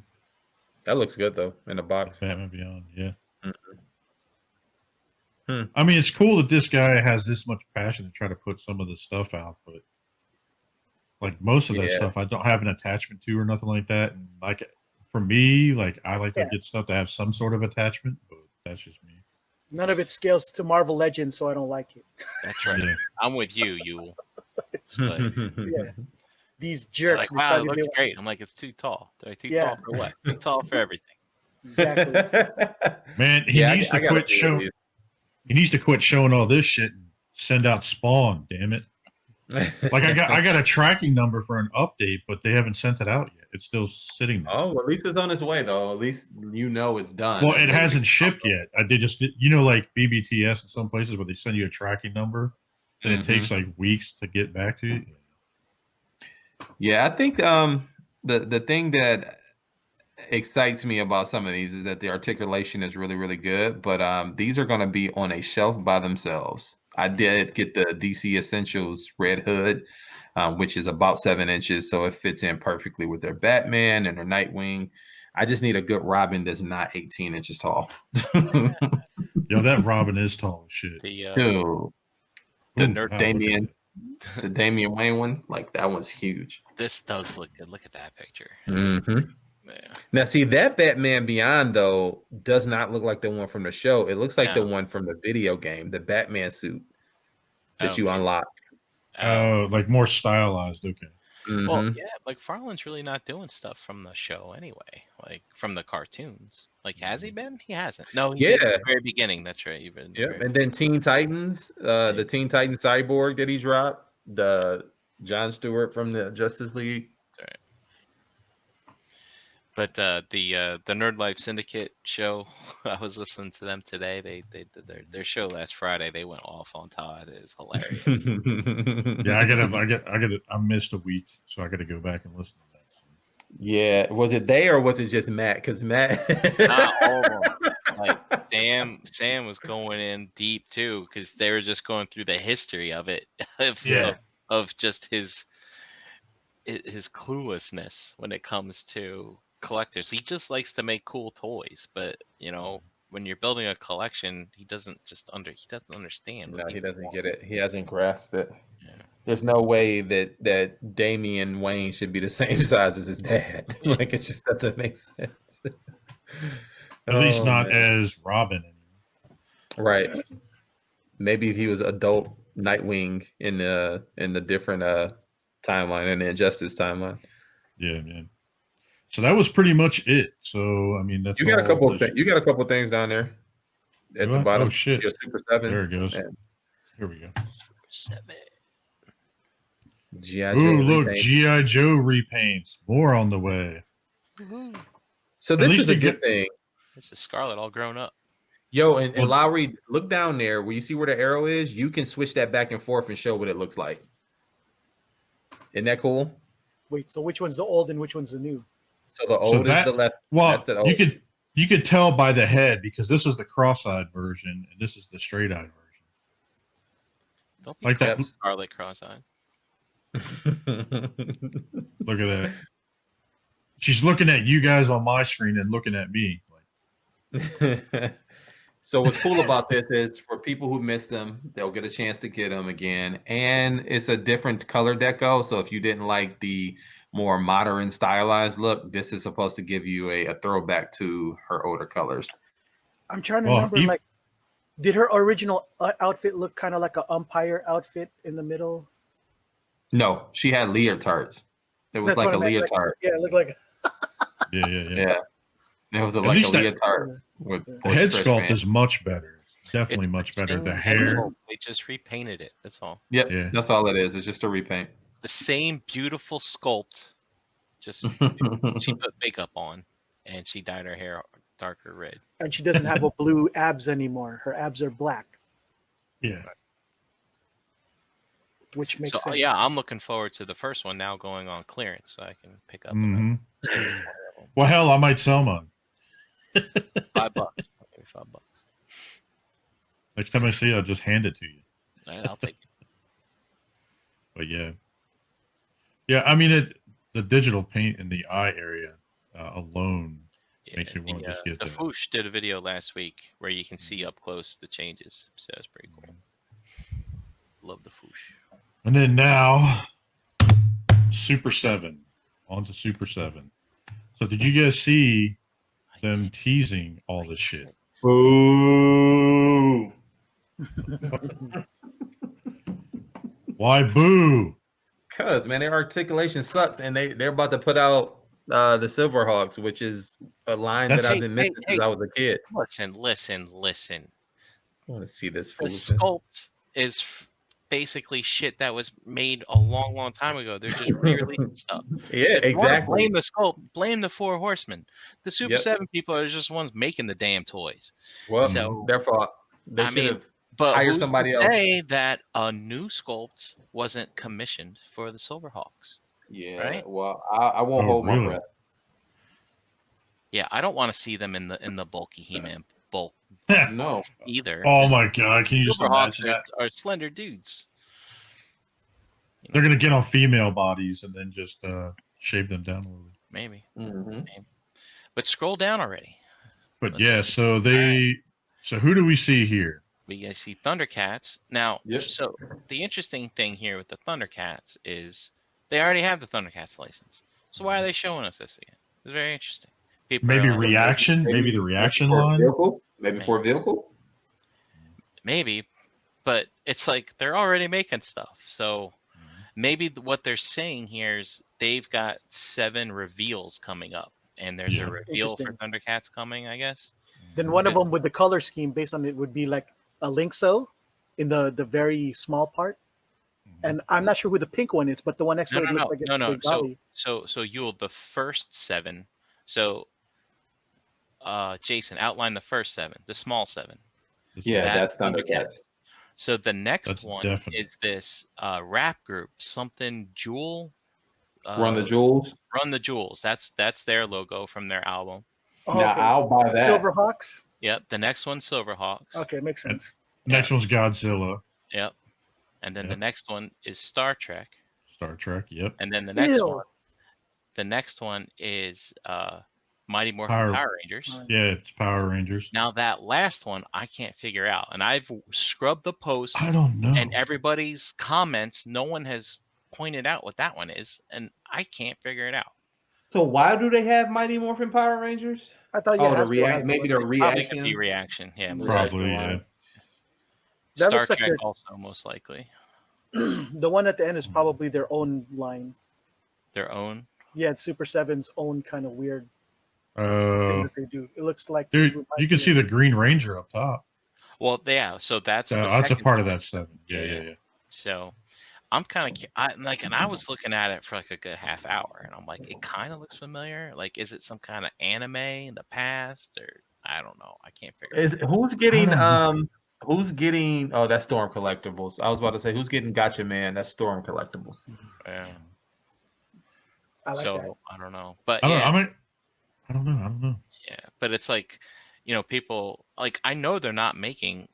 That looks good though in the box.
Batman Beyond, yeah.
Mm-hmm.
I mean, it's cool that this guy has this much passion to try to put some of this stuff out, but like most of that stuff, I don't have an attachment to or nothing like that. And like for me, like I like to get stuff to have some sort of attachment, but that's just me.
None of it scales to Marvel Legends, so I don't like it.
That's right. Yeah. I'm with you.
Yeah. These jerks.
Like, wow, it looks great. I'm like, it's too tall. They're too tall for what? Too tall for everything.
Exactly.
Man, he needs to quit showing. He needs to quit showing all this shit and send out Spawn. Damn it! Like I got a tracking number for an update, but they haven't sent it out yet. It's still sitting there.
Oh, well, at least it's on its way, though. At least you know it's done.
Well, it hasn't shipped yet. They just, like BBTS in some places where they send you a tracking number, and it takes like weeks to get back to you.
Yeah, I think the thing that excites me about some of these is that the articulation is really, really good. But these are going to be on a shelf by themselves. I did get the DC Essentials Red Hood, which is about 7 inches, so it fits in perfectly with their Batman and their Nightwing. I just need a good Robin that's not 18 inches tall.
Yo, that Robin is tall as shit.
The Damian Wayne one, like that one's huge.
This does look good. Look at that picture.
Mm-hmm.
Yeah.
Now, see, that Batman Beyond, though, does not look like the one from the show. It looks like the one from the video game, the Batman suit that you unlock.
Like more stylized. Okay.
Mm-hmm. Well, yeah, like Farland's really not doing stuff from the show anyway, like from the cartoons. Like, has he been? He hasn't. No, he did at the very beginning. That's right. Even
and then Teen Titans, the Teen Titans Cyborg that he dropped, the John Stewart from the Justice League.
Right. But the Nerd Life Syndicate show, I was listening to them today. They did their show last Friday. They went off on Todd. It is hilarious.
Yeah, I missed a week, so I got to go back and listen to that.
Yeah, was it they or was it just Matt? Because Matt,
not all of them. Like Sam was going in deep too, because they were just going through the history of it, of just his cluelessness when it comes to collectors. He just likes to make cool toys, but when you're building a collection, he doesn't understand.
No, he doesn't get it. He hasn't grasped it.
Yeah.
There's no way that Damian Wayne should be the same size as his dad. Like, it just doesn't make sense.
At least not as Robin anymore.
Right. Maybe if he was adult Nightwing in the different timeline, in the Injustice timeline.
Yeah, man. So that was pretty much it. So I mean, that's
you got a couple of things down there at the bottom.
Oh shit!
Your Super 7.
There it goes.
And
here we go.
Super 7.
G.I. Joe. Ooh, look, G.I. Joe repaints. More on the way.
So this is a good thing.
This is Scarlet all grown up.
Yo, and Lowry, look down there where you see where the arrow is. You can switch that back and forth and show what it looks like. Isn't that cool?
Wait, so which one's the old and which one's the new?
So the old is the left.
Well, you could tell by the head because this is the cross-eyed version and this is the straight-eyed version.
Don't be
Like that.
Scarlet cross-eyed.
Look at that. She's looking at you guys on my screen and looking at me.
So what's cool about this is for people who missed them, they'll get a chance to get them again. And it's a different color deco. So if you didn't like the more modern stylized look, this is supposed to give you a throwback to her older colors.
I'm trying to remember, like, did her original outfit look kind of like an umpire outfit in the middle?
No, she had leotards. It was like a leotard.
Like, yeah, it looked like.
Yeah.
It was like a leotard.
The head sculpt is much better. Definitely much better. The hair.
They just repainted it. That's all.
Yep, yeah, that's all it is. It's just a repaint.
The same beautiful sculpt. Just she put makeup on, and she dyed her hair darker red.
And she doesn't have a blue abs anymore. Her abs are black.
Yeah.
Which makes sense.
Yeah, I'm looking forward to the first one now going on clearance, so I can pick up.
Well, hell, I might sell mine.
$5. Maybe $5.
Next time I see you, I'll just hand it to you.
All right, I'll take it.
But yeah. I mean, the digital paint in the eye area alone makes me want to just get
the
that.
Foosh did a video last week where you can see up close the changes, so that's pretty cool. Love the Foosh.
And then now, Super 7. On to Super 7. So did you guys see them teasing all this shit?
Boo!
Why boo?
Because, man, their articulation sucks, and they're about to put out the Silverhawks, which is a line that I've been missing since I was a kid.
Listen.
I want to see this
The
foolishness.
sculpt is basically shit that was made a long time ago. They're just re-releasing stuff.
Yeah,
So if you wanna
exactly.
blame the sculpt, blame the Four Horsemen. The Super 7 people are just ones making the damn toys.
Well,
So,
their fault. They should have
but
hired
who's
somebody
to
else.
say that a new sculpt wasn't commissioned for the Silverhawks?
Yeah,
right?
well, I won't hold my breath.
Yeah, I don't want to see them in the bulky He-Man bulk
No.
either.
Oh my god, can you just
Silverhawks
imagine that?
are slender dudes.
They're gonna get on female bodies and then just shave them down a little bit.
Maybe.
Mm-hmm.
Maybe. But scroll down already.
But so so who do we see here?
We guys see Thundercats. Now,
Yep.
so the interesting thing here with the Thundercats is they already have the Thundercats license. So why are they showing us this again? It's very interesting. People
Maybe
are like,
reaction? Maybe the reaction
for a
line?
vehicle? Maybe for a vehicle?
Maybe, but it's like they're already making stuff. So maybe what they're saying here is they've got 7 reveals coming up, and there's a reveal for Thundercats coming, I guess.
Then one of them with the color scheme based on it would be like a Linkso in the very small part. And I'm not sure who the pink one is, but the one next to it looks like it's a big body.
So Yule, the first 7. So Jason, outline the first 7, the small 7.
Yeah, that's Thundercats.
So the next one is this rap group, something Jewel.
Run the Jewels.
Run the Jewels. That's their logo from their album.
Oh,
now I'll buy that.
Silverhawks.
Yep. The next one's Silverhawks.
Okay, makes sense.
Next one's Godzilla.
Yep. And then the next one is Star Trek.
Star Trek. Yep.
And then the next one is Mighty Morphin Power Rangers.
Yeah, it's Power Rangers.
Now that last one I can't figure out, and I've scrubbed the posts.
I don't know.
And everybody's comments, no one has pointed out what that one is, and I can't figure it out.
So why do they have Mighty Morphin Power Rangers?
I thought
maybe the reaction.
Probably reaction. Yeah,
probably. Yeah.
That
Star
looks like
Trek also most likely.
The one at the end is probably their own line.
Their own.
Yeah, it's Super 7's own kind of weird thing that they do. It looks like
dude, you can see the Green Ranger up top.
Well, yeah. So that's
a part of that 7. Yeah.
So I'm kind of and I was looking at it for like a good half hour, and I'm like, it kind of looks familiar. Like, is it some kind of anime in the past, or I don't know. I can't figure it out.
Who's getting oh, that's Storm Collectibles. I was about to say who's getting Gotcha Man. That's Storm Collectibles.
Yeah.
I like that.
I don't know. But
I don't know.
Yeah, but it's like, people like I know they're not making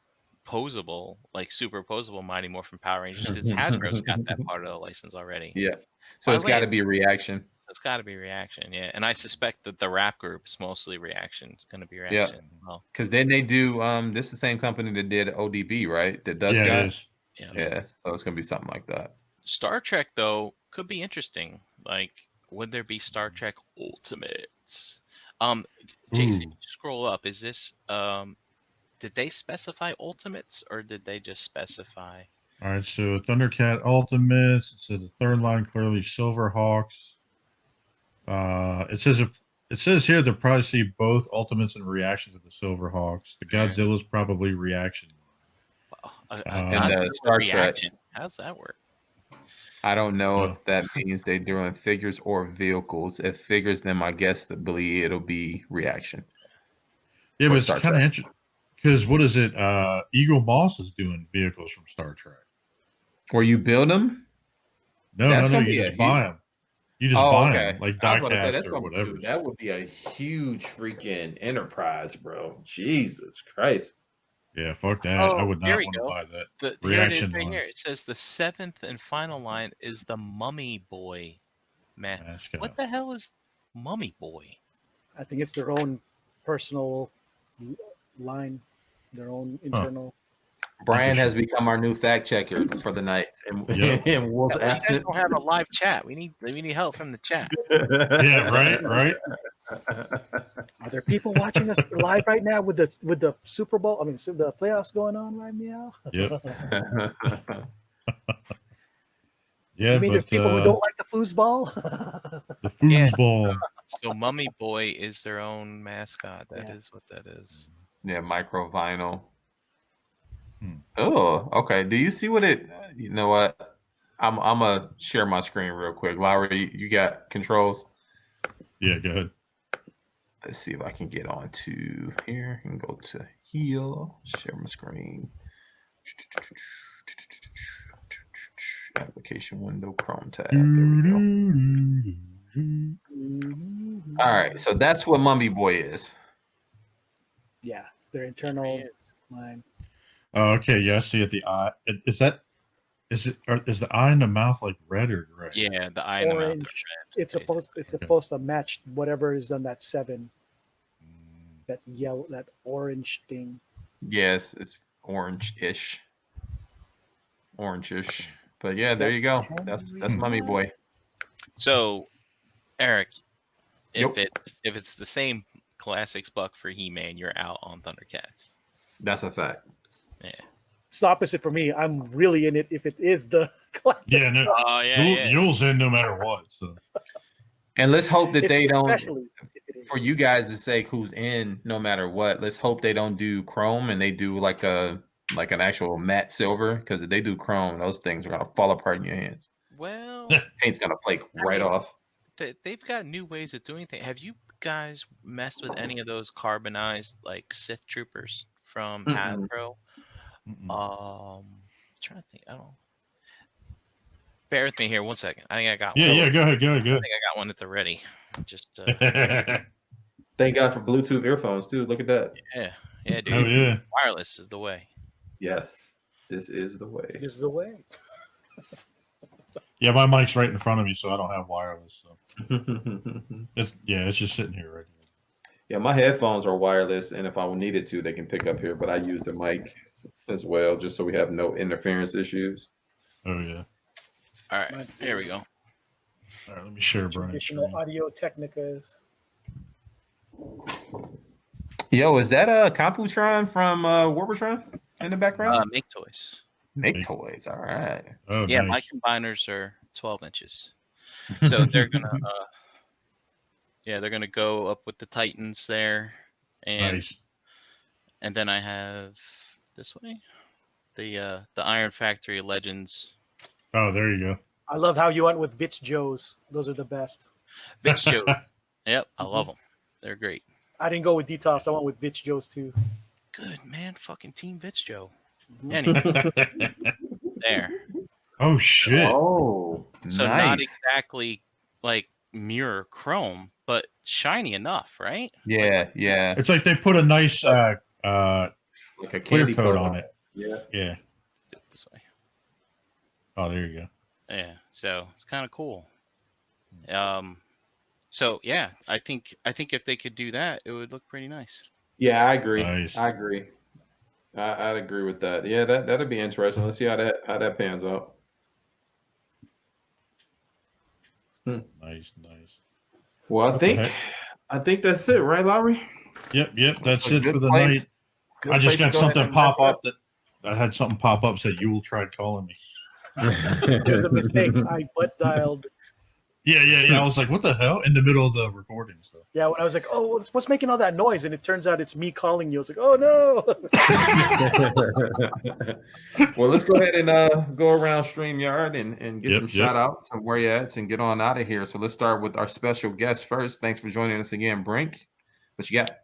posable, like superposable Mighty Morphin Power Rangers. Because Hasbro's got that part of the license already.
Yeah. So
By
it's
the way,
got to be reaction.
So it's got to be reaction, yeah. And I suspect that the rap group is mostly reaction. It's going to be reaction.
Yeah.
Well,
Because then they do. This is the same company that did ODB, right? That does.
Yeah,
got?
it is.
Yeah. So it's gonna be something like that.
Star Trek though could be interesting. Like, would there be Star Trek Ultimates? Jason, scroll up. Is this did they specify Ultimates or did they just specify?
All right, so Thundercat Ultimates. It says the third line clearly Silverhawks. It says here they'll probably see both Ultimates and reactions of the Silverhawks. The Godzilla's probably reaction.
And Star
reaction.
Trek.
How's that work?
I don't know if that means they're doing figures or vehicles. If figures, then I guess it'll be reaction.
Yeah, but it's
Star
kind of interesting because what is it? Eagle Moss is doing vehicles from Star Trek.
Where you build them?
No, you just buy them. You just buy them like diecast or whatever.
Dude, that would be a huge freaking enterprise, bro. Jesus Christ.
Yeah, fuck that. I would not want to buy that.
Reaction right here. It says the 7th and final line is the Mummy Boy. Man, what the hell is Mummy Boy?
I think it's their own personal line, their own internal.
Brian has become our new fact checker for the night, and Wolf's absent.
We don't have a live chat. We need help from the chat.
Yeah, right.
Are there people watching us live right now with the Super Bowl? I mean, the playoffs going on right now.
Yep.
You mean there's people who don't like the foosball?
The foosball.
So Mummy Boy is their own mascot. That is what that is.
Yeah, micro vinyl. Oh, okay. Do you see what it? You know what? I'm gonna share my screen real quick. Lowry, you got controls?
Yeah, go ahead.
Let's see if I can get onto here and go to heal. Share my screen. Application window, Chrome tab. There we go. All right, so that's what Mummy Boy is.
Yeah, their internal line.
Oh, okay. Yeah, I see it. The eye. Is the eye in the mouth like red or gray?
Yeah, the eye in the mouth are red.
It's supposed to match whatever is on that 7. That yellow, that orange thing.
Yes, it's orange-ish. But yeah, there you go. That's Mummy Boy.
So, Eric, if it's the same classics buck for He-Man, you're out on Thundercats.
That's a fact.
Yeah.
It's the opposite for me. I'm really in it if it is the classic.
Yeah, no. You'll in no matter what. So.
And let's hope that they don't. For you guys to say who's in no matter what, let's hope they don't do chrome and they do like an actual matte silver, because if they do chrome, those things are gonna fall apart in your hands.
Well,
paint's gonna flake right off.
They've got new ways of doing things. Have you guys messed with any of those carbonized like Sith troopers from Hasbro? I'm trying to think. I don't. Bear with me here 1 second. I think I got one.
Yeah, go ahead.
I think I got one at the ready. Just
thank God for Bluetooth earphones too. Look at that.
Yeah, dude.
Oh yeah.
Wireless is the way.
Yes, this is the way.
This is the way.
Yeah, my mic's right in front of me, so I don't have wireless. So it's just sitting here right here.
Yeah, my headphones are wireless, and if I needed to, they can pick up here. But I use the mic as well, just so we have no interference issues.
Oh yeah.
All right, here we go.
All right, let me share Brian's
Traditional
screen.
Audio Technicas.
Yo, is that a Computron from Warbotron in the background?
Make toys.
Make toys. All right.
Oh,
yeah,
nice.
my combiners are 12 inches, so they're gonna they're gonna go up with the Titans there, and
Nice.
and then I have this way the Iron Factory Legends.
Oh, there you go.
I love how you went with Vitz Joes. Those are the best.
Vitz Joe. Yep, I love them. They're great.
I didn't go with Detox. I went with Vitz Joes too.
Good man, fucking Team Vitz Joe. Anyway, there.
Oh shit.
Oh,
So
nice.
not exactly like mirror chrome, but shiny enough, right?
Yeah.
It's like they put a nice
Like a
clear
candy
coat on it.
Yeah.
Yeah.
Do it this way.
Oh, there you go.
Yeah. So it's kind of cool. So yeah, I think if they could do that, it would look pretty nice.
Yeah, I agree.
Nice.
I agree. I'd agree with that. Yeah, that'd be interesting. Let's see how that pans out.
Nice, nice.
Well,
What the
I think that's it, right, Lowry?
Yep. That's it for the
place.
night.
Good
I just
place to
got
go
something
ahead and
pop
wrap
up that I had something pop up said Yule tried calling me.
There's a mistake. I butt dialed.
Yeah. I was like, what the hell? In the middle of the recording. So
Yeah, when I was like, oh, what's making all that noise? And it turns out it's me calling you. I was like, oh no.
Well, let's go ahead and go around StreamYard and get some shout
Yep.
outs of where you're at and get on out of here. So let's start with our special guest first. Thanks for joining us again, Brink. What you got?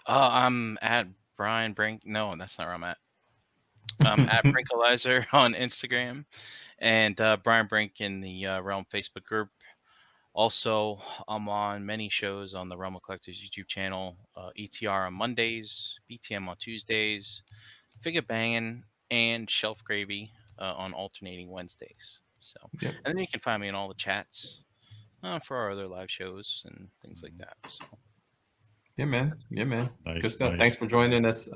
I'm at Brian Brink. No, that's not where I'm at. I'm at Brinklyzer on Instagram, and Brian Brink in the Realm Facebook group. Also, I'm on many shows on the Realm of Collectors YouTube channel. ETR on Mondays, BTM on Tuesdays, Figure Banging, and Shelf Gravy on alternating Wednesdays. So,
Yep.
and then you can find me in all the chats for our other live shows and things like that. So.
Yeah, man.
Nice,
Good stuff.
nice.
Thanks for joining us.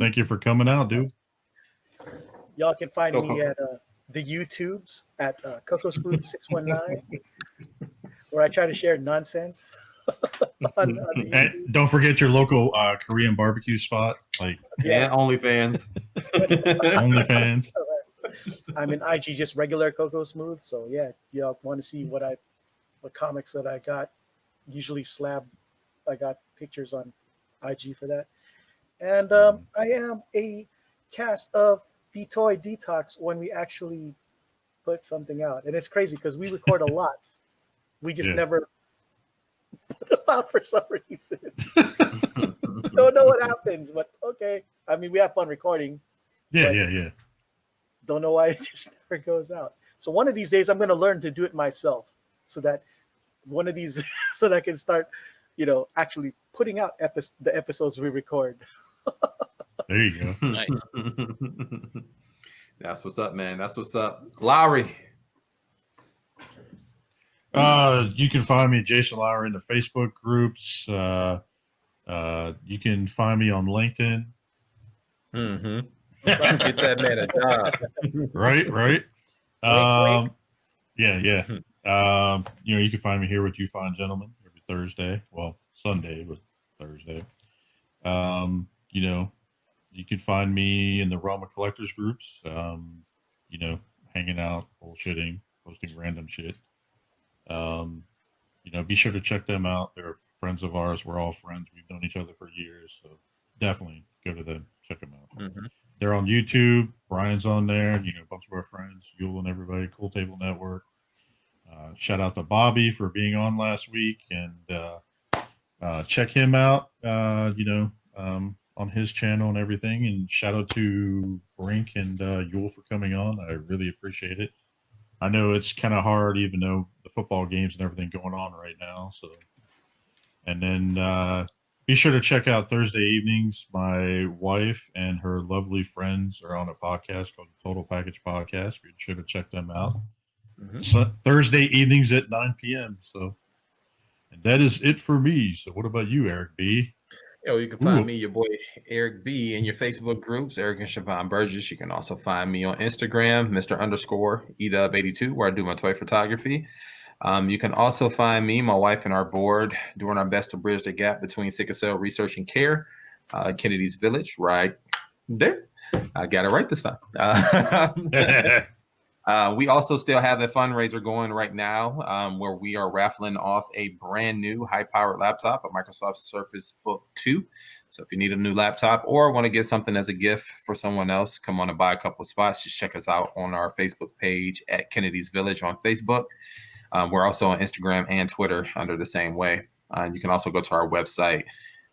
Thank you for coming out, dude.
Y'all can find
Still
me
Coco.
at the YouTubes at Coco Smooth 619, where I try to share nonsense. on the
And
YouTube.
don't forget your local Korean barbecue spot, like
Yeah, OnlyFans.
OnlyFans.
I'm in IG, just regular Coco Smooth. So yeah, if y'all want to see what comics that I got, usually slab. I got pictures on IG for that. And I am a cast of the Toy Detox when we actually put something out. And it's crazy because we record a lot. We just never put them out for some reason. Don't know what happens, but okay. I mean, we have fun recording.
Yeah.
Don't know why it just never goes out. So one of these days I'm going to learn to do it myself so that one of these, so that I can start, actually putting out the episodes we record.
There you go.
Nice.
That's what's up, man. That's what's up. Lowry.
You can find me, Jason Lauer, in the Facebook groups. You can find me on LinkedIn.
Mm-hmm. Get that man a job.
Right. Yeah. You can find me here with You Fine Gentlemen every Thursday. Well, Sunday, but Thursday. You can find me in the Realm of Collectors groups. Hanging out, bullshitting, posting random shit. Be sure to check them out. They're friends of ours. We're all friends. We've known each other for years, so definitely go to them. Check them out.
Mm-hmm.
They're on YouTube. Brian's on there. A bunch of our friends, Yule and everybody. Cool Table Network. Shout out to Bobby for being on last week, and check him out. On his channel and everything. And shout out to Brink and Yule for coming on. I really appreciate it. I know it's kind of hard, even though the football games and everything going on right now. So, and then be sure to check out Thursday evenings. My wife and her lovely friends are on a podcast called Total Package Podcast. Be sure to check them out.
Mm-hmm.
So, Thursday evenings at 9 p.m. So, and that is it for me. So, what about you, Eric B?
You can find me, your boy Eric B, in your Facebook groups, Eric and Siobhan Burgess. You can also find me on Instagram, Mr_EDUB82, where I do my toy photography. You can also find me, my wife, and our board doing our best to bridge the gap between sickle cell research and care. Kennedy's Village, right there. I got it right this time. We also still have a fundraiser going right now where we are raffling off a brand new high-powered laptop, a Microsoft Surface Book 2. So if you need a new laptop or want to get something as a gift for someone else, come on and buy a couple of spots. Just check us out on our Facebook page at Kennedy's Village on Facebook. We're also on Instagram and Twitter under the same way. You can also go to our website,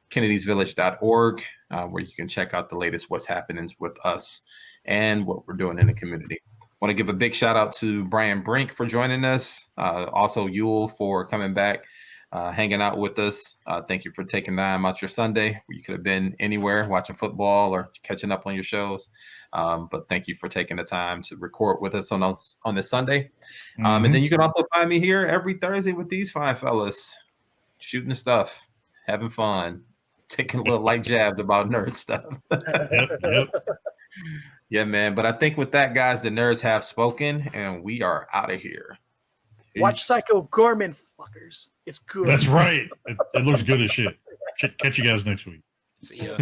kennedysvillage.org, where you can check out the latest what's happening with us and what we're doing in the community. Want to give a big shout out to Brian Brink for joining us. Also Yule for coming back hanging out with us. Thank you for taking time out your Sunday where you could have been anywhere watching football or catching up on your shows. But thank you for taking the time to record with us on this Sunday. And then you can also find me here every Thursday with these fine fellas, shooting the stuff, having fun, taking little light jabs about nerd stuff.
Yep.
Yeah, man. But I think with that, guys, the nerds have spoken, and we are out of here.
Watch Psycho Gorman, fuckers. It's good.
That's right. It looks good as shit. Catch you guys next week.
See ya.